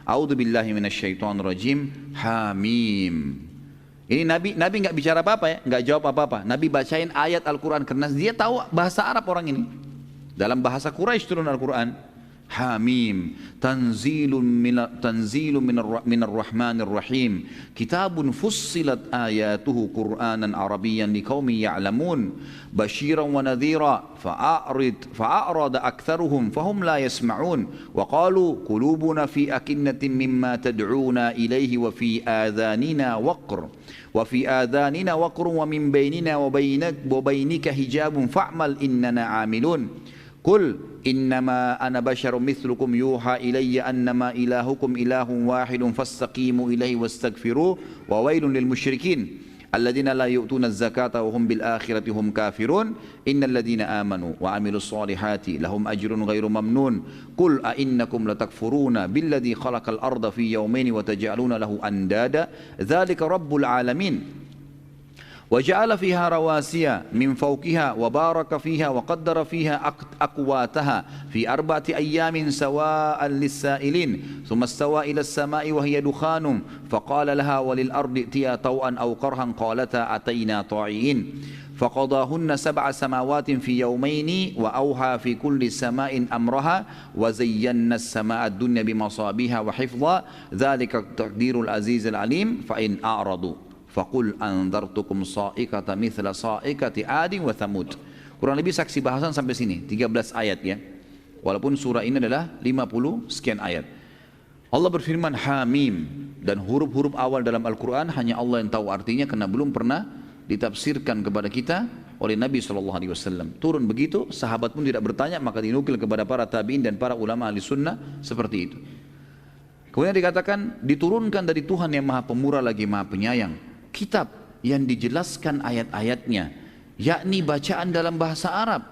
A'udzubillahi minasyaitonirrajim. Hamim. Ini Nabi nggak bicara apa-apa ya, nggak jawab apa-apa. Nabi bacain ayat Al-Quran karena dia tahu bahasa Arab orang ini. Dalam bahasa Quraisy turun Al-Quran. Hamim, tanzilun minar rahmanir rahim, kitabun fussilat ayatuhu Qur'anan Arabiyyan liqaumin ya'lamun, basyiran wa nadhira, fa'arada aktharuhum fahum la yasma'un, wa qalu qulubuna fi akinnatin mimma tad'una ilayhi wa fi adhanina waqr, wa fi adhanina waqrun wa min bainina wa bainika hijabun fa'mal innana 'amilun. Qul innama ana basyarum mithlukum yuha ilayya annama ilahukum ilahun wahidun fastaqimu ilaihi wastaghfiruh wa wailun lil musyrikin alladzina la yu'tuna az-zakata wa hum bil akhirati hum kafirun innal ladzina amanu wa amilus solihati lahum ajrun ghairu mamnun. Qul a innakum latakfuruna billadzi khalaqal arda fi yawmayn wa taj'aluna lahu andada dzalika rabbul alamin. وجعل فيها رواسي من فوقها وبارك فيها وقدر فيها أقواتها في 4 أيام سواء للسائلين ثم استوى إلى السماء وهي دخان فقال لها وللأرض ائتيا طوعا أو كرها قالتا أتينا طاعين فقضاهن 7 سماوات في يومين وأوحى في كل سماء أمرها وزينا السماء الدنيا بمصابيها وحفظا ذلك تقدير العزيز العليم فإن أعرضوا Faqul anzartukum sa'iqata mithla sa'iqati adin wa thamud. Kurang lebih saksi bahasan sampai sini 13 ayat ya. Walaupun surah ini adalah 50 sekian ayat. Allah berfirman Hamim, dan huruf-huruf awal dalam Al-Quran hanya Allah yang tahu artinya karena belum pernah ditafsirkan kepada kita oleh Nabi SAW. Turun begitu, sahabat pun tidak bertanya, maka dinukil kepada para tabi'in dan para ulama ahli sunnah seperti itu. Kemudian dikatakan diturunkan dari Tuhan yang maha pemurah lagi maha penyayang kitab yang dijelaskan ayat-ayatnya, yakni bacaan dalam bahasa Arab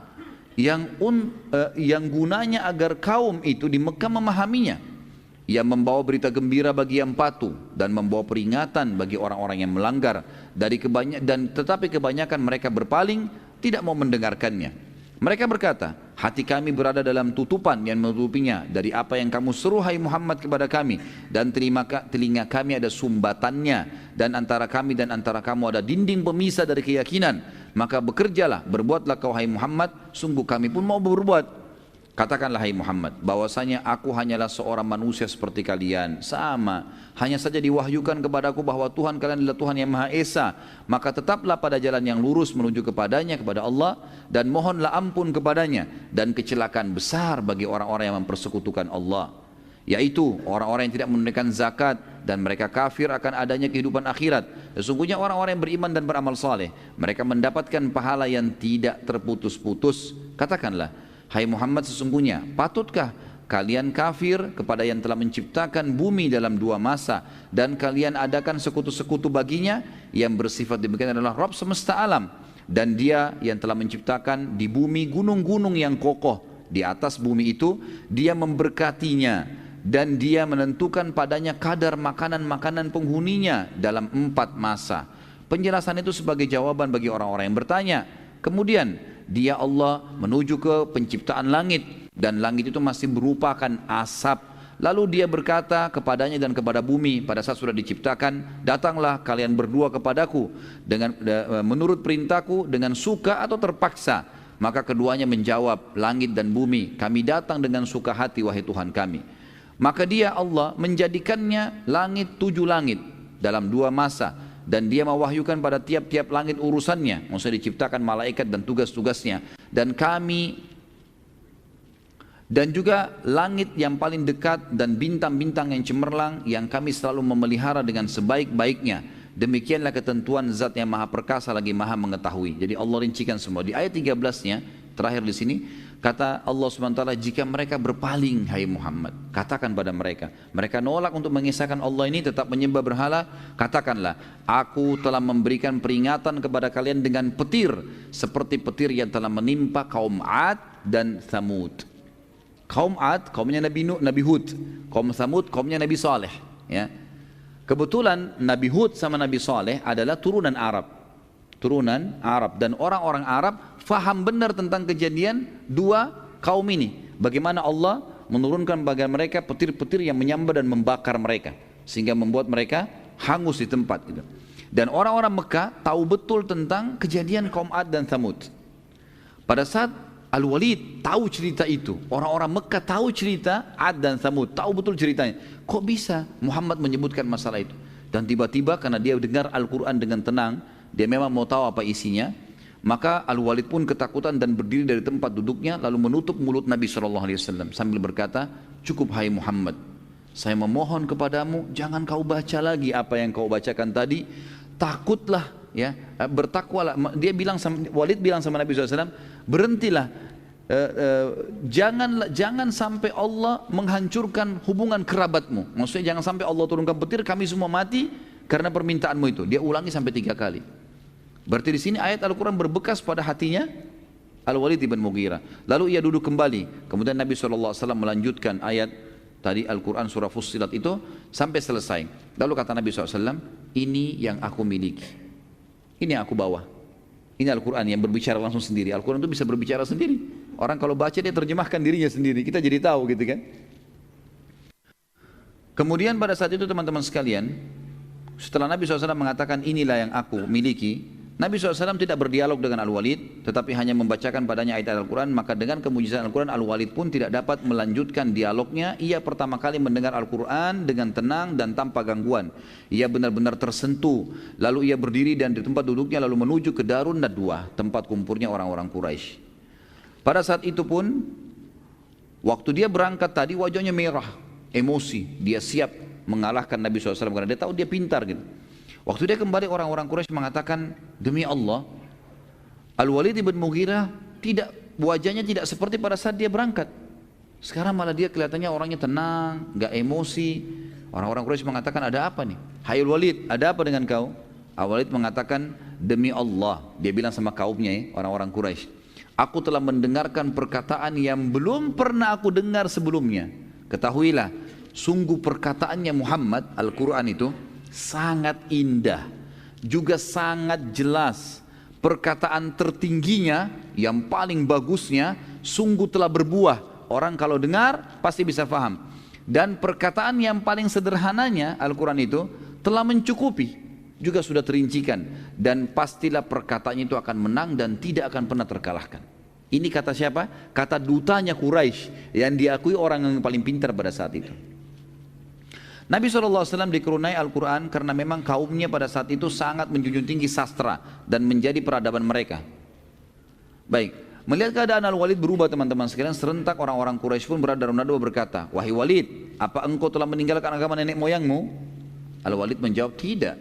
yang gunanya agar kaum itu di Mekah memahaminya, yang membawa berita gembira bagi yang patuh dan membawa peringatan bagi orang-orang yang melanggar tetapi kebanyakan mereka berpaling, tidak mau mendengarkannya. Mereka berkata, hati kami berada dalam tutupan yang menutupinya dari apa yang kamu seru hai Muhammad kepada kami, dan telinga kami ada sumbatannya, dan antara kami dan antara kamu ada dinding pemisah dari keyakinan. Maka bekerjalah, berbuatlah kau hai Muhammad, sungguh kami pun mau berbuat. Katakanlah hai Muhammad, bahwasanya aku hanyalah seorang manusia seperti kalian, sama. Hanya saja diwahyukan kepadaku bahwa Tuhan kalian adalah Tuhan yang Maha Esa. Maka tetaplah pada jalan yang lurus menuju kepadanya, kepada Allah, dan mohonlah ampun kepadanya. Dan kecelakaan besar bagi orang-orang yang mempersekutukan Allah, yaitu orang-orang yang tidak menunaikan zakat dan mereka kafir akan adanya kehidupan akhirat. Sesungguhnya orang-orang yang beriman dan beramal saleh, mereka mendapatkan pahala yang tidak terputus-putus. Katakanlah, hai Muhammad, sesungguhnya patutkah kalian kafir kepada yang telah menciptakan bumi dalam 2 masa dan kalian adakan sekutu-sekutu baginya? Yang bersifat demikian adalah Rabb semesta alam, dan dia yang telah menciptakan di bumi gunung-gunung yang kokoh. Di atas bumi itu dia memberkatinya, dan dia menentukan padanya kadar makanan-makanan penghuninya dalam 4 masa. Penjelasan itu sebagai jawaban bagi orang-orang yang bertanya. Kemudian dia Allah menuju ke penciptaan langit, dan langit itu masih merupakan asap. Lalu dia berkata kepadanya dan kepada bumi pada saat sudah diciptakan, datanglah kalian berdua kepadaku dengan menurut perintahku dengan suka atau terpaksa. Maka keduanya menjawab, langit dan bumi, kami datang dengan suka hati wahai Tuhan kami. Maka dia Allah menjadikannya langit 7 langit dalam 2 masa. Dan dia mewahyukan pada tiap-tiap langit urusannya. Maksudnya diciptakan malaikat dan tugas-tugasnya. Dan juga langit yang paling dekat dan bintang-bintang yang cemerlang yang kami selalu memelihara dengan sebaik-baiknya. Demikianlah ketentuan zat yang maha perkasa lagi maha mengetahui. Jadi Allah rincikan semua. Di ayat 13-nya, terakhir di sini, kata Allah SWT, jika mereka berpaling, hai Muhammad, katakan pada mereka. Mereka nolak untuk mengisahkan Allah ini, tetap menyembah berhala, katakanlah, aku telah memberikan peringatan kepada kalian dengan petir, seperti petir yang telah menimpa kaum Ad dan Thamud. Kaum Ad, kaumnya Nabi Hud. Kaum Thamud, kaumnya Nabi Saleh. Ya. Kebetulan Nabi Hud sama Nabi Saleh adalah turunan Arab. Turunan Arab. Dan orang-orang Arab faham benar tentang kejadian 2 kaum ini. Bagaimana Allah menurunkan bagi mereka petir-petir yang menyambar dan membakar mereka. Sehingga membuat mereka hangus di tempat. Gitu. Dan orang-orang Mekah tahu betul tentang kejadian kaum Ad dan Thamud. Pada saat Al-Walid tahu cerita itu, orang-orang Mekah tahu cerita Ad dan Thamud, tahu betul ceritanya. Kok bisa Muhammad menyebutkan masalah itu? Dan tiba-tiba karena dia dengar Al-Quran dengan tenang, dia memang mau tahu apa isinya, maka Al-Walid pun ketakutan dan berdiri dari tempat duduknya lalu menutup mulut Nabi SAW sambil berkata, cukup hai Muhammad, saya memohon kepadamu jangan kau baca lagi apa yang kau bacakan tadi, takutlah ya, bertakwalah. Dia bilang, Walid bilang sama Nabi SAW, berhentilah, jangan sampai Allah menghancurkan hubungan kerabatmu. Maksudnya jangan sampai Allah turunkan petir kami semua mati karena permintaanmu itu. Dia ulangi sampai 3 kali. Berarti di sini ayat Al-Quran berbekas pada hatinya Al-Walid ibn Mughirah. Lalu ia duduk kembali. Kemudian Nabi SAW melanjutkan ayat tadi Al-Quran surah Fussilat itu sampai selesai. Lalu kata Nabi SAW, ini yang aku miliki, ini yang aku bawa. Ini Al-Quran yang berbicara langsung sendiri. Al-Quran itu bisa berbicara sendiri. Orang kalau baca dia terjemahkan dirinya sendiri. Kita jadi tahu gitu kan. Kemudian pada saat itu teman-teman sekalian, setelah Nabi SAW mengatakan inilah yang aku miliki, Nabi SAW tidak berdialog dengan Al-Walid, tetapi hanya membacakan padanya ayat Al-Quran. Maka dengan kemujizatan Al-Quran, Al-Walid pun tidak dapat melanjutkan dialognya. Ia pertama kali mendengar Al-Quran dengan tenang dan tanpa gangguan. Ia benar-benar tersentuh. Lalu ia berdiri dan di tempat duduknya lalu menuju ke Darun Nadwah, tempat kumpulnya orang-orang Quraisy. Pada saat itu pun, waktu dia berangkat tadi wajahnya merah, emosi. Dia siap mengalahkan Nabi SAW karena dia tahu dia pintar gitu. Waktu dia kembali orang-orang Quraisy mengatakan, demi Allah, Al-Walid ibn Mughirah wajahnya tidak seperti pada saat dia berangkat. Sekarang malah dia kelihatannya orangnya tenang, gak emosi. Orang-orang Quraisy mengatakan, ada apa nih? Hai Al-Walid, ada apa dengan kau? Al-Walid mengatakan, demi Allah, dia bilang sama kaumnya ya, orang-orang Quraisy, aku telah mendengarkan perkataan yang belum pernah aku dengar sebelumnya. Ketahuilah, sungguh perkataannya Muhammad, Al-Quran itu, sangat indah, juga sangat jelas. Perkataan tertingginya, yang paling bagusnya, sungguh telah berbuah. Orang kalau dengar pasti bisa faham. Dan perkataan yang paling sederhananya, Al-Quran itu, telah mencukupi, juga sudah terincikan. Dan pastilah perkataannya itu akan menang dan tidak akan pernah terkalahkan. Ini kata siapa? Kata dutanya Quraisy yang diakui orang yang paling pintar pada saat itu. Nabi SAW dikerunai Al-Quran karena memang kaumnya pada saat itu sangat menjunjung tinggi sastra dan menjadi peradaban mereka. Baik, melihat keadaan Al-Walid berubah teman-teman sekalian, serentak orang-orang Quraisy pun berada dalam nadwa berkata, wahai Walid, apa engkau telah meninggalkan agama nenek moyangmu? Al-Walid menjawab, tidak.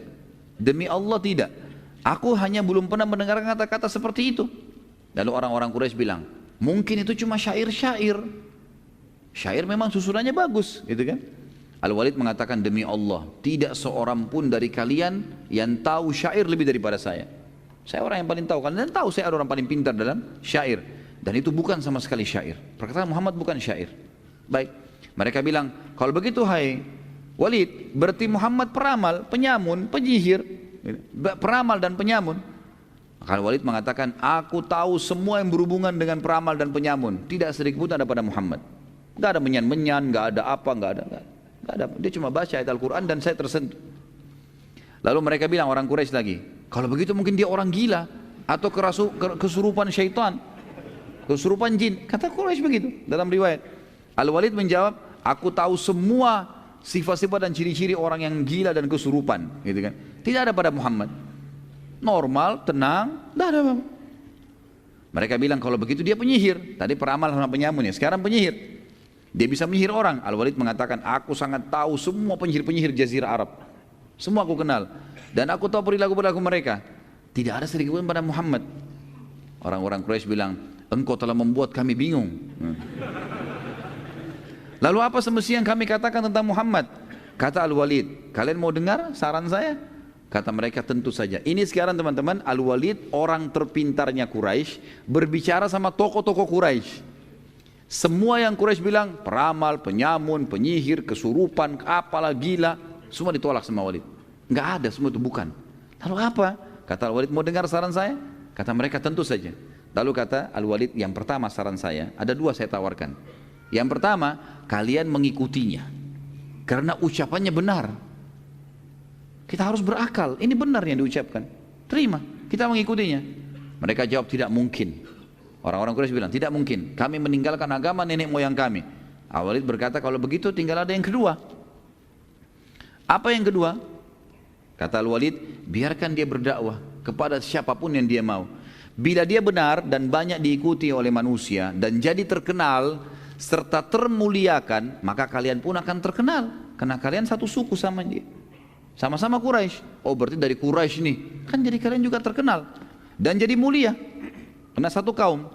Demi Allah tidak. Aku hanya belum pernah mendengar kata-kata seperti itu. Lalu orang-orang Quraisy bilang, mungkin itu cuma syair-syair. Syair memang susunannya bagus, gitu kan? Al-Walid mengatakan, demi Allah, tidak seorang pun dari kalian yang tahu syair lebih daripada saya. Saya orang yang paling tahu, kalian tahu saya orang paling pintar dalam syair. Dan itu bukan sama sekali syair. Perkataan Muhammad bukan syair. Baik, mereka bilang, kalau begitu hai Walid, berarti Muhammad peramal, penyamun, penyihir, peramal dan penyamun. Maka Walid mengatakan, aku tahu semua yang berhubungan dengan peramal dan penyamun. Tidak sedikit pun ada pada Muhammad. Gak ada menyan-menyan, gak ada apa, gak ada. Dia cuma baca ayat Al-Quran dan saya tersentuh. Lalu mereka bilang, orang Quraisy lagi, kalau begitu mungkin dia orang gila atau kesurupan syaitan. kesurupan jin. Kata Quraisy begitu dalam riwayat. Al-Walid menjawab, aku tahu semua sifat-sifat dan ciri-ciri orang yang gila dan kesurupan, gitu kan. Tidak ada pada Muhammad. Normal, tenang, tidak ada apa-apa. Mereka bilang kalau begitu dia penyihir. Tadi peramal sama penyamun ya, sekarang penyihir. Dia bisa menyihir orang. Al-Walid mengatakan, aku sangat tahu semua penyihir-penyihir Jazirah Arab. Semua aku kenal. Dan aku tahu perilaku-perilaku mereka. Tidak ada sedikit pun pada Muhammad. Orang-orang Quraisy bilang, engkau telah membuat kami bingung. Lalu apa semestinya yang kami katakan tentang Muhammad? Kata Al-Walid, kalian mau dengar saran saya? Kata mereka, tentu saja. Ini sekarang teman-teman, Al-Walid orang terpintarnya Quraisy berbicara sama tokoh-tokoh Quraisy. Semua yang Quraisy bilang, peramal, penyamun, penyihir, kesurupan, apalah gila, semua ditolak sama Walid. Enggak ada, semua itu bukan. Lalu apa? Kata Al-Walid, mau dengar saran saya? Kata mereka, tentu saja. Lalu kata Al-Walid, yang pertama saran saya, ada dua saya tawarkan. Yang pertama, kalian mengikutinya. Karena ucapannya benar. Kita harus berakal, ini benar yang diucapkan. Terima, kita mengikutinya. Mereka jawab, tidak mungkin. Orang-orang Quraisy bilang, tidak mungkin. Kami meninggalkan agama nenek moyang kami. Al-Walid berkata, kalau begitu tinggal ada yang kedua. Apa yang kedua? Kata Al-Walid, biarkan dia berdakwah kepada siapapun yang dia mau. Bila dia benar dan banyak diikuti oleh manusia dan jadi terkenal serta termuliakan, maka kalian pun akan terkenal. Karena kalian satu suku sama dia. Sama-sama Quraisy. Oh berarti dari Quraisy nih. Kan jadi kalian juga terkenal. Dan jadi mulia. Karena satu kaum.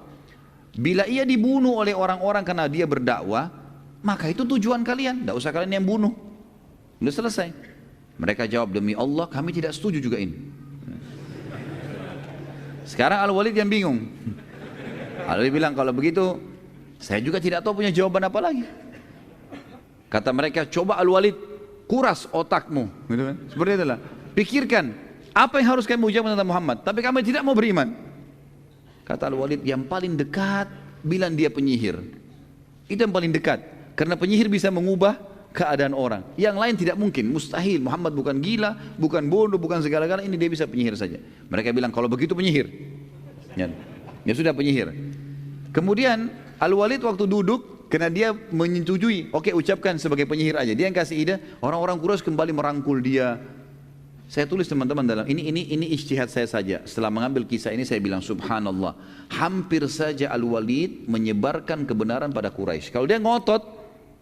Bila ia dibunuh oleh orang-orang karena dia berdakwah, maka itu tujuan kalian. Tidak usah kalian yang bunuh. Sudah selesai. Mereka jawab, demi Allah kami tidak setuju juga ini. Sekarang Al-Walid yang bingung. Al-Walid bilang, kalau begitu saya juga tidak tahu punya jawaban apa lagi. Kata mereka, coba Al-Walid kuras otakmu, gitu kan? Seperti itulah. Pikirkan apa yang harus kami ucapkan tentang Muhammad, tapi kami tidak mau beriman. Kata Al-Walid, yang paling dekat bilang dia penyihir. Itu yang paling dekat. Karena penyihir bisa mengubah keadaan orang. Yang lain tidak mungkin, mustahil. Muhammad bukan gila, bukan bodoh, bukan segala-galanya, ini dia bisa penyihir saja. Mereka bilang kalau begitu penyihir. Ya sudah penyihir. Kemudian Al-Walid waktu duduk, karena dia menyetujui, oke ucapkan sebagai penyihir aja. Dia yang kasih ide, orang-orang Quraisy kembali merangkul dia. Saya tulis teman-teman dalam ini ijtihad saya saja. Setelah mengambil kisah ini saya bilang subhanallah, hampir saja Al-Walid menyebarkan kebenaran pada Quraisy. Kalau dia ngotot,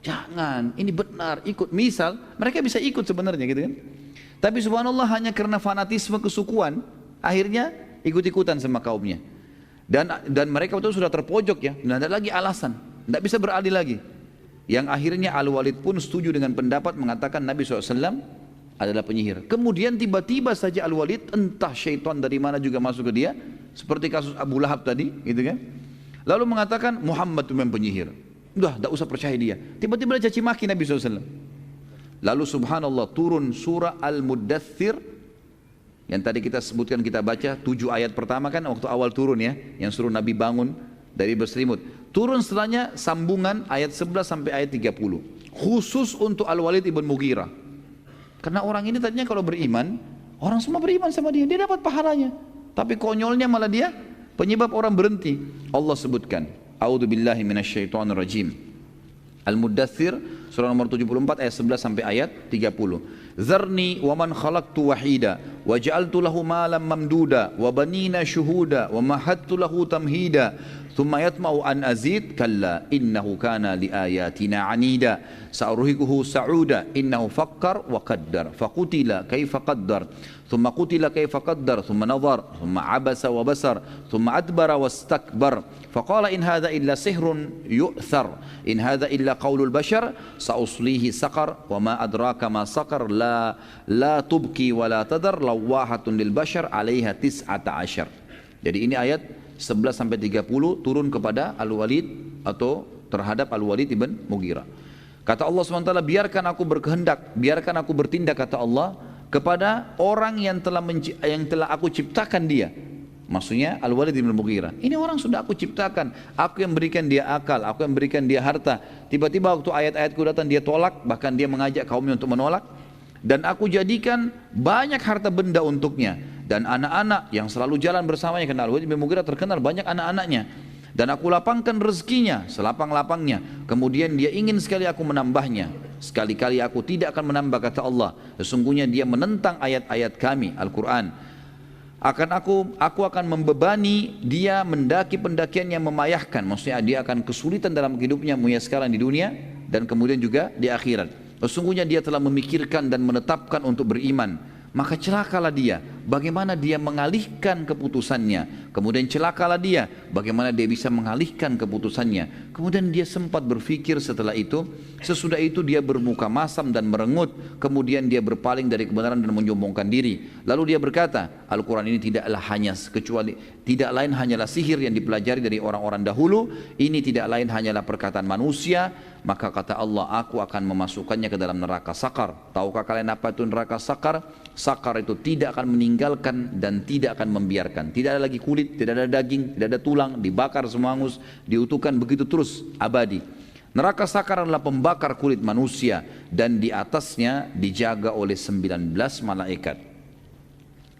jangan, ini benar, ikut. Misal, mereka bisa ikut sebenarnya gitu kan. Tapi subhanallah hanya karena fanatisme kesukuan, akhirnya ikut-ikutan sama kaumnya. Dan mereka itu sudah terpojok ya, tidak ada lagi alasan, tidak bisa beralih lagi. Yang akhirnya Al-Walid pun setuju dengan pendapat mengatakan Nabi SAW adalah penyihir. Kemudian tiba-tiba saja Al-Walid, entah syaitan dari mana juga masuk ke dia, seperti kasus Abu Lahab tadi, gitu kan. Lalu mengatakan Muhammad itu memang penyihir. Udah, tidak usah percaya dia. Tiba-tiba dia caci maki Nabi SAW. Lalu subhanallah turun surah Al-Muddathir yang tadi kita sebutkan, kita baca 7 ayat pertama kan waktu awal turun ya, yang suruh Nabi bangun dari berselimut. Turun setelahnya sambungan ayat 11 sampai ayat 30. Khusus untuk Al-Walid ibn Mughirah. Karena orang ini tadinya kalau beriman, orang semua beriman sama dia, dia dapat pahalanya. Tapi konyolnya malah dia penyebab orang berhenti. Allah sebutkan, A'udzubillahi minasyaitonirrajim. Al-Muddathir surah nomor 74 ayat 11 sampai ayat 30. Zarni wa man khalaqtu wahida wa ja'altu lahu malam mamduda wa banina syuhuda wa mahattu lahu tamhida thumma yatma'u an azid kalla innahu kana li ayatina anida sa'urhiquhu sa'uda innahu fakkar wa qaddar faqutila kaifa qaddar thumma qutila kaifa qaddar thumma nadhar thumma abasa wa basar thumma adbara wastakbar faqala in hadha illa sihrun yu'thar in hadha illa qaulul bashar sa'uslihi saqar wa ma adraka ma saqar la tubki wa la tadar lawahatun lil bashar 'alaiha 19. Jadi ini ayat 11 sampai 30 turun kepada Al-Walid atau terhadap Al-Walid ibn Mughirah. Kata Allah SWT, biarkan aku berkehendak, biarkan aku bertindak, kata Allah, kepada orang yang telah aku ciptakan dia. Maksudnya Al-Walid ibn Mughirah. Ini orang sudah aku ciptakan, aku yang berikan dia akal, aku yang berikan dia harta. Tiba-tiba waktu ayat-ayatku datang dia tolak, bahkan dia mengajak kaumnya untuk menolak. Dan aku jadikan banyak harta benda untuknya dan anak-anak yang selalu jalan bersamanya, karena Al-Walid bin Mughirah terkenal banyak anak-anaknya. dan aku lapangkan rezekinya selapang-lapangnya, kemudian dia ingin sekali aku menambahnya, sekali-kali aku tidak akan menambah, kata Allah, sesungguhnya dia menentang ayat-ayat kami Al-Quran. Aku akan membebani dia mendaki pendakian yang memayahkan, maksudnya dia akan kesulitan dalam hidupnya mulai sekarang di dunia dan kemudian juga di akhirat. Sesungguhnya dia telah memikirkan dan menetapkan untuk beriman, maka celakalah dia bagaimana dia mengalihkan keputusannya, kemudian celakalah dia bagaimana dia bisa mengalihkan keputusannya. Kemudian dia sempat berpikir setelah itu, sesudah itu dia bermuka masam dan merengut, kemudian dia berpaling dari kebenaran dan menyombongkan diri. Lalu dia berkata, Al-Quran ini tidak lain hanyalah sihir yang dipelajari dari orang-orang dahulu, ini tidak lain hanyalah perkataan manusia. Maka kata Allah, aku akan memasukkannya ke dalam neraka sakar. Tahukah kalian apa itu neraka sakar? Sakar itu tidak akan meninggalkan dan tidak akan membiarkan. Tidak ada lagi kulit, tidak ada daging, tidak ada tulang, dibakar semua hangus, diutuhkan begitu terus abadi. Neraka sakar adalah pembakar kulit manusia dan di atasnya dijaga oleh 19 malaikat.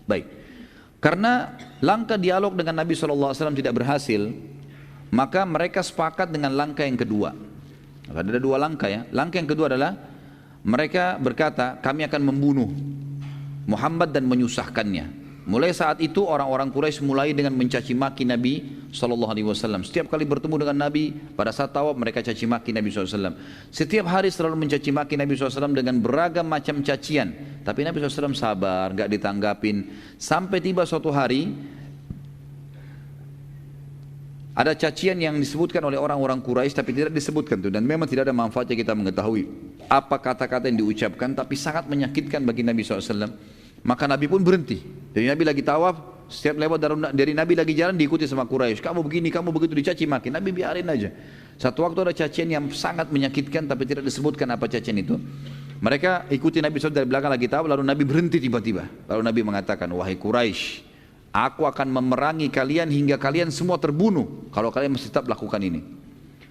Baik, karena langkah dialog dengan Nabi SAW tidak berhasil, maka mereka sepakat dengan langkah yang kedua. Ada dua langkah ya. Langkah yang kedua adalah mereka berkata, kami akan membunuh Muhammad dan menyusahkannya. Mulai saat itu orang-orang Quraisy mulai dengan mencaci maki Nabi SAW. Setiap kali bertemu dengan Nabi pada saat tawaf mereka caci maki Nabi SAW. Setiap hari selalu mencaci maki Nabi SAW dengan beragam macam cacian. Tapi Nabi SAW sabar, gak ditanggapin. Sampai tiba suatu hari ada cacian yang disebutkan oleh orang-orang Quraisy tapi tidak disebutkan tuh, dan memang tidak ada manfaatnya kita mengetahui apa kata-kata yang diucapkan, tapi sangat menyakitkan bagi Nabi SAW. Maka Nabi pun berhenti. Jadi Nabi lagi tawaf, setiap lewat dari Nabi lagi jalan diikuti sama Quraisy. Kamu begini, kamu begitu, dicaci maki. Nabi biarin aja. Satu waktu ada cacian yang sangat menyakitkan tapi tidak disebutkan apa cacian itu. Mereka ikuti Nabi SAW dari belakang lagi tawaf, lalu Nabi berhenti tiba-tiba. Lalu Nabi mengatakan, wahai Quraisy, aku akan memerangi kalian hingga kalian semua terbunuh kalau kalian masih tetap lakukan ini.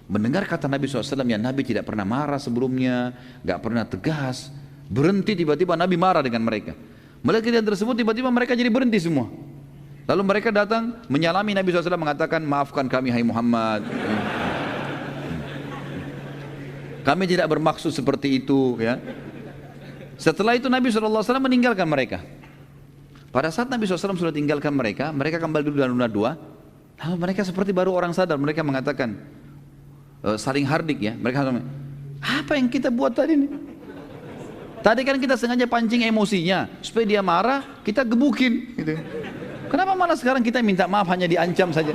Mendengar kata Nabi SAW yang Nabi tidak pernah marah sebelumnya, gak pernah tegas, berhenti tiba-tiba Nabi marah dengan mereka. Melihat kejadian tersebut tiba-tiba mereka jadi berhenti semua. Lalu mereka datang menyalami Nabi SAW mengatakan, maafkan kami hai Muhammad. Kami tidak bermaksud seperti itu ya. Setelah itu Nabi SAW meninggalkan mereka. Pada saat Nabi SAW sudah tinggalkan mereka, mereka kembali dulu dalam lunar dua. Lalu mereka seperti baru orang sadar, mereka mengatakan saling hardik ya. Mereka mengatakan, apa yang kita buat tadi nih? Tadi kan kita sengaja pancing emosinya supaya dia marah, kita gebukin gitu. Kenapa malah sekarang kita minta maaf hanya diancam saja?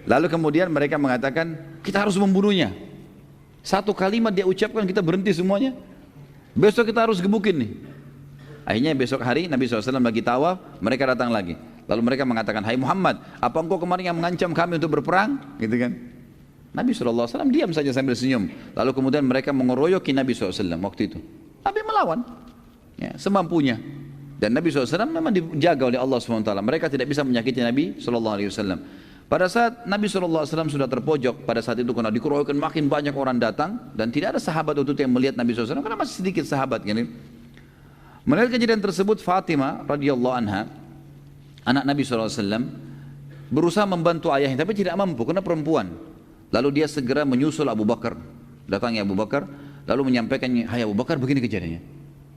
Lalu kemudian mereka mengatakan, kita harus membunuhnya. Satu kalimat dia ucapkan kita berhenti semuanya. Besok kita harus gebukin nih. Akhirnya besok hari Nabi SAW lagi tawaf, mereka datang lagi. Lalu mereka mengatakan, hai Muhammad, apa engkau kemarin yang mengancam kami untuk berperang? Gitu kan? Nabi SAW diam saja sambil senyum. Lalu kemudian mereka mengeroyoki Nabi SAW waktu itu. Nabi melawan ya, semampunya. Dan Nabi SAW memang dijaga oleh Allah SWT. Mereka tidak bisa menyakiti Nabi SAW. Pada saat Nabi SAW sudah terpojok, pada saat itu karena dikeroyokan makin banyak orang datang, dan tidak ada sahabat waktu itu yang melihat Nabi SAW, karena masih sedikit sahabat. Kan? Melihat kejadian tersebut, Fatimah radhiyallahu anha, anak Nabi SAW, berusaha membantu ayahnya, tapi tidak mampu karena perempuan. Lalu dia segera menyusul Abu Bakar. Datangnya Abu Bakar, lalu menyampaikannya, hai Abu Bakar, begini kejadiannya.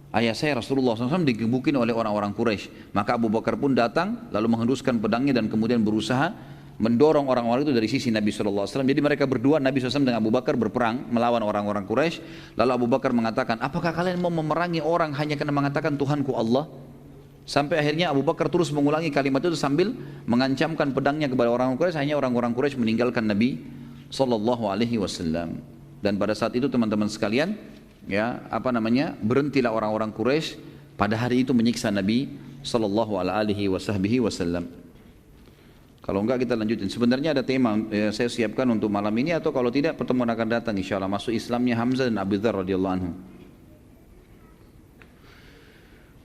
Ayah saya Rasulullah SAW digebukin oleh orang-orang Quraisy. Maka Abu Bakar pun datang, lalu menghembuskan pedangnya dan kemudian berusaha mendorong orang-orang itu dari sisi Nabi SAW. Jadi mereka berdua, Nabi SAW dengan Abu Bakar berperang melawan orang-orang Quraisy. Lalu Abu Bakar mengatakan, apakah kalian mau memerangi orang hanya karena mengatakan Tuhanku Allah? Sampai akhirnya Abu Bakar terus mengulangi kalimat itu sambil mengancamkan pedangnya kepada orang Quraisy. Hanya orang-orang Quraisy meninggalkan Nabi SAW. Dan pada saat itu teman-teman sekalian, ya berhentilah orang-orang Quraisy pada hari itu menyiksa Nabi SAW. Kalau enggak kita lanjutin. Sebenarnya ada tema saya siapkan untuk malam ini, atau kalau tidak pertemuan akan datang insyaallah, masuk Islamnya Hamzah dan Abu Dzar radhiyallahu anhu.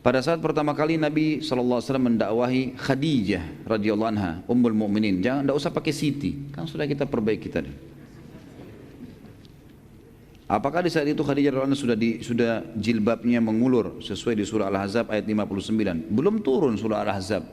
Pada saat pertama kali Nabi SAW mendakwahi Khadijah radhiyallahu anha, Ummul Mukminin, tidak usah pakai Siti, kan sudah kita perbaiki tadi. Apakah di saat itu Khadijah radhiyallahu anha sudah jilbabnya mengulur sesuai di surah Al-Ahzab ayat 59? Belum turun surah Al-Ahzab,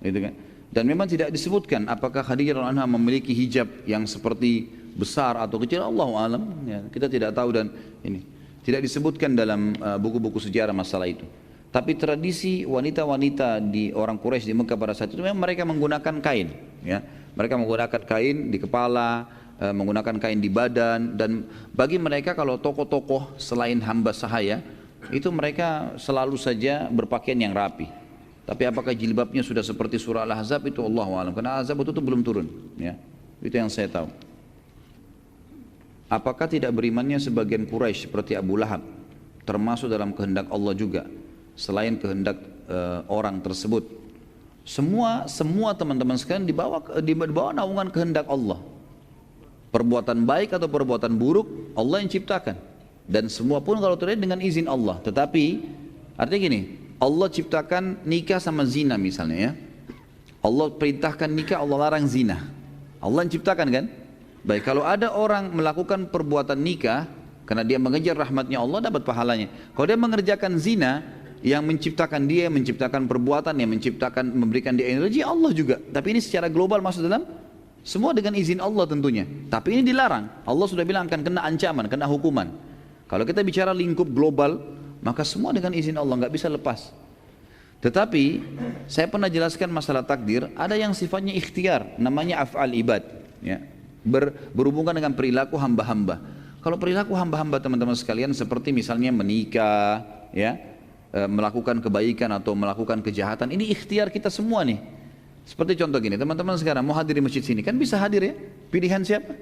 gitu kan? Dan memang tidak disebutkan apakah Khadijah radhiyallahu anha memiliki hijab yang seperti besar atau kecil, Allahu alam, ya, kita tidak tahu. Dan ini tidak disebutkan dalam buku-buku sejarah masalah itu. Tapi tradisi wanita-wanita di orang Quraisy di Mekah pada saat itu memang mereka menggunakan kain, ya. Mereka menggunakan kain di kepala, menggunakan kain di badan, dan bagi mereka kalau tokoh-tokoh selain hamba sahaya itu mereka selalu saja berpakaian yang rapi. Tapi apakah jilbabnya sudah seperti surah Al-Ahzab itu Allahu a'lam, karena Al-Ahzab itu belum turun, ya. Itu yang saya tahu. Apakah tidak berimannya sebagian Quraisy seperti Abu Lahab termasuk dalam kehendak Allah juga selain kehendak orang tersebut? Semua teman-teman sekalian di bawah naungan kehendak Allah. Perbuatan baik atau perbuatan buruk Allah yang ciptakan, dan semua pun kalau terjadi dengan izin Allah. Tetapi artinya gini, Allah ciptakan nikah sama zina misalnya, ya. Allah perintahkan nikah, Allah larang zina. Allah yang ciptakan kan? Baik, kalau ada orang melakukan perbuatan nikah karena dia mengejar rahmatnya Allah, dapat pahalanya. Kalau dia mengerjakan zina, yang menciptakan dia, menciptakan perbuatan, yang menciptakan, memberikan dia energi, Allah juga. Tapi ini secara global masuk dalam semua dengan izin Allah tentunya. Tapi ini dilarang. Allah sudah bilang akan kena ancaman, kena hukuman. Kalau kita bicara lingkup global, maka semua dengan izin Allah, nggak bisa lepas. Tetapi saya pernah jelaskan masalah takdir, ada yang sifatnya ikhtiar, namanya af'al ibad, ya. Berhubungan dengan perilaku hamba-hamba. Kalau perilaku hamba-hamba teman-teman sekalian seperti misalnya menikah, ya, melakukan kebaikan atau melakukan kejahatan, ini ikhtiar kita semua nih. Seperti contoh gini, teman-teman sekarang mau hadir di masjid sini, kan bisa hadir, ya. Pilihan siapa?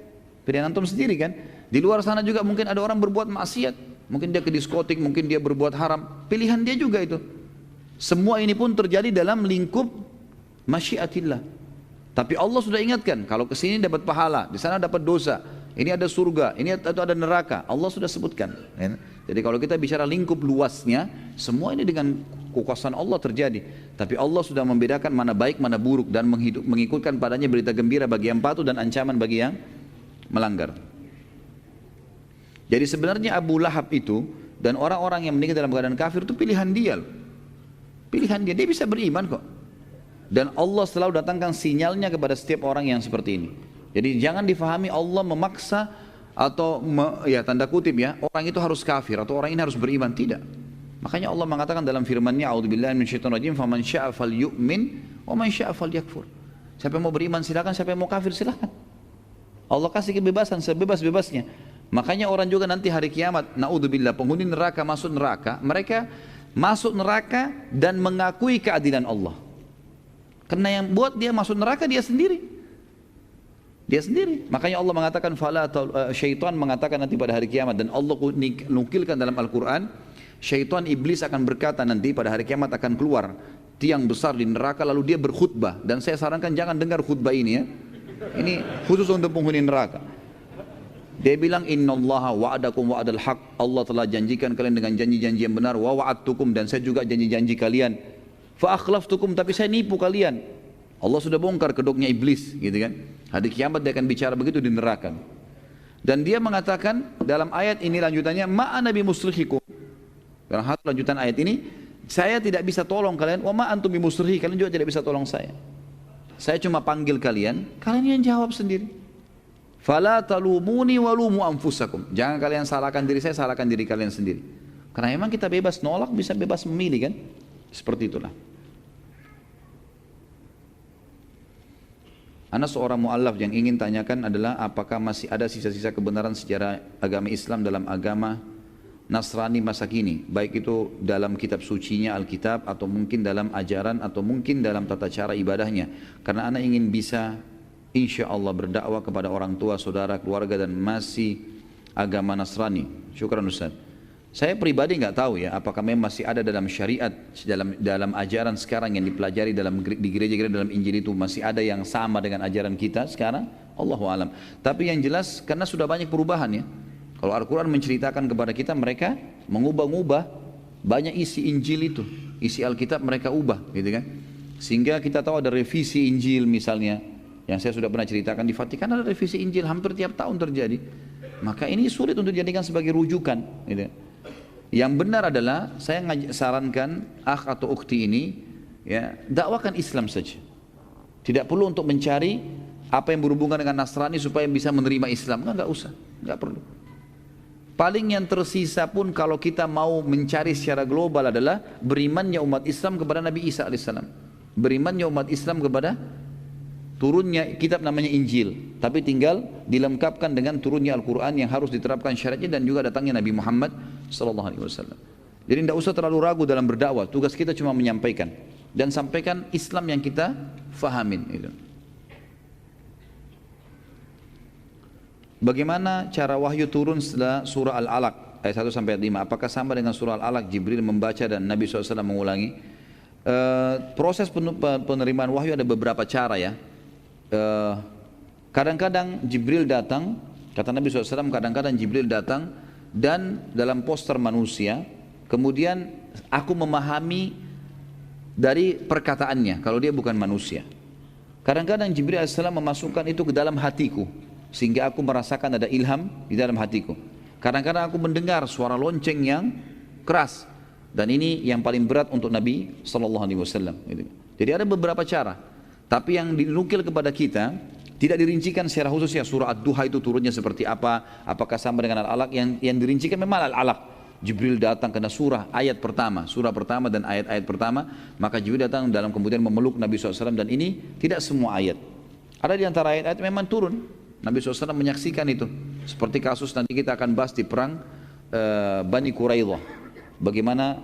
Pilihan antum sendiri kan. Di luar sana juga mungkin ada orang berbuat maksiat, mungkin dia ke diskotik, mungkin dia berbuat haram, pilihan dia juga itu. Semua ini pun terjadi dalam lingkup masyiatillah. Tapi Allah sudah ingatkan, kalau ke sini dapat pahala, di sana dapat dosa, ini ada surga, ini ada neraka, Allah sudah sebutkan. Jadi kalau kita bicara lingkup luasnya, semua ini dengan kekuasaan Allah terjadi. Tapi Allah sudah membedakan mana baik, mana buruk, dan mengikutkan padanya berita gembira bagi yang patuh dan ancaman bagi yang melanggar. Jadi sebenarnya Abu Lahab itu dan orang-orang yang meninggal dalam keadaan kafir itu pilihan dia. Pilihan dia, dia bisa beriman kok. Dan Allah selalu datangkan sinyalnya kepada setiap orang yang seperti ini. Jadi jangan difahami Allah memaksa atau ya tanda kutip, ya, orang itu harus kafir atau orang ini harus beriman, tidak. Makanya Allah mengatakan dalam firman-Nya, a'udzubillahi minasyaitonir rajim, faman syaa'a falyu'min wa man syaa'a falyakfur. Siapa yang mau beriman silakan, siapa yang mau kafir silakan. Allah kasih kebebasan sebebas-bebasnya. Makanya orang juga nanti hari kiamat, naudzubillah, penghuni neraka masuk neraka, mereka masuk neraka dan mengakui keadilan Allah. Karena yang buat dia masuk neraka dia sendiri. Dia sendiri. Makanya Allah mengatakan syaitan mengatakan nanti pada hari kiamat, dan Allah nukilkan dalam Al-Qur'an, syaitan iblis akan berkata nanti pada hari kiamat akan keluar tiang besar di neraka lalu dia berkhutbah, dan saya sarankan jangan dengar khutbah ini, ya. Ini khusus untuk penghuni neraka. Dia bilang innallaha wa'adakum wa'adal haq, Allah telah janjikan kalian dengan janji-janji yang benar, wa wa'adtukum, dan saya juga janji-janji kalian, fa akhlaftukum, tapi saya nipu kalian. Allah sudah bongkar kedoknya iblis, gitu kan. Hari kiamat dia akan bicara begitu di neraka. Dan dia mengatakan dalam ayat ini lanjutannya, ma ana bimusrihikum. Dalam lanjutan ayat ini, saya tidak bisa tolong kalian, wa ma antum bimusrihi, kalian juga tidak bisa tolong saya. Saya cuma panggil kalian, kalian yang jawab sendiri. Fala talumuni walumu anfusakum. Jangan kalian salahkan diri saya, salahkan diri kalian sendiri. Karena memang kita bebas nolak, bisa bebas memilih kan? Seperti itulah. Ana seorang mu'allaf yang ingin tanyakan adalah apakah masih ada sisa-sisa kebenaran sejarah agama Islam dalam agama Nasrani masa kini, baik itu dalam kitab sucinya Alkitab atau mungkin dalam ajaran atau mungkin dalam tata cara ibadahnya. Karena ana ingin bisa insya Allah berdakwah kepada orang tua, saudara, keluarga dan masih agama Nasrani. Syukran Ustaz. Saya pribadi nggak tahu ya apakah memang masih ada dalam syariat, dalam ajaran sekarang yang dipelajari di gereja-gereja dalam Injil itu masih ada yang sama dengan ajaran kita sekarang. Allahu alam. Tapi yang jelas karena sudah banyak perubahan ya. Kalau Al-Quran menceritakan kepada kita mereka mengubah-ubah banyak isi Injil itu, isi Alkitab mereka ubah, gitu kan? Sehingga kita tahu ada revisi Injil misalnya. Yang saya sudah pernah ceritakan di Vatikan ada revisi Injil hampir tiap tahun terjadi. Maka ini sulit untuk dijadikan sebagai rujukan, gitu. Yang benar adalah saya sarankan akh atau ukhti ini ya dakwakan Islam saja. Tidak perlu untuk mencari apa yang berhubungan dengan Nasrani supaya bisa menerima Islam. Enggak usah, enggak perlu. Paling yang tersisa pun kalau kita mau mencari secara global adalah berimannya umat Islam kepada Nabi Isa alaihissalam. Berimannya umat Islam kepada turunnya kitab namanya Injil. Tapi tinggal dilengkapkan dengan turunnya Al-Quran yang harus diterapkan syariatnya dan juga datangnya Nabi Muhammad SAW. Jadi tidak usah terlalu ragu dalam berdakwah. Tugas kita cuma menyampaikan. Dan sampaikan Islam yang kita fahamin. Gitu. Bagaimana cara wahyu turun setelah surah Al-Alaq ayat 1 sampai 5? Apakah sama dengan surah Al-Alaq, Jibril membaca dan Nabi SAW mengulangi? Proses penerimaan wahyu ada beberapa cara ya. Kadang-kadang Jibril datang, kata Nabi SAW, kadang-kadang Jibril datang dan dalam poster manusia, kemudian aku memahami dari perkataannya kalau dia bukan manusia. Kadang-kadang Jibril AS memasukkan itu ke dalam hatiku sehingga aku merasakan ada ilham di dalam hatiku. Kadang-kadang aku mendengar suara lonceng yang keras dan ini yang paling berat untuk Nabi SAW. Jadi ada beberapa cara, tapi yang dinukil kepada kita tidak dirincikan secara khusus ya surah Ad-Duha itu turunnya seperti apa, apakah sama dengan Al-Alaq. Yang dirincikan memang Al-Alaq. Jibril datang karena surah pertama dan ayat-ayat pertama, maka Jibril datang dalam kemudian memeluk Nabi SAW dan ini tidak semua ayat. Ada di antara ayat-ayat memang turun, Nabi SAW menyaksikan itu. Seperti kasus nanti kita akan bahas di perang Bani Quraidah. Bagaimana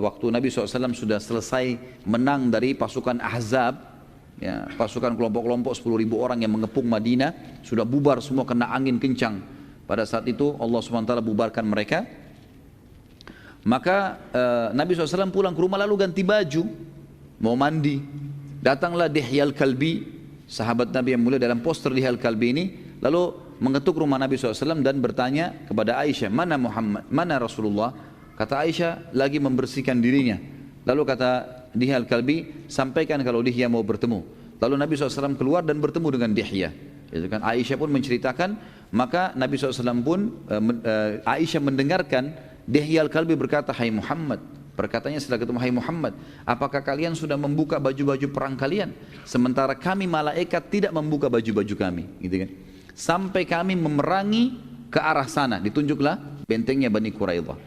waktu Nabi SAW sudah selesai menang dari pasukan Ahzab, ya, pasukan kelompok-kelompok 10.000 orang yang mengepung Madinah, sudah bubar semua kena angin kencang. Pada saat itu Allah SWT bubarkan mereka. Maka Nabi SAW pulang ke rumah lalu ganti baju, mau mandi. Datanglah Dihyal Kalbi, sahabat Nabi yang mulia dalam poster Dihyal Kalbi ini, lalu mengetuk rumah Nabi SAW dan bertanya kepada Aisyah, mana Muhammad, mana Rasulullah? Kata Aisyah, lagi membersihkan dirinya. Lalu kata Dihyal Kalbi, sampaikan kalau Dihya mau bertemu. Lalu Nabi SAW keluar dan bertemu dengan Dihya. Itu kan Aisyah pun menceritakan, maka Nabi SAW pun Aisyah mendengarkan Dihya Al-Kalbi berkata, hai Muhammad, perkataannya setelah ketemu, hai Muhammad, apakah kalian sudah membuka baju-baju perang kalian? Sementara kami malaikat tidak membuka baju-baju kami, gitu kan? Sampai kami memerangi ke arah sana, ditunjuklah bentengnya Bani Quraidah.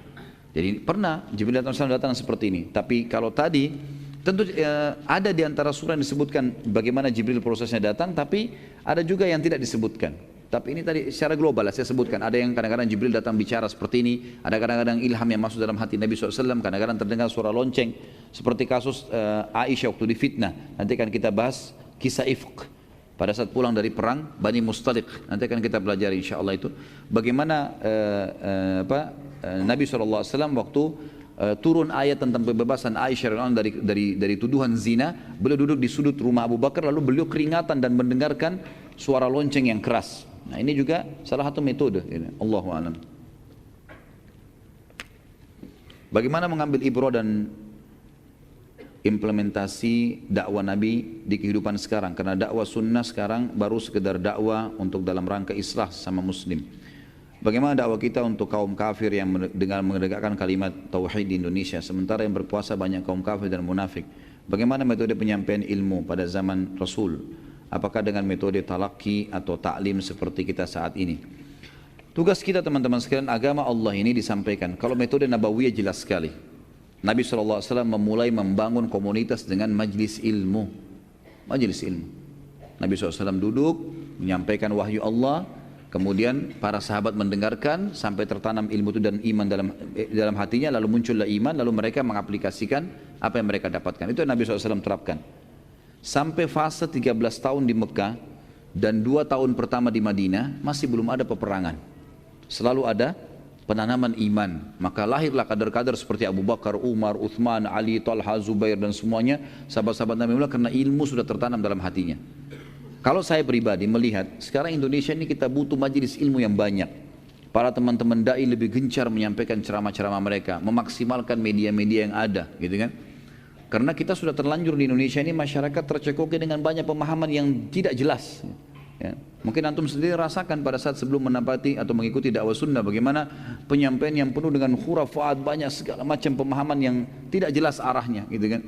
Jadi pernah Jibril datang seperti ini. Tapi kalau tadi, tentu ada di antara surah yang disebutkan bagaimana Jibril prosesnya datang, tapi ada juga yang tidak disebutkan. Tapi ini tadi secara global saya sebutkan. Ada yang kadang-kadang Jibril datang bicara seperti ini. Ada kadang-kadang ilham yang masuk dalam hati Nabi SAW. Kadang-kadang terdengar suara lonceng. Seperti kasus Aisyah waktu difitnah. Nanti akan kita bahas kisah ifq. Pada saat pulang dari perang Bani Mustaliq. Nanti akan kita belajar insyaAllah itu. Bagaimana Nabi SAW waktu turun ayat tentang pembebasan Aisyah dari tuduhan zina. Beliau duduk di sudut rumah Abu Bakar. Lalu beliau keringatan dan mendengarkan suara lonceng yang keras. Nah ini juga salah satu metode. Allahu a'lam. Bagaimana mengambil ibrah dan implementasi dakwah Nabi di kehidupan sekarang? Karena dakwah sunnah sekarang baru sekedar dakwah untuk dalam rangka islah sama muslim. Bagaimana dakwah kita untuk kaum kafir yang dengan menegakkan kalimat tauhid di Indonesia, sementara yang berpuasa banyak kaum kafir dan munafik? Bagaimana metode penyampaian ilmu pada zaman Rasul? Apakah dengan metode talaki atau taklim seperti kita saat ini? Tugas kita teman-teman sekalian, agama Allah ini disampaikan. Kalau metode Nabawiyah jelas sekali. Nabi SAW memulai membangun komunitas dengan majlis ilmu. Majlis ilmu. Nabi SAW duduk, menyampaikan wahyu Allah, kemudian para sahabat mendengarkan sampai tertanam ilmu itu dan iman dalam hatinya, lalu muncullah iman, lalu mereka mengaplikasikan apa yang mereka dapatkan. Itu yang Nabi SAW terapkan. Sampai fase 13 tahun di Mekah dan 2 tahun pertama di Madinah masih belum ada peperangan. Selalu ada penanaman iman. Maka lahirlah kader-kader seperti Abu Bakar, Umar, Uthman, Ali, Talha, Zubair dan semuanya sahabat-sahabat Nabi Muhammad karena ilmu sudah tertanam dalam hatinya. Kalau saya pribadi melihat sekarang Indonesia ini kita butuh majelis ilmu yang banyak. Para teman-teman dai lebih gencar menyampaikan ceramah-ceramah mereka, memaksimalkan media-media yang ada, gitu kan? Karena kita sudah terlanjur di Indonesia ini masyarakat tercekoki dengan banyak pemahaman yang tidak jelas. Ya. Mungkin antum sendiri rasakan pada saat sebelum menapati atau mengikuti dakwah sunnah bagaimana penyampaian yang penuh dengan khurafat, banyak segala macam pemahaman yang tidak jelas arahnya, gitu kan.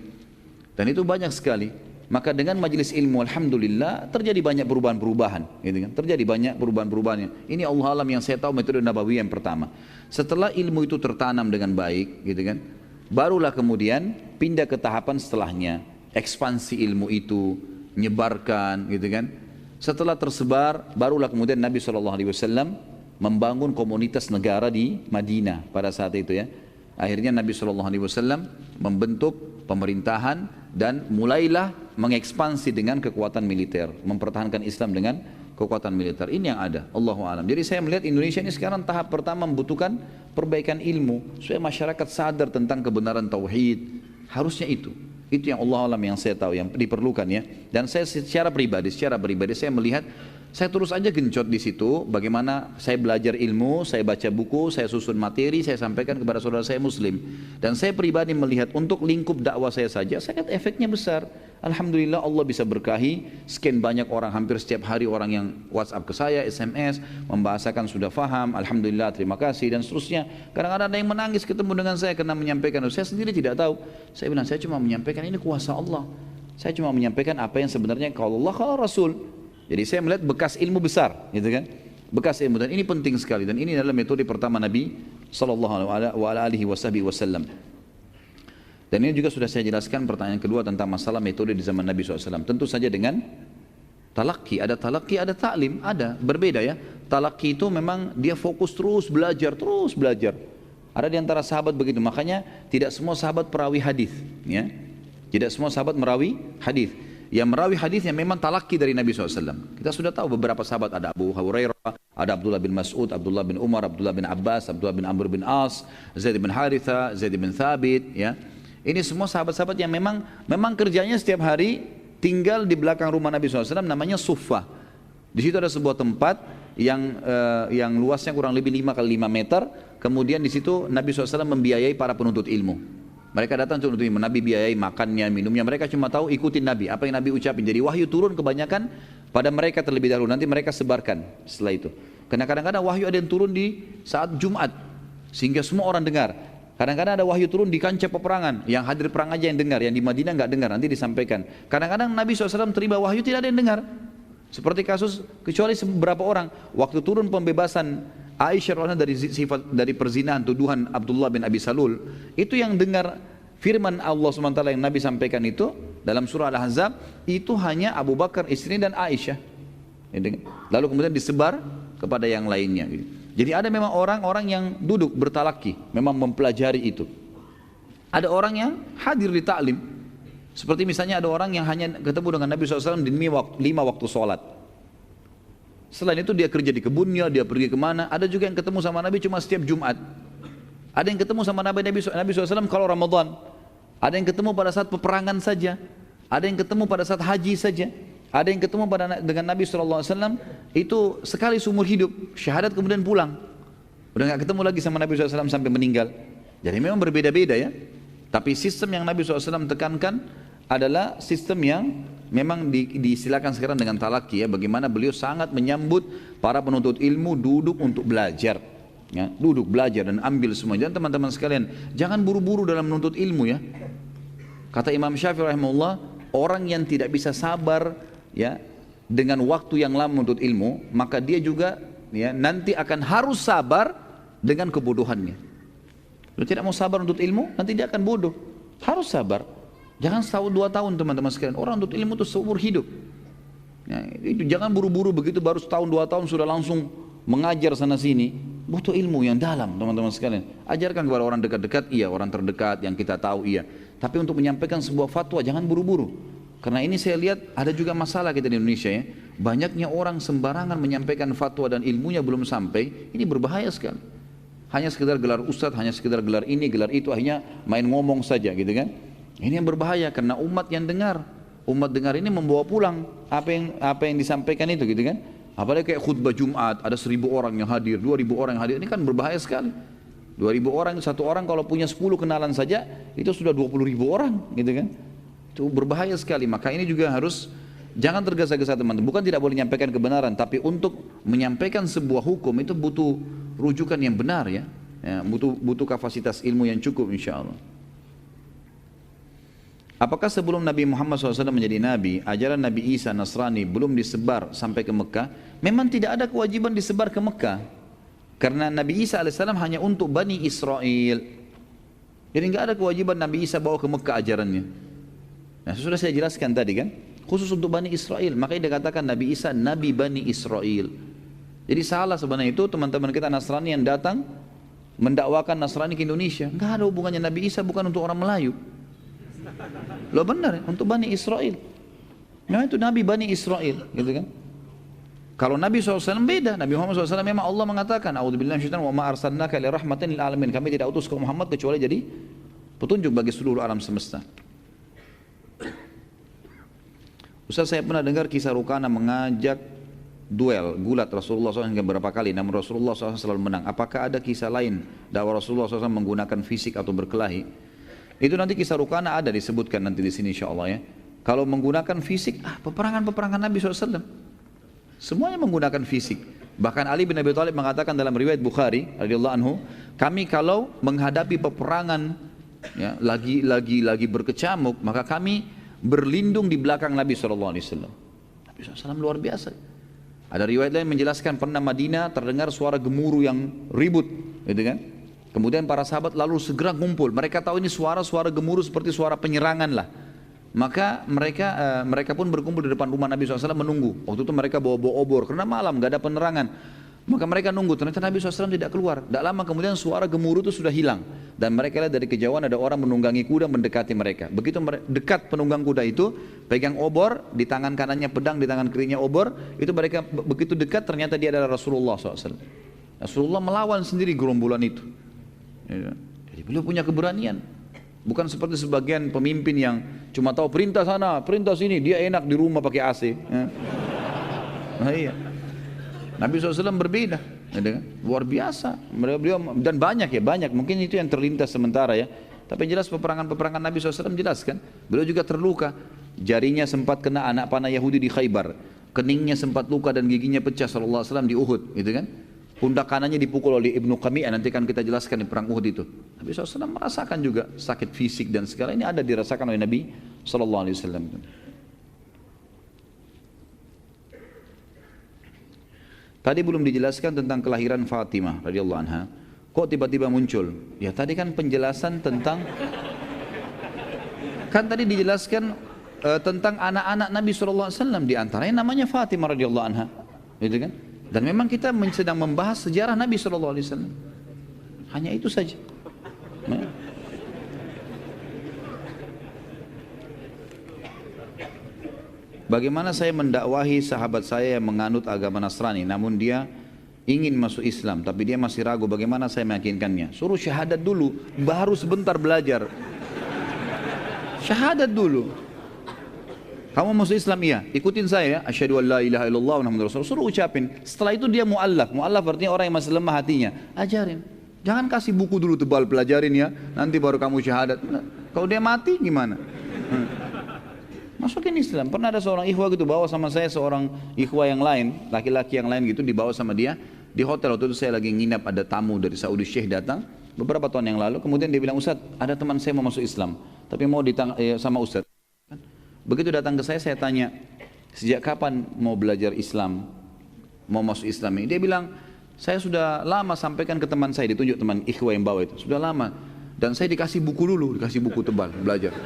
Dan itu banyak sekali. Maka dengan majelis ilmu alhamdulillah terjadi banyak perubahan-perubahan, gitu kan? Terjadi banyak perubahan-perubahan. Ini Allah alam yang saya tahu metode Nabawi yang pertama. Setelah ilmu itu tertanam dengan baik, gitu kan? Barulah kemudian pindah ke tahapan setelahnya, ekspansi ilmu itu, nyebarkan, gitu kan? Setelah tersebar, barulah kemudian Nabi SAW membangun komunitas negara di Madinah pada saat itu ya. Akhirnya Nabi SAW membentuk pemerintahan dan mulailah mengekspansi dengan kekuatan militer, mempertahankan Islam dengan kekuatan militer. Ini yang ada, Allahu a'lam. Jadi saya melihat Indonesia ini sekarang tahap pertama membutuhkan perbaikan ilmu supaya masyarakat sadar tentang kebenaran tauhid. Harusnya itu yang Allah alam yang saya tahu yang diperlukan ya. Dan saya secara pribadi saya melihat saya terus aja gencot di situ bagaimana saya belajar ilmu, saya baca buku, saya susun materi, saya sampaikan kepada saudara saya muslim. Dan saya pribadi melihat untuk lingkup dakwah saya saja, saya lihat efeknya besar. Alhamdulillah Allah bisa berkahi, sekian banyak orang, hampir setiap hari orang yang WhatsApp ke saya, SMS, membahasakan sudah faham, Alhamdulillah terima kasih dan seterusnya. Kadang-kadang ada yang menangis ketemu dengan saya karena menyampaikan, saya sendiri tidak tahu. Saya bilang, saya cuma menyampaikan ini kuasa Allah. Saya cuma menyampaikan apa yang sebenarnya kalau Allah, kalau Rasul. Jadi saya melihat bekas ilmu besar, gitu kan? Bekas ilmu, dan ini penting sekali, dan ini adalah metode pertama Nabi SAW. Dan ini juga sudah saya jelaskan pertanyaan kedua tentang masalah metode di zaman Nabi SAW. Tentu saja dengan talaqi, ada ta'lim, ada, berbeda ya. Talaqi itu memang dia fokus terus belajar. Ada di antara sahabat begitu, makanya tidak semua sahabat perawi hadis, ya. Tidak semua sahabat merawi hadis. Yang merawi hadis yang memang talaki dari Nabi SAW. Kita sudah tahu beberapa sahabat, ada Abu Hurairah, ada Abdullah bin Mas'ud, Abdullah bin Umar, Abdullah bin Abbas, Abdullah bin Amr bin As, Zaid bin Haritha, Zaid bin Thabit, ya. Ini semua sahabat-sahabat yang memang kerjanya setiap hari tinggal di belakang rumah Nabi SAW, namanya Suffah. Di situ ada sebuah tempat yang luasnya kurang lebih 5 kali 5 meter. Kemudian di situ Nabi SAW membiayai para penuntut ilmu. Mereka datang untuk ilmu, Nabi biayai makannya, minumnya, mereka cuma tahu ikutin Nabi, apa yang Nabi ucapin. Jadi wahyu turun kebanyakan pada mereka terlebih dahulu, nanti mereka sebarkan setelah itu. Karena kadang-kadang wahyu ada yang turun di saat Jumat, sehingga semua orang dengar. Kadang-kadang ada wahyu turun di kancah peperangan, yang hadir perang aja yang dengar, yang di Madinah nggak dengar, nanti disampaikan. Kadang-kadang Nabi SAW terima wahyu tidak ada yang dengar. Seperti kasus, kecuali beberapa orang, waktu turun pembebasan Aisyah dari perzinahan tuduhan Abdullah bin Abi Salul, itu yang dengar firman Allah SWT yang Nabi sampaikan itu dalam surah Al-Ahzab, itu hanya Abu Bakar istri dan Aisyah. Lalu kemudian disebar kepada yang lainnya. Jadi ada memang orang-orang yang duduk bertalaki, memang mempelajari itu. Ada orang yang hadir di ta'lim. Seperti misalnya ada orang yang hanya ketemu dengan Nabi SAW di 5 waktu sholat. Selain itu dia kerja di kebunnya, dia pergi kemana. Ada juga yang ketemu sama Nabi cuma setiap Jumat. Ada yang ketemu sama Nabi SAW kalau Ramadan. Ada yang ketemu pada saat peperangan saja. Ada yang ketemu pada saat haji saja. Ada yang ketemu dengan Nabi SAW itu sekali seumur hidup. Syahadat kemudian pulang. Udah gak ketemu lagi sama Nabi SAW sampai meninggal. Jadi memang berbeda-beda ya. Tapi sistem yang Nabi SAW tekankan adalah sistem yang memang diistilahkan sekarang dengan talaki ya, bagaimana beliau sangat menyambut para penuntut ilmu duduk untuk belajar ya, duduk belajar dan ambil semua. Dan teman-teman sekalian, jangan buru-buru dalam menuntut ilmu ya. Kata Imam Syafi'i rahimahullah, orang yang tidak bisa sabar ya dengan waktu yang lama menuntut ilmu, maka dia juga ya nanti akan harus sabar dengan kebodohannya. Kalau tidak mau sabar untuk ilmu, nanti dia akan bodoh. Harus sabar. Jangan setahun 2 tahun teman-teman sekalian. Orang untuk ilmu itu seumur hidup. Ya, itu jangan buru-buru begitu baru setahun 2 tahun sudah langsung mengajar sana sini. Butuh ilmu yang dalam teman-teman sekalian. Ajarkan kepada orang dekat-dekat, iya, orang terdekat yang kita tahu, iya. Tapi untuk menyampaikan sebuah fatwa jangan buru-buru. Karena ini saya lihat ada juga masalah kita di Indonesia ya. Banyaknya orang sembarangan menyampaikan fatwa dan ilmunya belum sampai. Ini berbahaya sekali. Hanya sekedar gelar ustadz, hanya sekedar gelar ini, gelar itu, hanya main ngomong saja gitu kan. Ini yang berbahaya karena umat yang dengar ini membawa pulang apa yang disampaikan itu gitu kan. Apalagi kayak khutbah Jumat, ada 1.000 orang yang hadir, 2.000 orang yang hadir, ini kan berbahaya sekali. 2.000 orang, satu orang kalau punya 10 kenalan saja, itu sudah 20.000 orang gitu kan. Itu berbahaya sekali, maka ini juga harus, jangan tergesa-gesa teman-teman. Bukan tidak boleh menyampaikan kebenaran, tapi untuk menyampaikan sebuah hukum itu butuh rujukan yang benar ya, butuh kapasitas ilmu yang cukup insya Allah. Apakah sebelum Nabi Muhammad SAW menjadi Nabi, ajaran Nabi Isa Nasrani belum disebar sampai ke Mekah? Memang tidak ada kewajiban disebar ke Mekah. Karena Nabi Isa AS hanya untuk Bani Israel. Jadi nggak ada kewajiban Nabi Isa bawa ke Mekah ajarannya. Nah sudah saya jelaskan tadi kan, khusus untuk Bani Israel. Makanya dikatakan Nabi Isa Nabi Bani Israel. Jadi salah sebenarnya itu teman-teman kita Nasrani yang datang mendakwakan Nasrani ke Indonesia. Nggak ada hubungannya, Nabi Isa bukan untuk orang Melayu. Loh benar ya, untuk Bani Israel. Memang itu Nabi Bani Israel, gitu kan? Kalau Nabi SAW beda. Nabi Muhammad SAW memang Allah mengatakan, A'udzubillahi minasyaitonir rajim, wa ma arsalnaka illa rahmatan lil alamin. Kami tidak utus ke Muhammad kecuali jadi petunjuk bagi seluruh alam semesta. Ustaz, saya pernah dengar kisah Rukana mengajak duel gulat Rasulullah SAW hingga beberapa kali, namun Rasulullah SAW selalu menang. Apakah ada kisah lain dakwah Rasulullah SAW menggunakan fisik atau berkelahi? Itu nanti kisah Rukana ada disebutkan nanti di sini insya Allah ya. Kalau menggunakan fisik, peperangan-peperangan Nabi SAW semuanya menggunakan fisik. Bahkan Ali bin Abi Thalib mengatakan dalam riwayat Bukhari radhiyallahu anhu, kami kalau menghadapi peperangan ya, lagi berkecamuk, maka kami berlindung di belakang Nabi SAW. Nabi SAW luar biasa. Ada riwayat lain menjelaskan pernah Madinah terdengar suara gemuruh yang ribut, gitu kan? Kemudian para sahabat lalu segera ngumpul. Mereka tahu ini suara-suara gemuruh seperti suara penyerangan lah. Maka mereka pun berkumpul di depan rumah Nabi SAW menunggu. Waktu itu mereka bawa-bawa obor karena malam gak ada penerangan. Maka mereka nunggu, ternyata Nabi SAW tidak keluar. Tidak lama kemudian suara gemuruh itu sudah hilang. Dan mereka lihat dari kejauhan ada orang menunggangi kuda mendekati mereka. Begitu dekat penunggang kuda itu, pegang obor, di tangan kanannya pedang, di tangan kirinya obor. Itu mereka begitu dekat ternyata dia adalah Rasulullah SAW. Rasulullah melawan sendiri gerombolan itu. Jadi beliau punya keberanian. Bukan seperti sebagian pemimpin yang cuma tahu perintah sana, perintah sini, dia enak di rumah pakai AC. Nah iya. Nabi SAW berbeda, luar biasa. Beliau dan banyak ya, banyak. Mungkin itu yang terlintas sementara ya. Tapi jelas peperangan-peperangan Nabi SAW jelas kan. Beliau juga terluka. Jarinya sempat kena anak panah Yahudi di Khaybar. Keningnya sempat luka dan giginya pecah sallallahu alaihi wasallam di Uhud, gitu kan. Pundak kanannya dipukul oleh Ibnu Qami'ah, nanti kan kita jelaskan di perang Uhud itu. Nabi SAW merasakan juga sakit fisik dan segala ini ada dirasakan oleh Nabi SAW. Tadi belum dijelaskan tentang kelahiran Fatimah radhiyallahu anha. Kok tiba-tiba muncul? Ya tadi kan penjelasan tentang, kan tadi dijelaskan tentang anak-anak Nabi SAW. Di antaranya namanya Fatimah radhiyallahu anha, gitu kan? Dan memang kita sedang membahas sejarah Nabi SAW. Hanya itu saja. Bagaimana saya mendakwahi sahabat saya yang menganut agama Nasrani, namun dia ingin masuk Islam, tapi dia masih ragu, bagaimana saya meyakinkannya? Suruh syahadat dulu, baru sebentar belajar. Syahadat dulu. Kamu masuk Islam, iya, ikutin saya, asyhadu an la ilaha illallah wa muhammadur rasulullah, suruh ucapin. Setelah itu dia mu'allaf artinya orang yang masih lemah hatinya, ajarin. Jangan kasih buku dulu tebal, pelajarin ya, nanti baru kamu syahadat. Nah, kalau dia mati gimana? Masukin Islam. Pernah ada seorang ikhwah gitu bawa sama saya seorang ikhwah yang lain, laki-laki yang lain gitu, dibawa sama dia di hotel. Waktu itu saya lagi nginap, ada tamu dari Saudi Syekh datang beberapa tahun yang lalu. Kemudian dia bilang, Ustaz, ada teman saya mau masuk Islam, tapi mau sama Ustaz. Begitu datang ke saya tanya, sejak kapan mau belajar Islam, mau masuk Islam ini? Dia bilang, saya sudah lama sampaikan ke teman saya, ditunjuk teman ikhwah yang bawa itu, sudah lama. Dan saya dikasih buku dulu, dikasih buku tebal, belajar.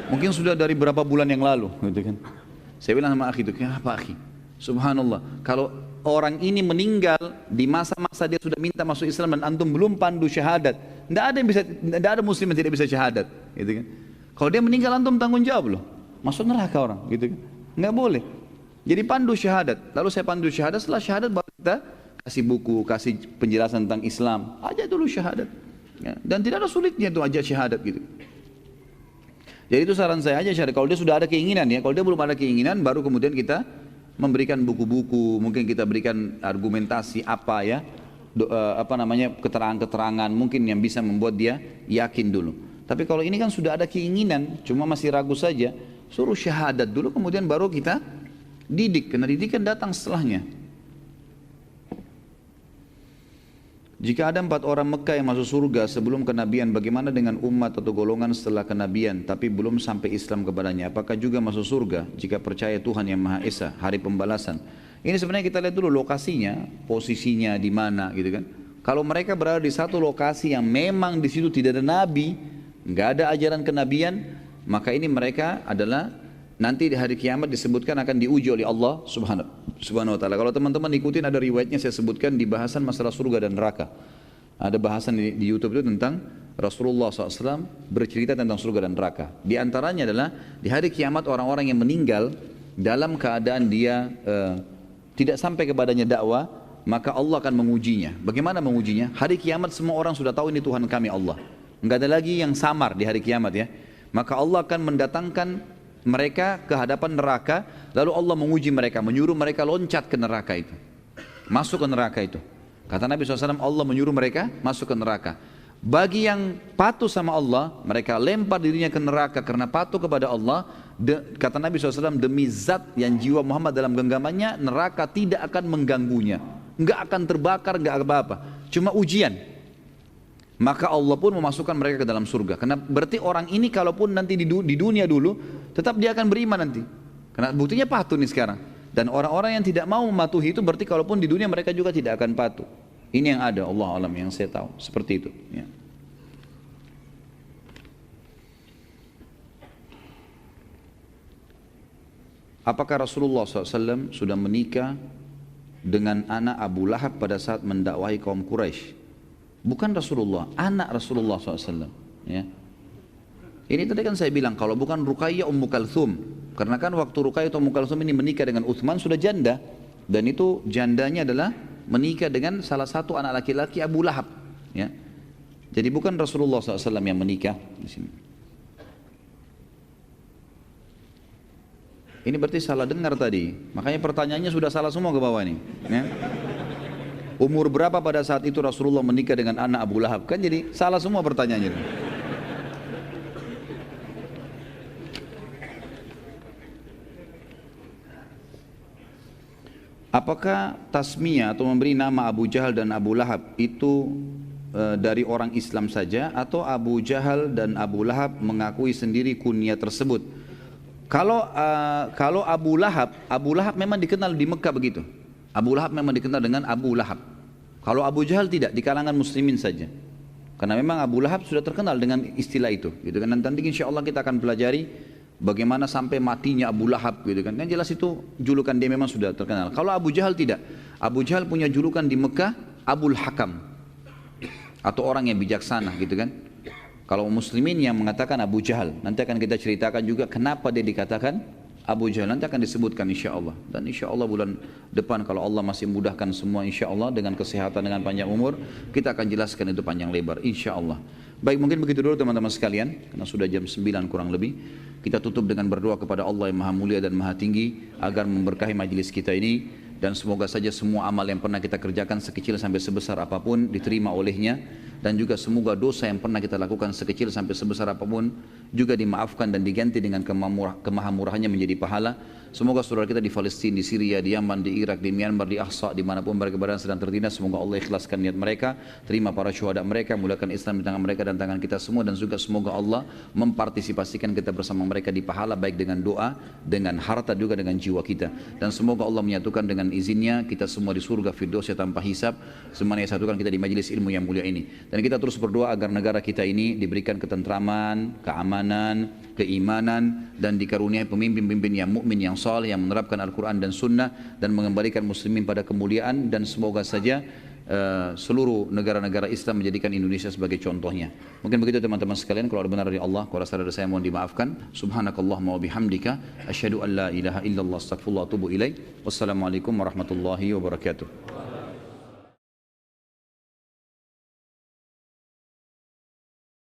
Mungkin sudah dari berapa bulan yang lalu, gitu kan. Saya bilang sama akhi itu, kenapa akhi? Subhanallah, kalau orang ini meninggal di masa-masa dia sudah minta masuk Islam dan antum belum pandu syahadat, tidak ada muslim yang tidak bisa syahadat, gitu kan. Kalau dia meninggal antum tanggung jawab loh. Masuk neraka orang, gitu kan? Nggak boleh. Jadi pandu syahadat. Lalu saya pandu syahadat, setelah syahadat baru kita kasih buku, kasih penjelasan tentang Islam. Aja dulu syahadat. Ya. Dan tidak ada sulitnya itu aja syahadat gitu. Jadi itu saran saya aja syahadat. Kalau dia sudah ada keinginan ya, kalau dia belum ada keinginan, baru kemudian kita memberikan buku-buku, mungkin kita berikan argumentasi apa ya, keterangan-keterangan mungkin yang bisa membuat dia yakin dulu. Tapi kalau ini kan sudah ada keinginan, cuma masih ragu saja, suruh syahadat dulu, kemudian baru kita didik, karena didikan datang setelahnya. Jika ada 4 orang Mekah yang masuk surga sebelum kenabian, bagaimana dengan umat atau golongan setelah kenabian tapi belum sampai Islam kepadanya? Apakah juga masuk surga jika percaya Tuhan yang Maha Esa, hari pembalasan? Ini sebenarnya kita lihat dulu lokasinya, posisinya di mana gitu kan. Kalau mereka berada di satu lokasi yang memang di situ tidak ada nabi, nggak ada ajaran kenabian, maka ini mereka adalah nanti di hari kiamat disebutkan akan diuji oleh Allah subhanahu wa ta'ala. Kalau teman-teman ikutin ada riwayatnya saya sebutkan di bahasan masalah surga dan neraka. Ada bahasan di YouTube itu tentang Rasulullah SAW bercerita tentang surga dan neraka. Di antaranya adalah di hari kiamat orang-orang yang meninggal dalam keadaan dia tidak sampai kepadanya dakwah, maka Allah akan mengujinya. Bagaimana mengujinya? Hari kiamat semua orang sudah tahu ini Tuhan kami Allah. Enggak ada lagi yang samar di hari kiamat ya. Maka Allah akan mendatangkan mereka ke hadapan neraka, lalu Allah menguji mereka, menyuruh mereka loncat ke neraka itu, masuk ke neraka itu. Kata Nabi SAW, Allah menyuruh mereka masuk ke neraka. Bagi yang patuh sama Allah, mereka lempar dirinya ke neraka karena patuh kepada Allah. Kata Nabi SAW, demi zat yang jiwa Muhammad dalam genggamannya, neraka tidak akan mengganggunya, nggak akan terbakar, nggak apa-apa, cuma ujian. Maka Allah pun memasukkan mereka ke dalam surga. Karena berarti orang ini kalaupun nanti di dunia dulu, tetap dia akan beriman nanti. Karena buktinya patuh nih sekarang. Dan orang-orang yang tidak mau mematuhi itu berarti kalaupun di dunia mereka juga tidak akan patuh. Ini yang ada, Allah alam yang saya tahu. Seperti itu. Ya. Apakah Rasulullah SAW sudah menikah dengan anak Abu Lahab pada saat mendakwahi kaum Quraisy? Bukan Rasulullah, anak Rasulullah SAW. Ya. Ini tadi kan saya bilang, kalau bukan Ruqayyah Ummu Kalthum. Karena kan waktu Ruqayyah atau Ummu Kalthum ini menikah dengan Uthman sudah janda. Dan itu jandanya adalah menikah dengan salah satu anak laki-laki Abu Lahab. Ya. Jadi bukan Rasulullah SAW yang menikah di sini. Ini berarti salah dengar tadi. Makanya pertanyaannya sudah salah semua ke bawah ini. Ya. Umur berapa pada saat itu Rasulullah menikah dengan anak Abu Lahab? Kan jadi salah semua pertanyaannya. Apakah tasmiyah atau memberi nama Abu Jahal dan Abu Lahab itu dari orang Islam saja, atau Abu Jahal dan Abu Lahab mengakui sendiri kunyah tersebut? Kalau Abu Lahab memang dikenal di Mekah begitu. Abu Lahab memang dikenal dengan Abu Lahab. Kalau Abu Jahal tidak, di kalangan muslimin saja. Karena memang Abu Lahab sudah terkenal dengan istilah itu, gitu kan. Nanti insya Allah kita akan pelajari bagaimana sampai matinya Abu Lahab, gitu kan. Yang jelas itu julukan dia memang sudah terkenal. Kalau Abu Jahal tidak. Abu Jahal punya julukan di Mekah Abul Hakam, atau orang yang bijaksana, gitu kan. Kalau muslimin yang mengatakan Abu Jahal, nanti akan kita ceritakan juga kenapa dia dikatakan Abu Jahal, nanti akan disebutkan insya Allah. Dan insya Allah bulan depan kalau Allah masih mudahkan semua insya Allah dengan kesehatan, dengan panjang umur, kita akan jelaskan itu panjang lebar insya Allah. Baik, mungkin begitu dulu teman-teman sekalian, karena sudah jam 9 kurang lebih. Kita tutup dengan berdoa kepada Allah yang maha mulia dan maha tinggi agar memberkahi majelis kita ini. Dan semoga saja semua amal yang pernah kita kerjakan sekecil sampai sebesar apapun diterima olehnya. Dan juga semoga dosa yang pernah kita lakukan sekecil sampai sebesar apapun juga dimaafkan dan diganti dengan kemahamurahannya menjadi pahala. Semoga saudara kita di Palestina, di Syria, di Yaman, di Irak, di Myanmar, di Ahsa, dimanapun mereka berada sedang tertindas, semoga Allah ikhlaskan niat mereka, terima para syuhada mereka, mulakan Islam di tangan mereka dan tangan kita semua. Dan juga semoga Allah mempartisipasikan kita bersama mereka di pahala, baik dengan doa, dengan harta, juga dengan jiwa kita. Dan semoga Allah menyatukan dengan izinnya kita semua di surga Firdausnya tanpa hisab. Semuanya satukan kita di majelis ilmu yang mulia ini. Dan kita terus berdoa agar negara kita ini diberikan ketentraman, keamanan, keimanan, dan dikaruniai pemimpin-pemimpin yang mukmin, yang saleh, yang menerapkan Al-Quran dan Sunnah, dan mengembalikan muslimin pada kemuliaan. Dan semoga saja seluruh negara-negara Islam menjadikan Indonesia sebagai contohnya. Mungkin begitu teman-teman sekalian. Kalau ada benar dari Allah, kalau rasa dari saya mohon dimaafkan. Subhanakallahumma wa bihamdika asyhadu an la ilaha illallah astaghfirullah wa atubu ilaik. Wassalamualaikum warahmatullahi wabarakatuh.